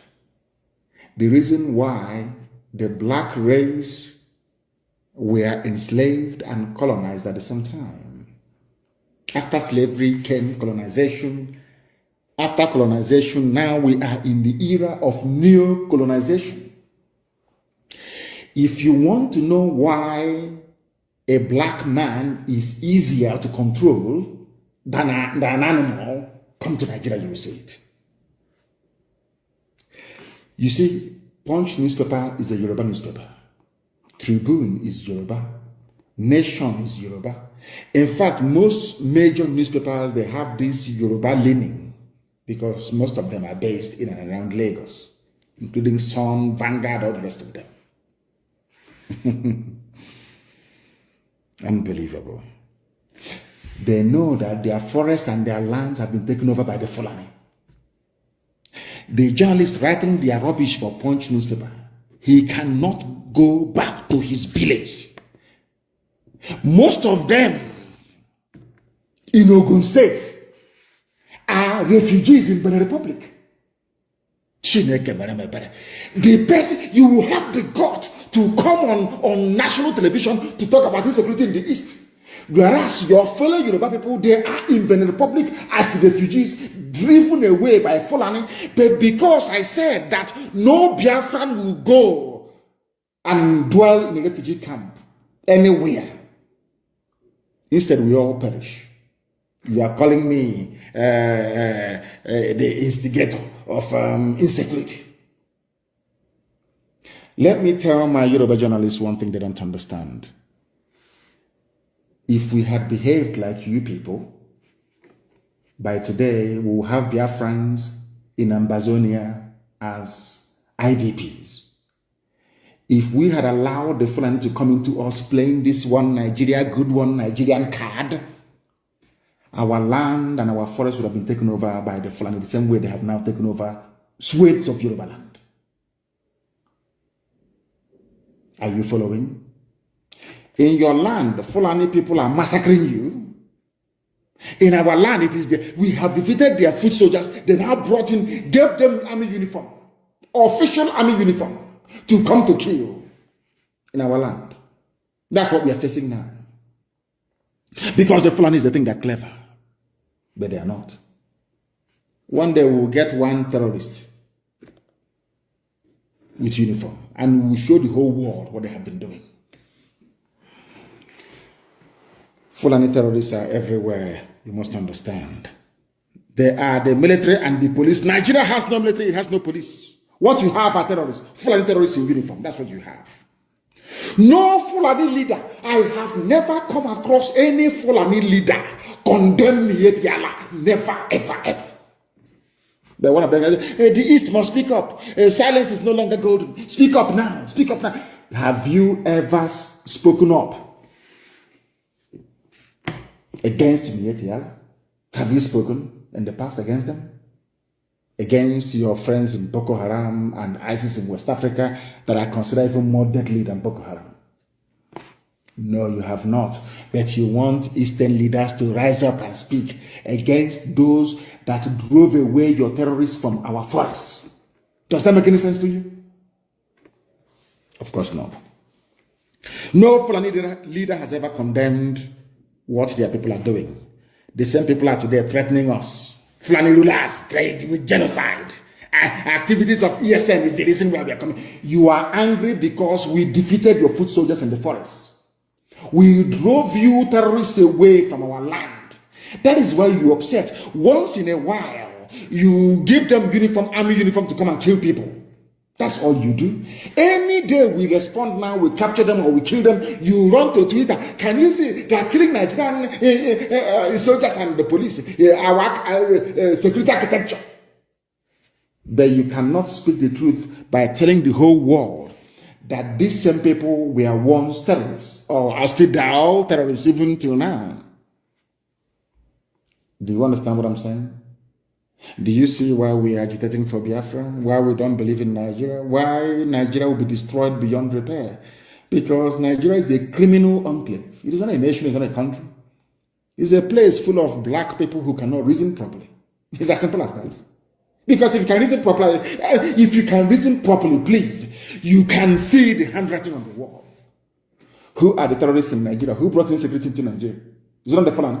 the reason why the black race were enslaved and colonized at the same time. After slavery came colonization. After colonization, now we are in the era of neo-colonization. If you want to know why a black man is easier to control than an animal, come to Nigeria, you will see it. You see, Punch newspaper is a Yoruba newspaper. Tribune is Yoruba. Nation is Yoruba. In fact, most major newspapers, they have this Yoruba leaning because most of them are based in and around Lagos, including Sun, Vanguard, all the rest of them. Unbelievable. They know that their forests and their lands have been taken over by the Fulani. The journalist writing their rubbish for Punch newspaper, he cannot go back to his village. Most of them in Ogun State are refugees in Benin Republic. The person, you will have the guts to come on national television to talk about insecurity in the East. Whereas your fellow Yoruba people, they are in Benin Republic as refugees, driven away by Fulani. But because I said that no Biafran will go and dwell in a refugee camp anywhere, instead we all perish. You are calling me the instigator of insecurity. Let me tell my Yoruba journalists one thing they don't understand. If we had behaved like you people, by today we will have Biafrans in Ambazonia as IDPs. If we had allowed the Fulani to come into us playing this one Nigeria, good one Nigerian card, our land and our forests would have been taken over by the Fulani the same way they have now taken over swathes of Yoruba land. Are you following? In your land, the Fulani people are massacring you. In our land, it is we have defeated their foot soldiers. They now brought in, gave them army uniform, official army uniform, to come to kill in our land. That's what we are facing now. Because the Fulanis, they think they're clever, but they are not. One day we'll get one terrorist with uniform, and we will show the whole world what they have been doing. Fulani terrorists are everywhere, you must understand. They are the military and the police. Nigeria has no military, it has no police. What you have are terrorists, Fulani terrorists in uniform, that's what you have. No Fulani leader, I have never come across any Fulani leader condemn me yet, never, ever, ever. But one of them, the East must speak up. Silence is no longer golden. Speak up now, speak up now. Have you ever spoken up against Mietiala? Have you spoken in the past against them? Against your friends in Boko Haram and ISIS in West Africa that are considered even more deadly than Boko Haram? No, you have not. But you want Eastern leaders to rise up and speak against those that drove away your terrorists from our forests. Does that make any sense to you? Of course not. No Fulani leader has ever condemned what their people are doing. The same people are today threatening us. Fulani rulers trade with genocide. Activities of ESN is the reason why we are coming. You are angry because we defeated your foot soldiers in the forest. We drove you terrorists away from our land. That is why you're upset. Once in a while, you give them uniform, army uniform to come and kill people. That's all you do. Any Any day we respond now, we capture them or we kill them, you run to Twitter. Can you see they are killing Nigerian soldiers and the police, our security architecture? But you cannot speak the truth by telling the whole world that these same people were once terrorists or are still all terrorists even till now. Do you understand what I'm saying? Do you see why we are agitating for Biafra? Why we don't believe in Nigeria? Why Nigeria will be destroyed beyond repair? Because Nigeria is a criminal enclave. It is not a nation, it's not a country. It's a place full of black people who cannot reason properly. It's as simple as that. Because if you can reason properly, please, you can see the handwriting on the wall. Who are the terrorists in Nigeria? Who brought insecurity into Nigeria? Is it not the Fulani?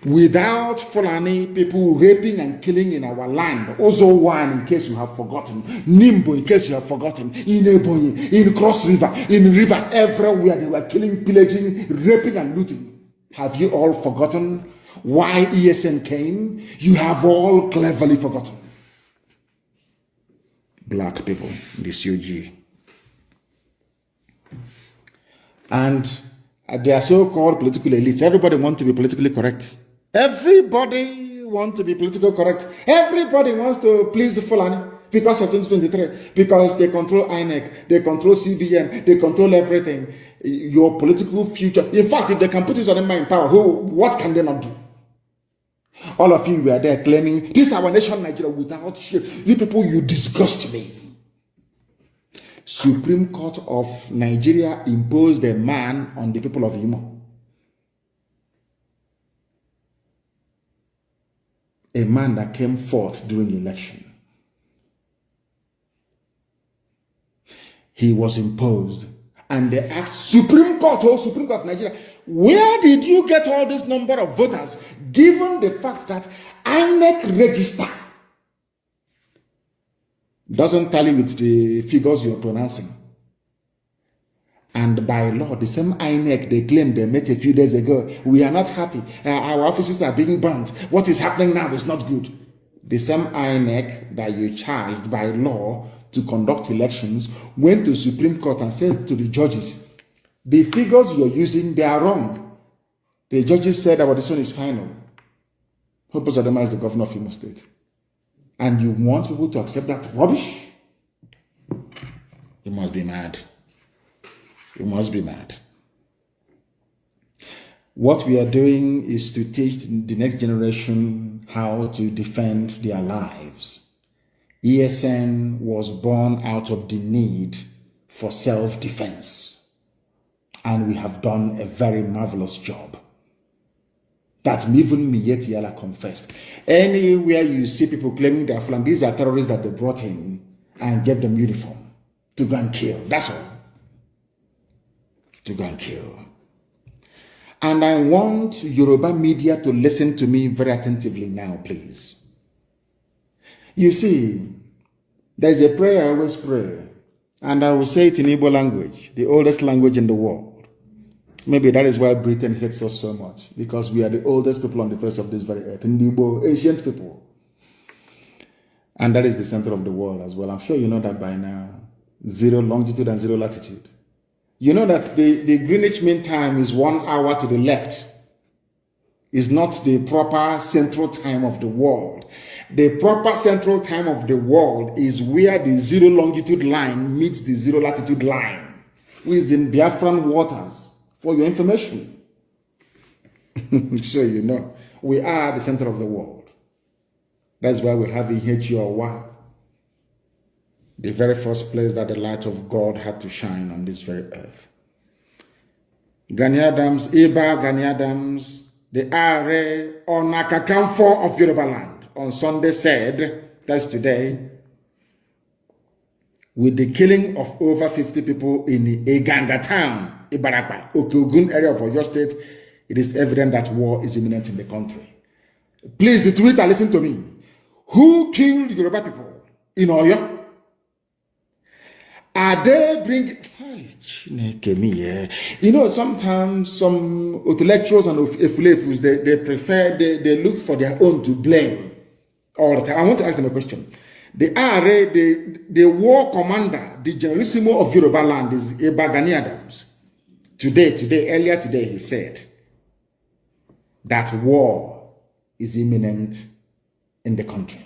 Without Fulani people raping and killing in our land, Ozowan in case you have forgotten, Nimbo in case you have forgotten, in Ebonyi, in Cross River, in rivers, everywhere they were killing, pillaging, raping and looting. Have you all forgotten why ESN came? You have all cleverly forgotten. Black people, the COG. And they are so-called political elites. Everybody wants to be politically correct. Everybody wants to be politically correct. Everybody wants to please Fulani because of 2023. Because they control INEC, they control CBN, they control everything. Your political future. In fact, if they can put this on in power, what can they not do? All of you were there claiming, this is our nation, Nigeria, without shit. You people, you disgust me. Supreme Court of Nigeria imposed a ban on the people of Imo. A man that came forth during election. He was imposed. And they asked Supreme Court of Nigeria, where did you get all this number of voters, given the fact that INEC register doesn't tally with the figures you're pronouncing? And by law, the same INEC they claimed they met a few days ago, we are not happy, our offices are being burnt, what is happening now is not good. The same INEC that you charged by law to conduct elections went to Supreme Court and said to the judges, the figures you're using, they are wrong. The judges said that this one is final. Hope Adama is the governor of Imo State. And you want people to accept that rubbish? You must be mad. You must be mad. What we are doing is to teach the next generation how to defend their lives. ESN was born out of the need for self-defense. And we have done a very marvelous job. That even Miyetti Yala confessed. Anywhere you see people claiming they are Fulani, these are terrorists that they brought in and gave them uniform to go and kill. That's all. To go and kill. And I want Yoruba media to listen to me very attentively now, please. You see, there's a prayer I always pray, and I will say it in Igbo language, the oldest language in the world. Maybe that is why Britain hates us so much, because we are the oldest people on the face of this very earth, in the Igbo, ancient people. And that is the center of the world as well. I'm sure you know that by now. 0 longitude and 0 latitude. You know that the Greenwich Mean Time is 1 hour to the left. It's not the proper central time of the world. The proper central time of the world is where the 0 longitude line meets the 0 latitude line, which is in Biafran waters, for your information. So you know, we are the center of the world. That's why we have Ihechiowa, the very first place that the light of God had to shine on this very earth. Gani Adams, Iba Gani Adams, the Are Onakakamfo of Yoruba land, on Sunday said, that's today, with the killing of over 50 people in Eganga town, Ibarapa, Okogun area of Oyo State, it is evident that war is imminent in the country. Please, the Twitter, listen to me. Who killed Yoruba people in Oyo? Are they bringing... You know, sometimes some intellectuals and efulefus, they look for their own to blame all the time. I want to ask them a question. The RA, the war commander, the generalissimo of Yoruba land is Eba Gani Adams. Earlier today, he said that war is imminent in the country.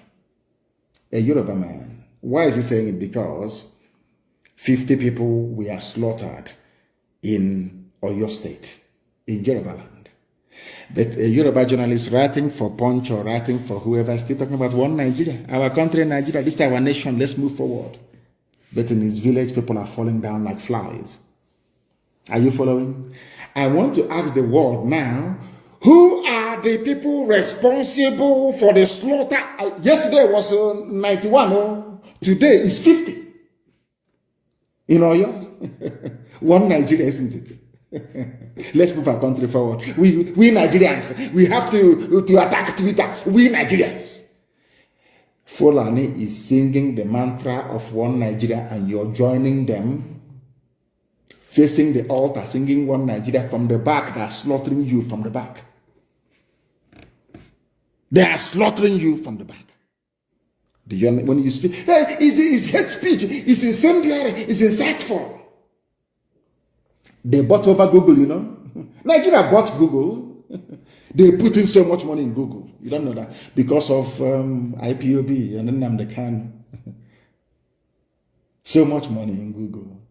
A Yoruba man. Why is he saying it? Because 50 people were slaughtered in Oyo State, in Yoruba land. But a Yoruba journalist writing for Punch or writing for whoever is still talking about one Nigeria, our country, Nigeria, this is our nation, let's move forward. But in his village, people are falling down like flies. Are you following? I want to ask the world now, who are the people responsible for the slaughter? Yesterday was 91, today is 50. In Oyo, one Nigeria, isn't it? Let's move our country forward. We Nigerians, we have to attack Twitter. We Nigerians. Fulani is singing the mantra of one Nigeria, and you're joining them, facing the altar, singing one Nigeria from the back. They are slaughtering you from the back. They are slaughtering you from the back. When you speak, hey, it's hate speech, it's incendiary, it's insightful. They bought over Google, you know. Nigeria bought Google. They put in so much money in Google. You don't know that. Because of IPOB and Nnamdi Kanu. So much money in Google.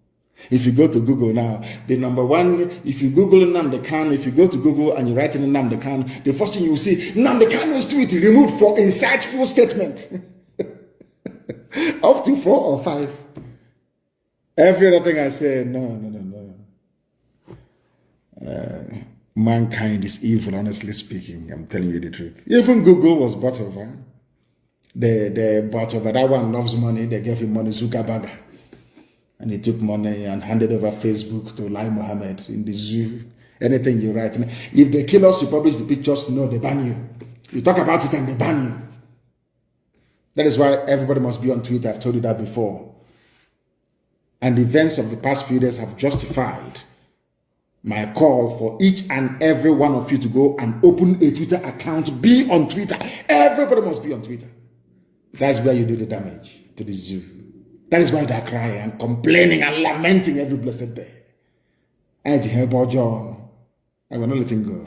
If you go to Google now, the number one, if you Google Nnamdi Kanu, if you go to Google and you write in Nnamdi Kanu, the first thing you will see, Nnamdi Kanu's tweet removed for insightful statement. Up to 4 or 5. Every other thing I say, no. Mankind is evil, honestly speaking. I'm telling you the truth. Even Google was bought over. They bought over. That one loves money. They gave him money, Zuckerberg. And he took money and handed over Facebook to Lai Mohammed in the zoo. Anything you write. If they kill us, you publish the pictures, no, they ban you. You talk about it and they ban you. That is why everybody must be on Twitter. I've told you that before. And the events of the past few days have justified my call for each and every one of you to go and open a Twitter account. Be on Twitter. Everybody must be on Twitter. That's where you do the damage to the zoo. That is why they're crying and complaining and lamenting every blessed day. I will not let him go.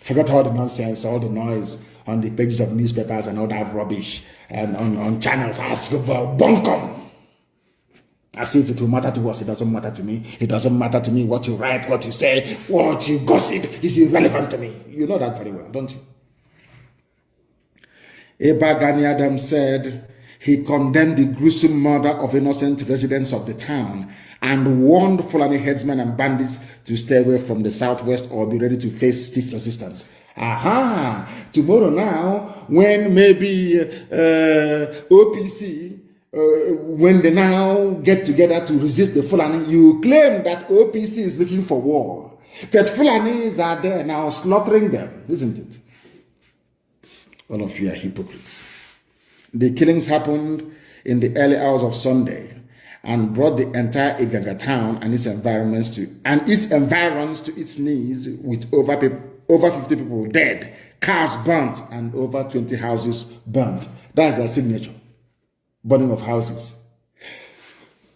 Forgot all the nonsense, all the noise on the pages of newspapers and all that rubbish and on channels. Ask about bunkum. As if it will matter to us. It doesn't matter to me. It doesn't matter to me what you write, what you say, what you gossip is irrelevant to me. You know that very well, don't you? Eba Gani Adams said he condemned the gruesome murder of innocent residents of the town and warned Fulani headsmen and bandits to stay away from the southwest or be ready to face stiff resistance. Aha! Tomorrow now, when maybe OPC, when they now get together to resist the Fulani, you claim that OPC is looking for war. But Fulanis are there now slaughtering them, isn't it? All of you are hypocrites. The killings happened in the early hours of Sunday and brought the entire Igaga town and its environs to its knees, with over 50 people dead, cars burnt, and over 20 houses burnt. That's their signature. Burning of houses.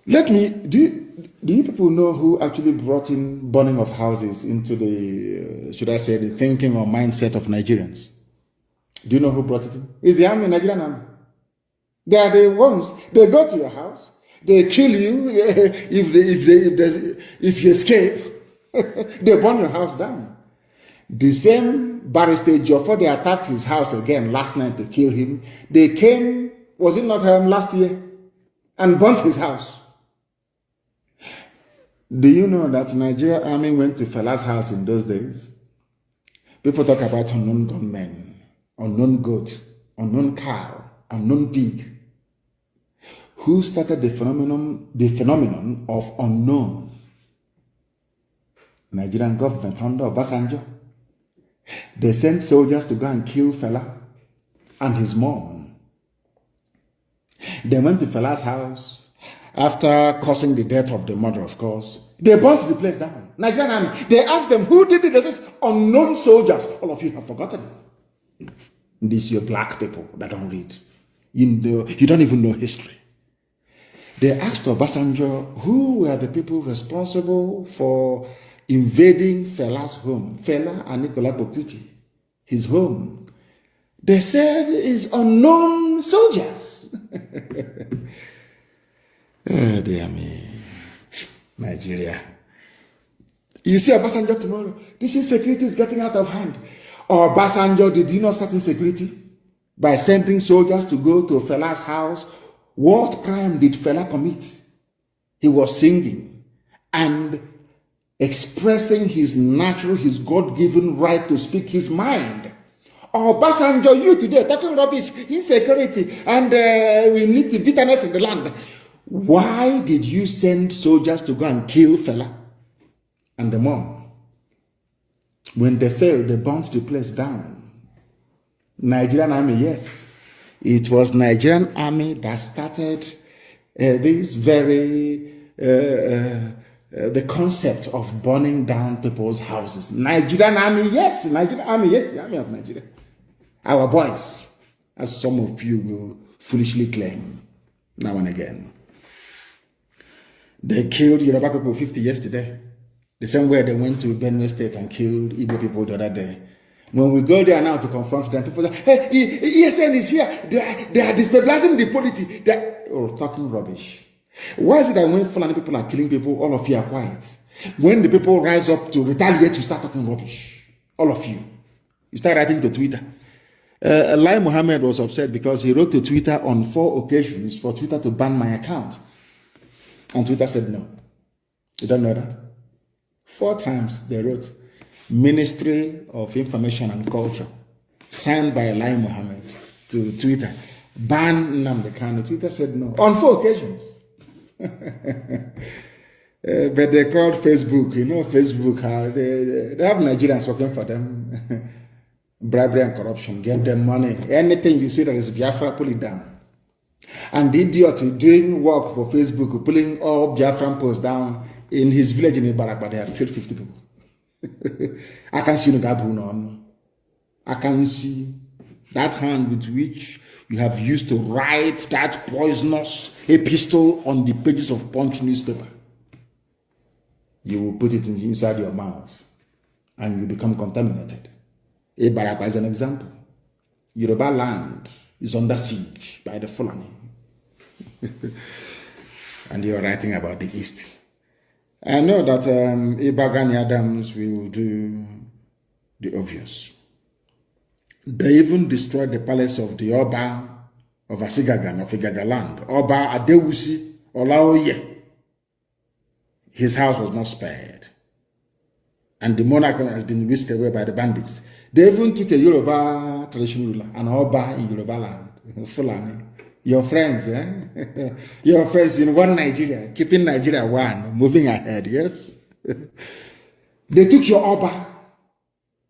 Do you people know who actually brought in burning of houses into the, should I say, the thinking or mindset of Nigerians? Do you know who brought it in? It's the army, Nigerian army. They are the ones. They go to your house. They kill you. If you escape, they burn your house down. The same barrister Joffo, they attacked his house again last night to kill him. They came, was it not last year, and burnt his house. Do you know that Nigerian army went to Fela's house in those days? People talk about unknown gunmen, unknown goat, unknown cow, unknown pig. Who started the phenomenon of unknown? Nigerian government under Obasanjo. They sent soldiers to go and kill Fela and his mom. They went to Fela's house after causing the death of the mother, of course. They burnt the place down. Nigerian army. They asked them, who did it? They said, unknown soldiers. All of you have forgotten. These are black people that don't read. You don't even know history. They asked Obasanjo who were the people responsible for invading Fela's home, Fela and Nicolas Bokuti, his home. They said it's unknown soldiers. Oh, dear me. Nigeria. You see Obasanjo tomorrow. This insecurity is getting out of hand. Obasanjo, did you not start insecurity by sending soldiers to go to Fela's house? What crime did Fela commit? He was singing and expressing his natural, his God-given right to speak his mind. Obasanjo, you today talking rubbish, insecurity, and we need the bitterness in the land. Why did you send soldiers to go and kill Fela and the mom? When they failed, they burnt the place down. Nigerian army, yes. It was Nigerian army that started this very, the concept of burning down people's houses. Nigerian army, yes. Nigerian army, yes. The army of Nigeria. Our boys, as some of you will foolishly claim now and again. They killed Yoruba people 50 yesterday. The same way they went to Benue State and killed Igbo people the other day. When we go there now to confront them, people say, hey, ESN is here. They are destabilizing the polity. Oh, talking rubbish. Why is it that when Fulani people are killing people, all of you are quiet? When the people rise up to retaliate, you start talking rubbish. All of you. You start writing to Twitter. Lai Mohammed was upset because he wrote to Twitter on 4 occasions for Twitter to ban my account. And Twitter said no. You don't know that? 4 times they wrote. Ministry of Information and Culture, signed by Lai Mohammed to Twitter, ban Nnamdi Kanu. Twitter said no on 4 occasions. But they called Facebook. You know, Facebook, they have Nigerians working for them. Bribery and corruption, get them money. Anything you see that is Biafra, pull it down. And the idiot doing work for Facebook, pulling all Biafran posts down in his village in Ibarak, but they have killed 50 people. I can see I can see that hand with which you have used to write that poisonous epistle on the pages of Punch newspaper. You will put it inside your mouth and you become contaminated. Ibarapa is an example. Yoruba land is under siege by the Fulani. And you're writing about the East. I know that Ibagani Adams will do the obvious. They even destroyed the palace of the Oba of Ashigagan, of Igaga land. Oba Adewusi Olaoye. His house was not spared. And the monarch has been whisked away by the bandits. They even took a Yoruba traditional ruler, an Oba in Yoruba land, Fulani. Your friends, your friends in one Nigeria, keeping Nigeria one, moving ahead, yes? They took your Oba.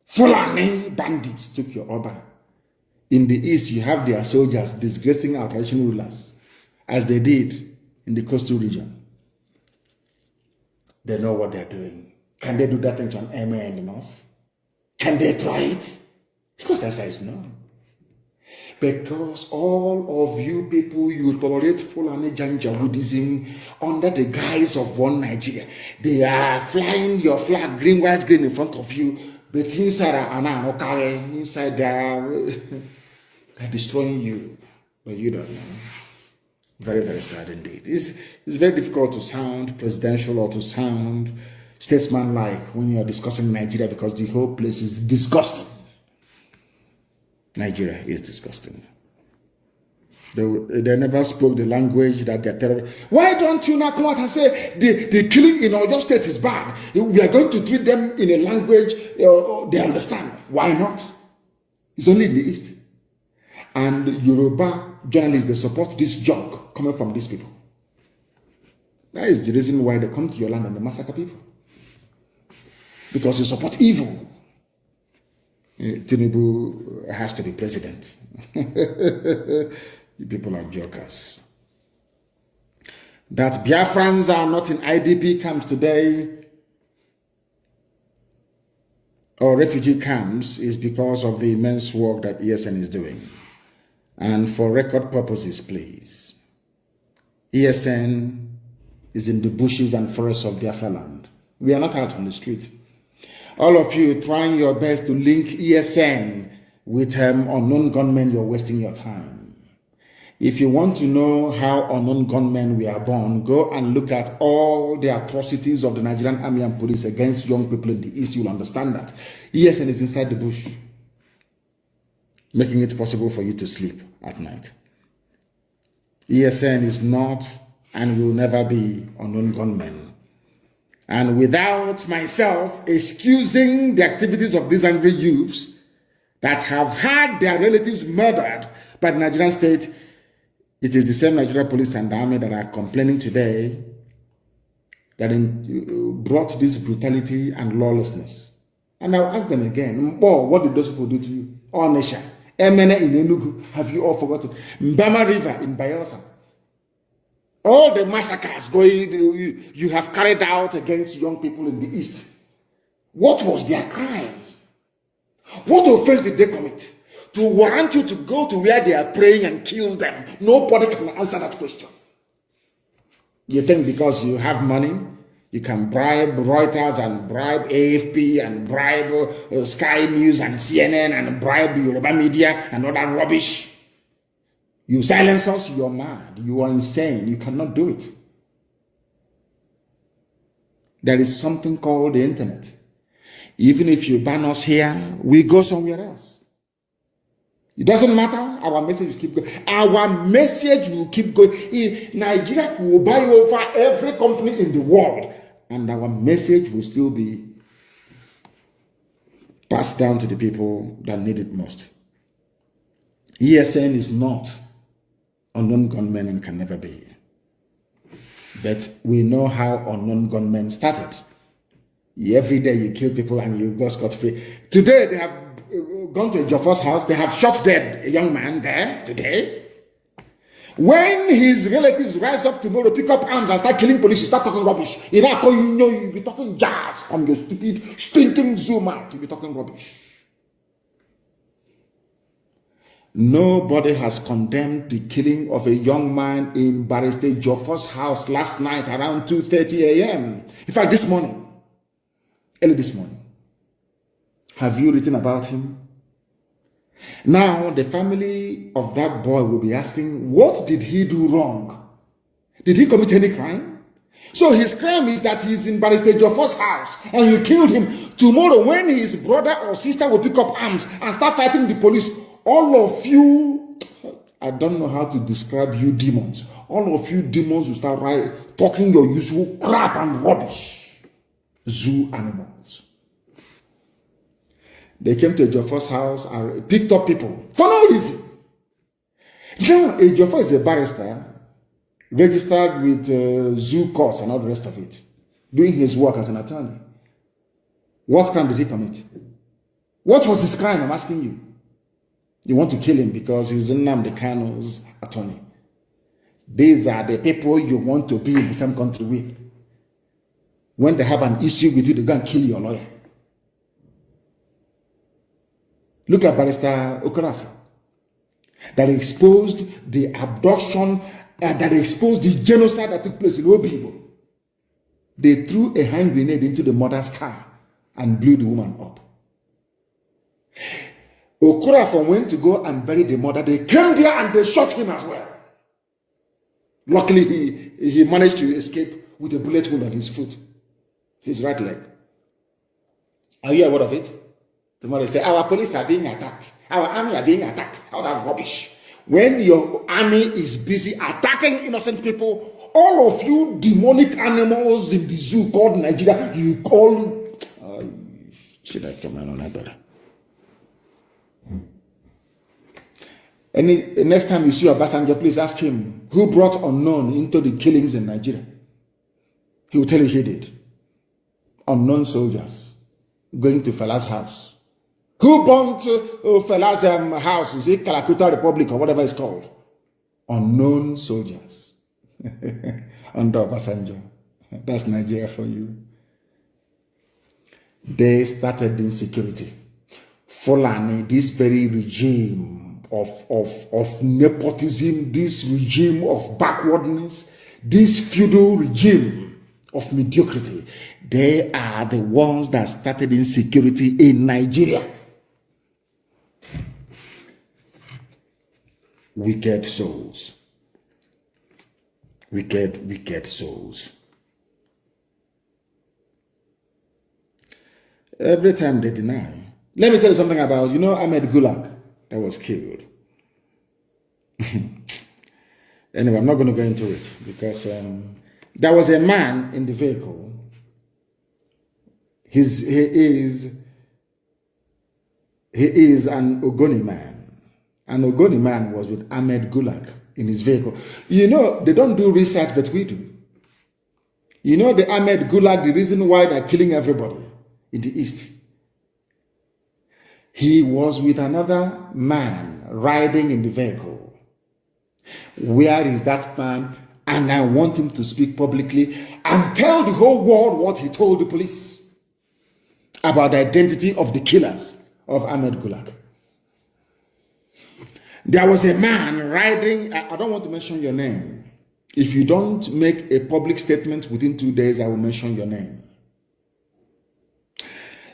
Fulani bandits took your Oba. In the East, you have their soldiers disgracing our traditional rulers, as they did in the coastal region. They know what they're doing. Can they do that into an airman in the north? Can they try it? Of course, the answer is no. Because all of you people, you tolerate Fulani Janjaweedism under the guise of one Nigeria. They are flying your flag, green, white, green in front of you, but inside they're destroying you. But you don't know. Very, very sad indeed. It's very difficult to sound presidential or to sound statesman-like when you're discussing Nigeria because the whole place is disgusting. Nigeria is disgusting. They never spoke the language that they're terrorists. Why don't you now come out and say the killing in Oyo State is bad? We are going to treat them in a language they understand. Why not? It's only in the East. And Yoruba journalists, they support this junk coming from these people. That is the reason why they come to your land and they massacre people. Because you support evil. Tinubu has to be president. You people are jokers. That Biafrans are not in IDP camps today or refugee camps is because of the immense work that ESN is doing. And for record purposes, please, ESN is in the bushes and forests of Biafra land. We are not out on the street. All of you trying your best to link ESN with unknown gunmen, you're wasting your time. If you want to know how unknown gunmen were born, go and look at all the atrocities of the Nigerian army and police against young people in the East. You'll understand that. ESN is inside the bush, making it possible for you to sleep at night. ESN is not and will never be unknown gunmen. And without myself excusing the activities of these angry youths that have had their relatives murdered by the Nigerian state, it is the same Nigerian police and army that are complaining today that brought this brutality and lawlessness. And I'll ask them again, oh, what did those people do to you? Onisha, Emene in Enugu, have you all forgotten? Mbama River in Bayelsa. All the massacres you have carried out against young people in the East. What was their crime? What offense did they commit to warrant you to go to where they are praying and kill them? Nobody can answer that question. You think because you have money, you can bribe Reuters and bribe AFP and bribe Sky News and CNN and bribe Yoruba media and all that rubbish. You silence us, you're mad, you are insane, you cannot do it. There is something called the internet. Even if you ban us here, we go somewhere else. It doesn't matter, our message will keep going. Our message will keep going. Nigeria will buy over every company in the world, and our message will still be passed down to the people that need it most. ESN is not unknown gunmen and can never be. But we know how unknown gunmen started. Every day you kill people and you go scot-free. Today they have gone to a Jofa's house. They have shot dead a young man there today. When his relatives rise up tomorrow, pick up arms and start killing police, you start talking rubbish. In Iraq, you know you'll be talking jazz from your stupid, stinking Zoom out. You'll be talking rubbish. Nobody has condemned the killing of a young man in Barrister Jofa's house last night around 2:30 a.m. In fact, this morning, early this morning. Have you written about him? Now, the family of that boy will be asking, what did he do wrong? Did he commit any crime? So his crime is that he's in Barrister Jofa's house and you killed him. Tomorrow, when his brother or sister will pick up arms and start fighting the police, all of you, I don't know how to describe you demons. All of you demons will start talking your usual crap and rubbish. Zoo animals. They came to Jofa's house and picked up people for no reason. Now, Jofa is a barrister, registered with zoo courts and all the rest of it, doing his work as an attorney. What crime did he commit? What was his crime? I'm asking you. You want to kill him because he's Nnamdi Kanu's attorney. These are the people you want to be in the same country with. When they have an issue with you, they go and kill your lawyer. Look at Barrister Okorafor, that exposed the abduction, that exposed the genocide that took place in Obibo. They threw a hand grenade into the mother's car and blew the woman up. Okorafor went to go and bury the mother. They came there and they shot him as well. Luckily, he managed to escape with a bullet wound on his foot, his right leg. Are you aware of it? Tomorrow they say, our police are being attacked. Our army are being attacked. All that rubbish. When your army is busy attacking innocent people, all of you demonic animals in the zoo called Nigeria, you call... should I come on another? Next time you see Obasanjo, please ask him who brought unknown into the killings in Nigeria. He will tell you he did. Unknown soldiers going to Fela's house. Who burnt Fela's house? Is it Calcutta Republic or whatever it's called? Unknown soldiers under Obasanjo. That's Nigeria for you. They started insecurity. Fulani, this very regime of nepotism, this regime of backwardness, this feudal regime of mediocrity. They are the ones that started insecurity in Nigeria. Wicked souls. Wicked souls. Every time they deny. Let me tell you something about, Ahmed Gulag that was killed. Anyway, I'm not going to go into it because there was a man in the vehicle. He is an Ogoni man. An Ogoni man was with Ahmed Gulag in his vehicle. They don't do research, but we do. The Ahmed Gulag, the reason why they're killing everybody in the East. He was with another man riding in the vehicle. Where is that man? And I want him to speak publicly and tell the whole world what he told the police about the identity of the killers of Ahmed Gulag. There was a man riding, I don't want to mention your name. If you don't make a public statement within 2 days, I will mention your name.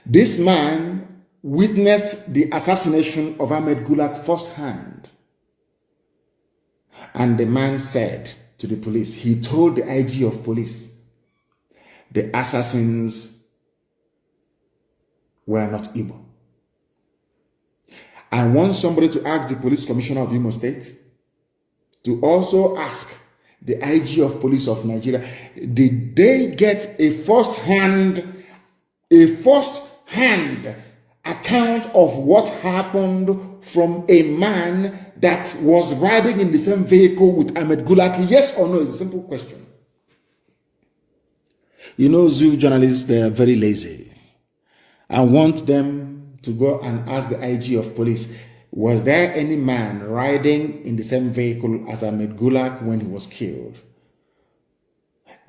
This man witnessed the assassination of Ahmed Gulag firsthand. And the man said to the police, he told the IG of police, the assassins were not Igbo. I want somebody to ask the police commissioner of Imo State to also ask the IG of police of Nigeria, did they get a first-hand account of what happened from a man that was riding in the same vehicle with Ahmed Gulag? Yes or no? It's a simple question. Zoo journalists, they are very lazy. I want them to go and ask the IG of police, was there any man riding in the same vehicle as Ahmed Gulag when he was killed?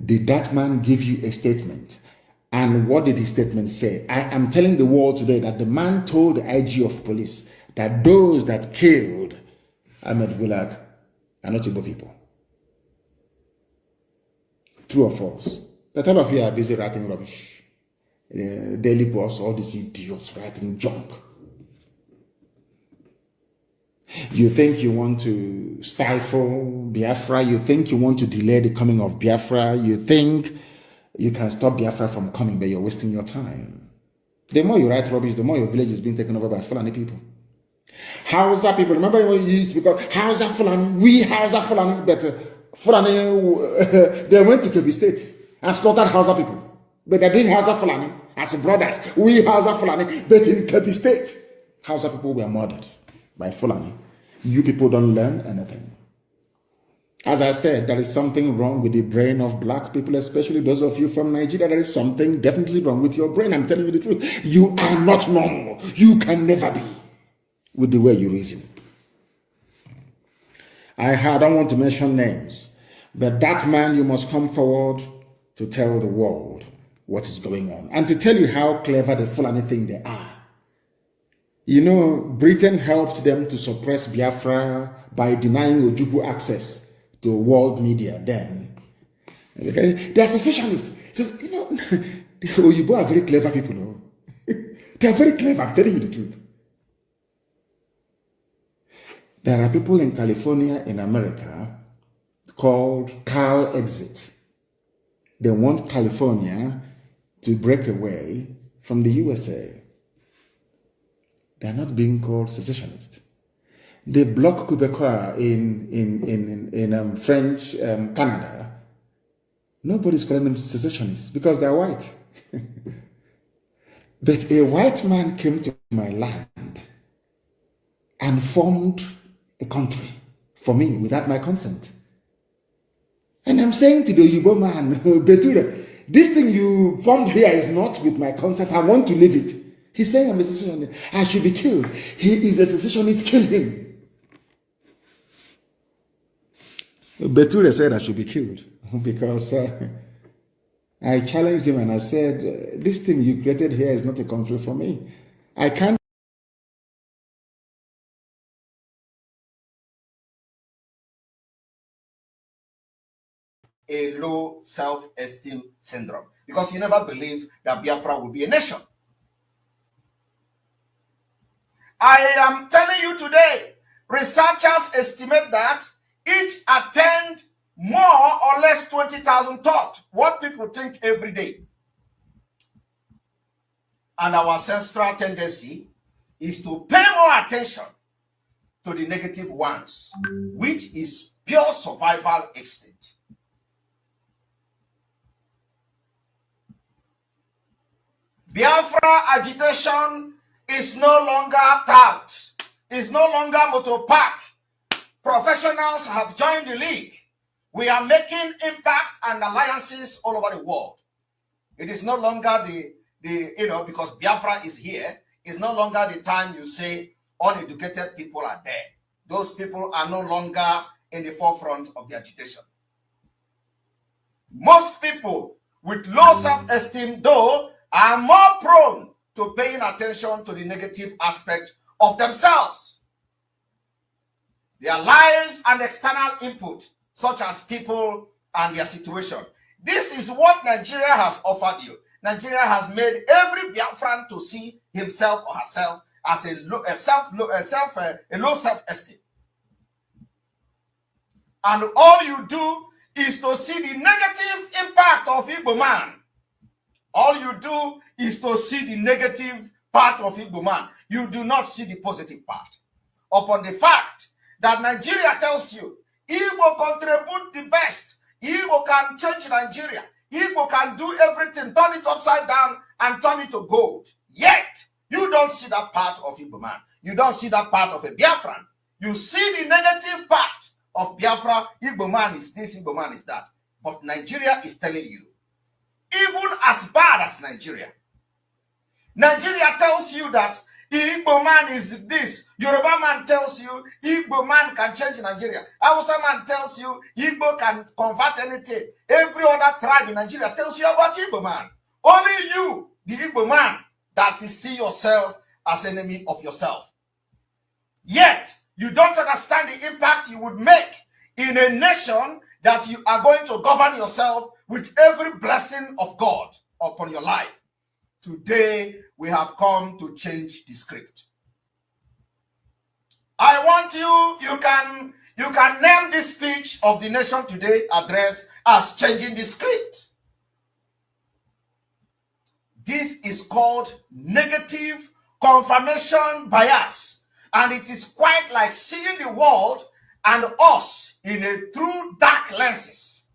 Did that man give you a statement? And what did his statement say? I am telling the world today that the man told the IG of police that those that killed Ahmed Gulag are not Igbo people. True or false? But all of you are busy writing rubbish. Daily Post, all these idiots writing junk. You think you want to stifle Biafra? You think you want to delay the coming of Biafra? You think you can stop Biafra from coming, but you're wasting your time. The more you write rubbish, the more your village is being taken over by Fulani people. Hausa people, remember when you used to be called Hausa Fulani? We Hausa Fulani, but Fulani, they went to Kebbi State and slaughtered Hausa people. But they did Hausa Fulani as brothers. We Hausa Fulani, but in Kebbi State, Hausa people were murdered by Fulani. You people don't learn anything. As I said, there is something wrong with the brain of black people, especially those of you from Nigeria. There is something definitely wrong with your brain. I'm telling you the truth. You are not normal. You can never be with the way you reason. I don't want to mention names, but that man, you must come forward to tell the world what is going on and to tell you how clever the Fulani think they are. Britain helped them to suppress Biafra by denying Ojukwu access to world media then. Okay? They are secessionists. The Oyibo are very clever people. No? They are very clever, I'm telling you the truth. There are people in California, in America, called Cal Exit. They want California to break away from the USA. They are not being called secessionists. They block Quebecois in French Canada. Nobody's calling them secessionists because they are white. But a white man came to my land and formed a country for me without my consent. And I'm saying to the Igbo man, Beture, this thing you formed here is not with my consent. I want to leave it. He's saying I'm a secessionist. I should be killed. He is a secessionist. Kill him. Beture said I should be killed because I challenged him and I said, this thing you created here is not a country for me. I can't a low self-esteem syndrome because you never believed that Biafra will be a nation. I am telling you today, researchers estimate that each attend more or less 20,000 thoughts, what people think every day. And our ancestral tendency is to pay more attention to the negative ones, which is pure survival instinct. Biafra agitation is no longer tout, is no longer motor park. Professionals have joined the league. We are making impact and alliances all over the world. It is no longer because Biafra is here, it's no longer the time you say uneducated people are there. Those people are no longer in the forefront of the agitation. Most people with low self-esteem, though, are more prone to paying attention to the negative aspect of themselves. Their lives and external input, such as people and their situation. This is what Nigeria has offered you. Nigeria has made every Biafran to see himself or herself as a low self-esteem. And all you do is to see the negative impact of Igbo man. All you do is to see the negative part of Igbo man. You do not see the positive part. Upon the fact that Nigeria tells you, Igbo contribute the best. Igbo can change Nigeria. Igbo can do everything, turn it upside down and turn it to gold. Yet, you don't see that part of Igbo man. You don't see that part of a Biafran. You see the negative part of Biafra. Igbo man is this, Igbo man is that. But Nigeria is telling you, even as bad as Nigeria, Nigeria tells you that Igbo man is this. Yoruba man tells you Igbo man can change Nigeria. Hausa man tells you Igbo can convert anything. Every other tribe in Nigeria tells you about Igbo man. Only you, the Igbo man, that is see yourself as enemy of yourself. Yet, you don't understand the impact you would make in a nation that you are going to govern yourself with every blessing of God upon your life. Today, we have come to change the script. I want you can name this speech of the Nation Today address as changing the script. This is called negative confirmation bias. And it is quite like seeing the world and us in a true dark lenses,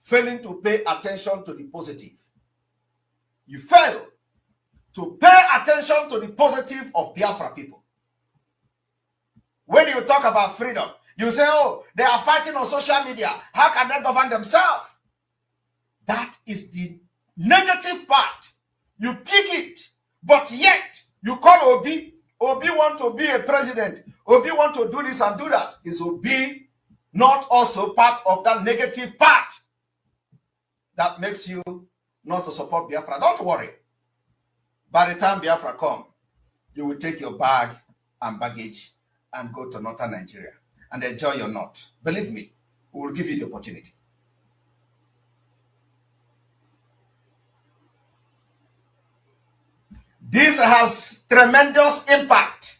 failing to pay attention to the positive. You fail to pay attention to the positive of Biafra people. When you talk about freedom, you say, oh, they are fighting on social media. How can they govern themselves? That is the negative part. You pick it, but yet you call Obi. Obi want to be a president. Obi want to do this and do that. Is Obi not also part of that negative part that makes you not to support Biafra? Don't worry. By the time Biafra come, you will take your bag and baggage and go to northern Nigeria and enjoy your north. Believe me, we will give you the opportunity. This has tremendous impact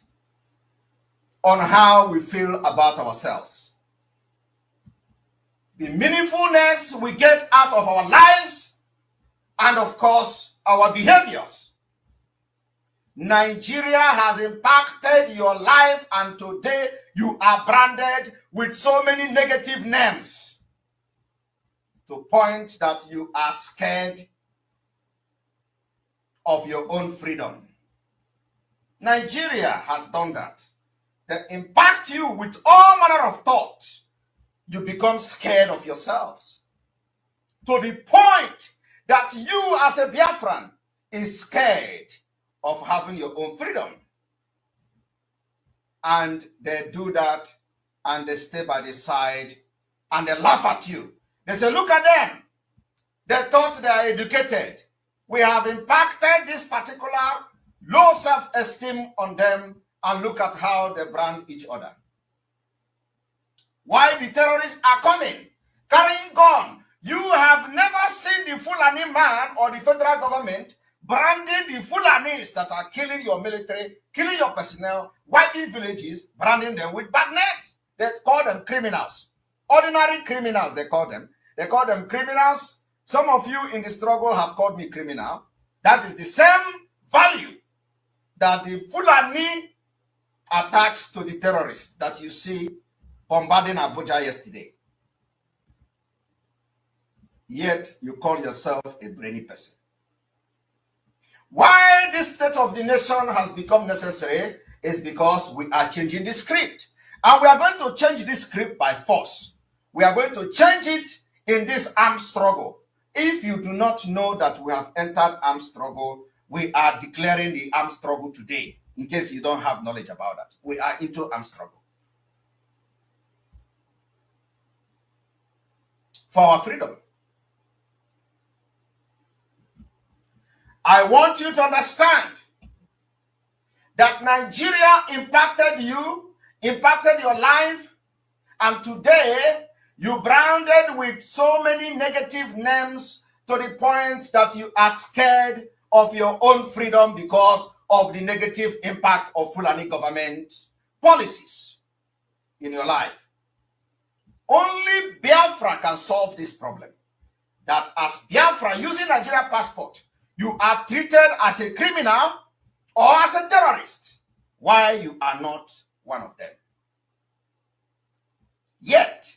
on how we feel about ourselves. The meaningfulness we get out of our lives and, of course, our behaviors. Nigeria has impacted your life, and today you are branded with so many negative names to point that you are scared of your own freedom. Nigeria has done that. They impact you with all manner of thoughts. You become scared of yourselves to the point that you as a Biafran is scared of having your own freedom. And they do that and they stay by the side and they laugh at you. They say, look at them. They thought they are educated. We have impacted this particular low self-esteem on them, and look at how they brand each other. Why the terrorists are coming, carrying gun, You have never seen the Fulani man or the federal government branding the Fulanis that are killing your military, killing your personnel, wiping villages, branding them with bad names. They call them criminals. Ordinary criminals, they call them. They call them criminals. Some of you in the struggle have called me criminal. That is the same value that the Fulani attached to the terrorists that you see bombarding Abuja yesterday. Yet you call yourself a brainy person. Why this state of the nation has become necessary is because we are changing the script. And we are going to change this script by force. We are going to change it in this armed struggle. If you do not know that we have entered armed struggle, we are declaring the armed struggle today, in case you don't have knowledge about that. We are into armed struggle. For our freedom. I want you to understand that Nigeria impacted you, impacted your life, and today you branded with so many negative names to the point that you are scared of your own freedom because of the negative impact of Fulani government policies in your life. Only Biafra can solve this problem. That as Biafra using Nigerian passport, you are treated as a criminal or as a terrorist, while you are not one of them. Yet,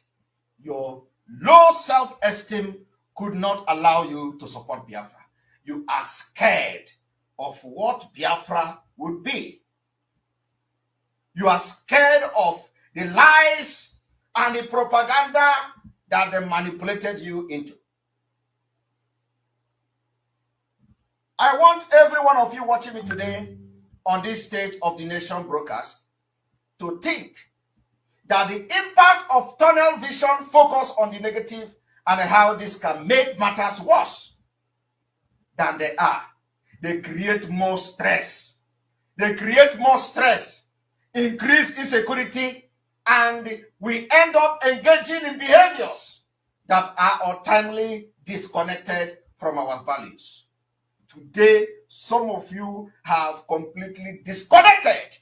your low self-esteem could not allow you to support Biafra. You are scared of what Biafra would be. You are scared of the lies and the propaganda that they manipulated you into. I want every one of you watching me today on this State of the Nation broadcast to think that the impact of tunnel vision focus on the negative and how this can make matters worse than they are. They create more stress. They create more stress, increase insecurity, and we end up engaging in behaviors that are ultimately disconnected from our values. Today, some of you have completely disconnected,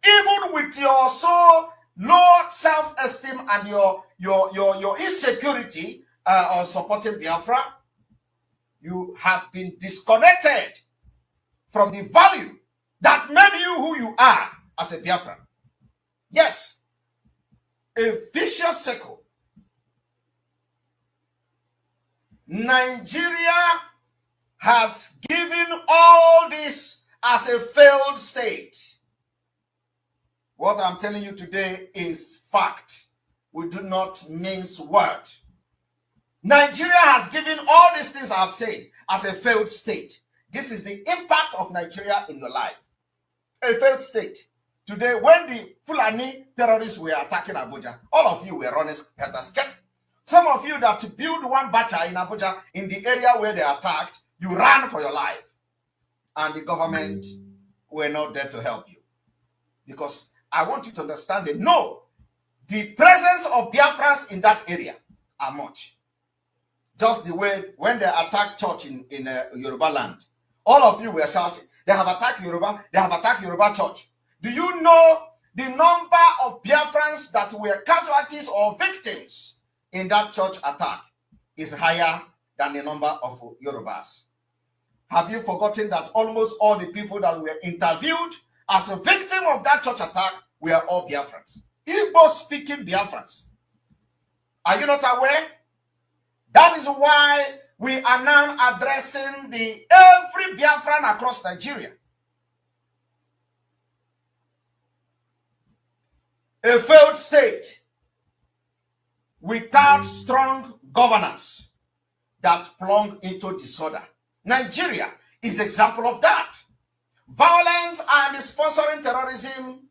even with your so low self-esteem and your insecurity on supporting Biafra. You have been disconnected from the value that made you who you are as a Biafran. Yes, a vicious circle. Nigeria has given all this as a failed state. What I'm telling you today is fact. We do not mince words. Nigeria has given all these things I've said as a failed state. This is the impact of Nigeria in your life. A failed state. Today, when the Fulani terrorists were attacking Abuja, all of you were running scatter. Some of you that build one bacha in Abuja, in the area where they attacked, you ran for your life. And the government were not there to help you. Because I want you to understand that no, the presence of Biafrans in that area are much. Just the way when they attacked church in Yoruba land, all of you were shouting, they have attacked Yoruba, they have attacked Yoruba church. Do you know the number of Biafrans that were casualties or victims in that church attack is higher than the number of Yorubas? Have you forgotten that almost all the people that were interviewed as a victim of that church attack were all Biafrans? Igbo-speaking Biafrans. Are you not aware? That is why we are now addressing every Biafran across Nigeria. A failed state without strong governance that plunge into disorder. Nigeria is an example of that. Violence and sponsoring terrorism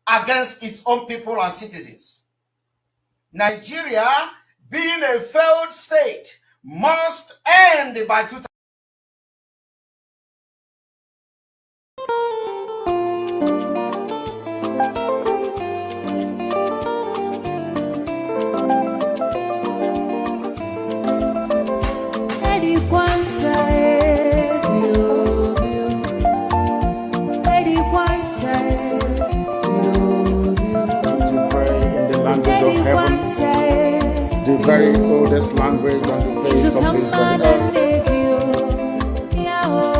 against its own people and citizens. Nigeria, being a failed state, must end by 2000. very oldest language on the face of this very earth.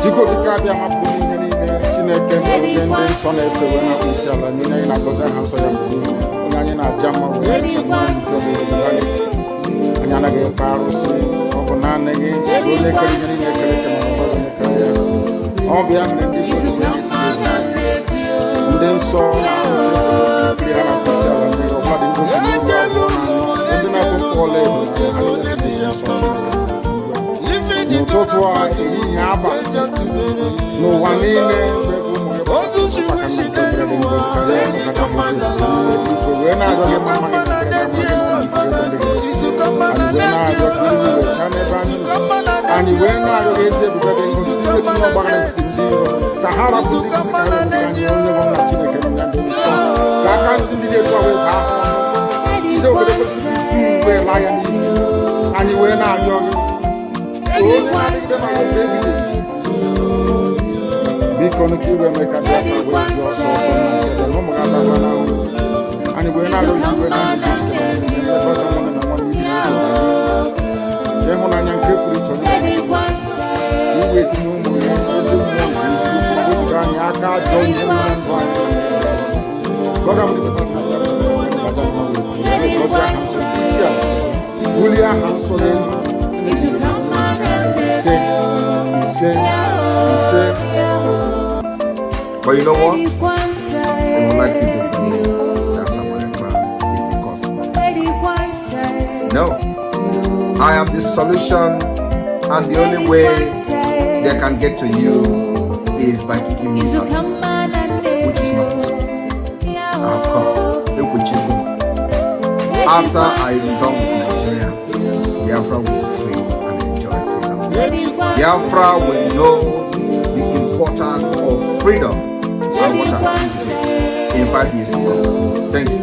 Chiko kikabia mapuni nene chineke ngende sona efewe na isiala mina ina koza hanso ya mbuni onye na jama we kana ntobe zali anyana ge farusi obona nege ole kali nene kale kama obona kale obia mende nden so na kiri na isiala me obadi ndobe na kokole n'ụtụtụ a ehihie abalị n'ụwa niile wee na-arịọ gị mma anyị wee na-arịọ gị ezi ebube dị ngozi etinye ọgbara n'etiti ndị iro ka ha rapụ ndị anyị onye bụ nna Chineke na ndị nsọ ka aka nsị ndị etu a wee baa ise obodo kwesịrị isi mgbe laa ya n'ihi anyị wee na-arịọ gị biko nke iwe mee ka Biafra wee dị ọsọ ọsọ na nkede na ụmụ ga-adaba n'ahụ anyị wee na-arịọ gị iwe na-arịọ ịhụnanya nke pụrụ iche iwe etinye ụmụ ya ezi ụmụ ya nke anyị aka ajọ ihe n'ime ndụ anyị bulie aha nsọ n'elu But you know what? They would like you to believe that America is the cause of it. No. I am the solution, and the only way they can get to you is by kicking me out, which is not possible. I have come. Look what you do. After I am done with Nigeria, Biafra will be free and enjoy freedom. Biafra will know the importance of freedom and what happens in 5 years to come. Thank you.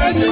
Any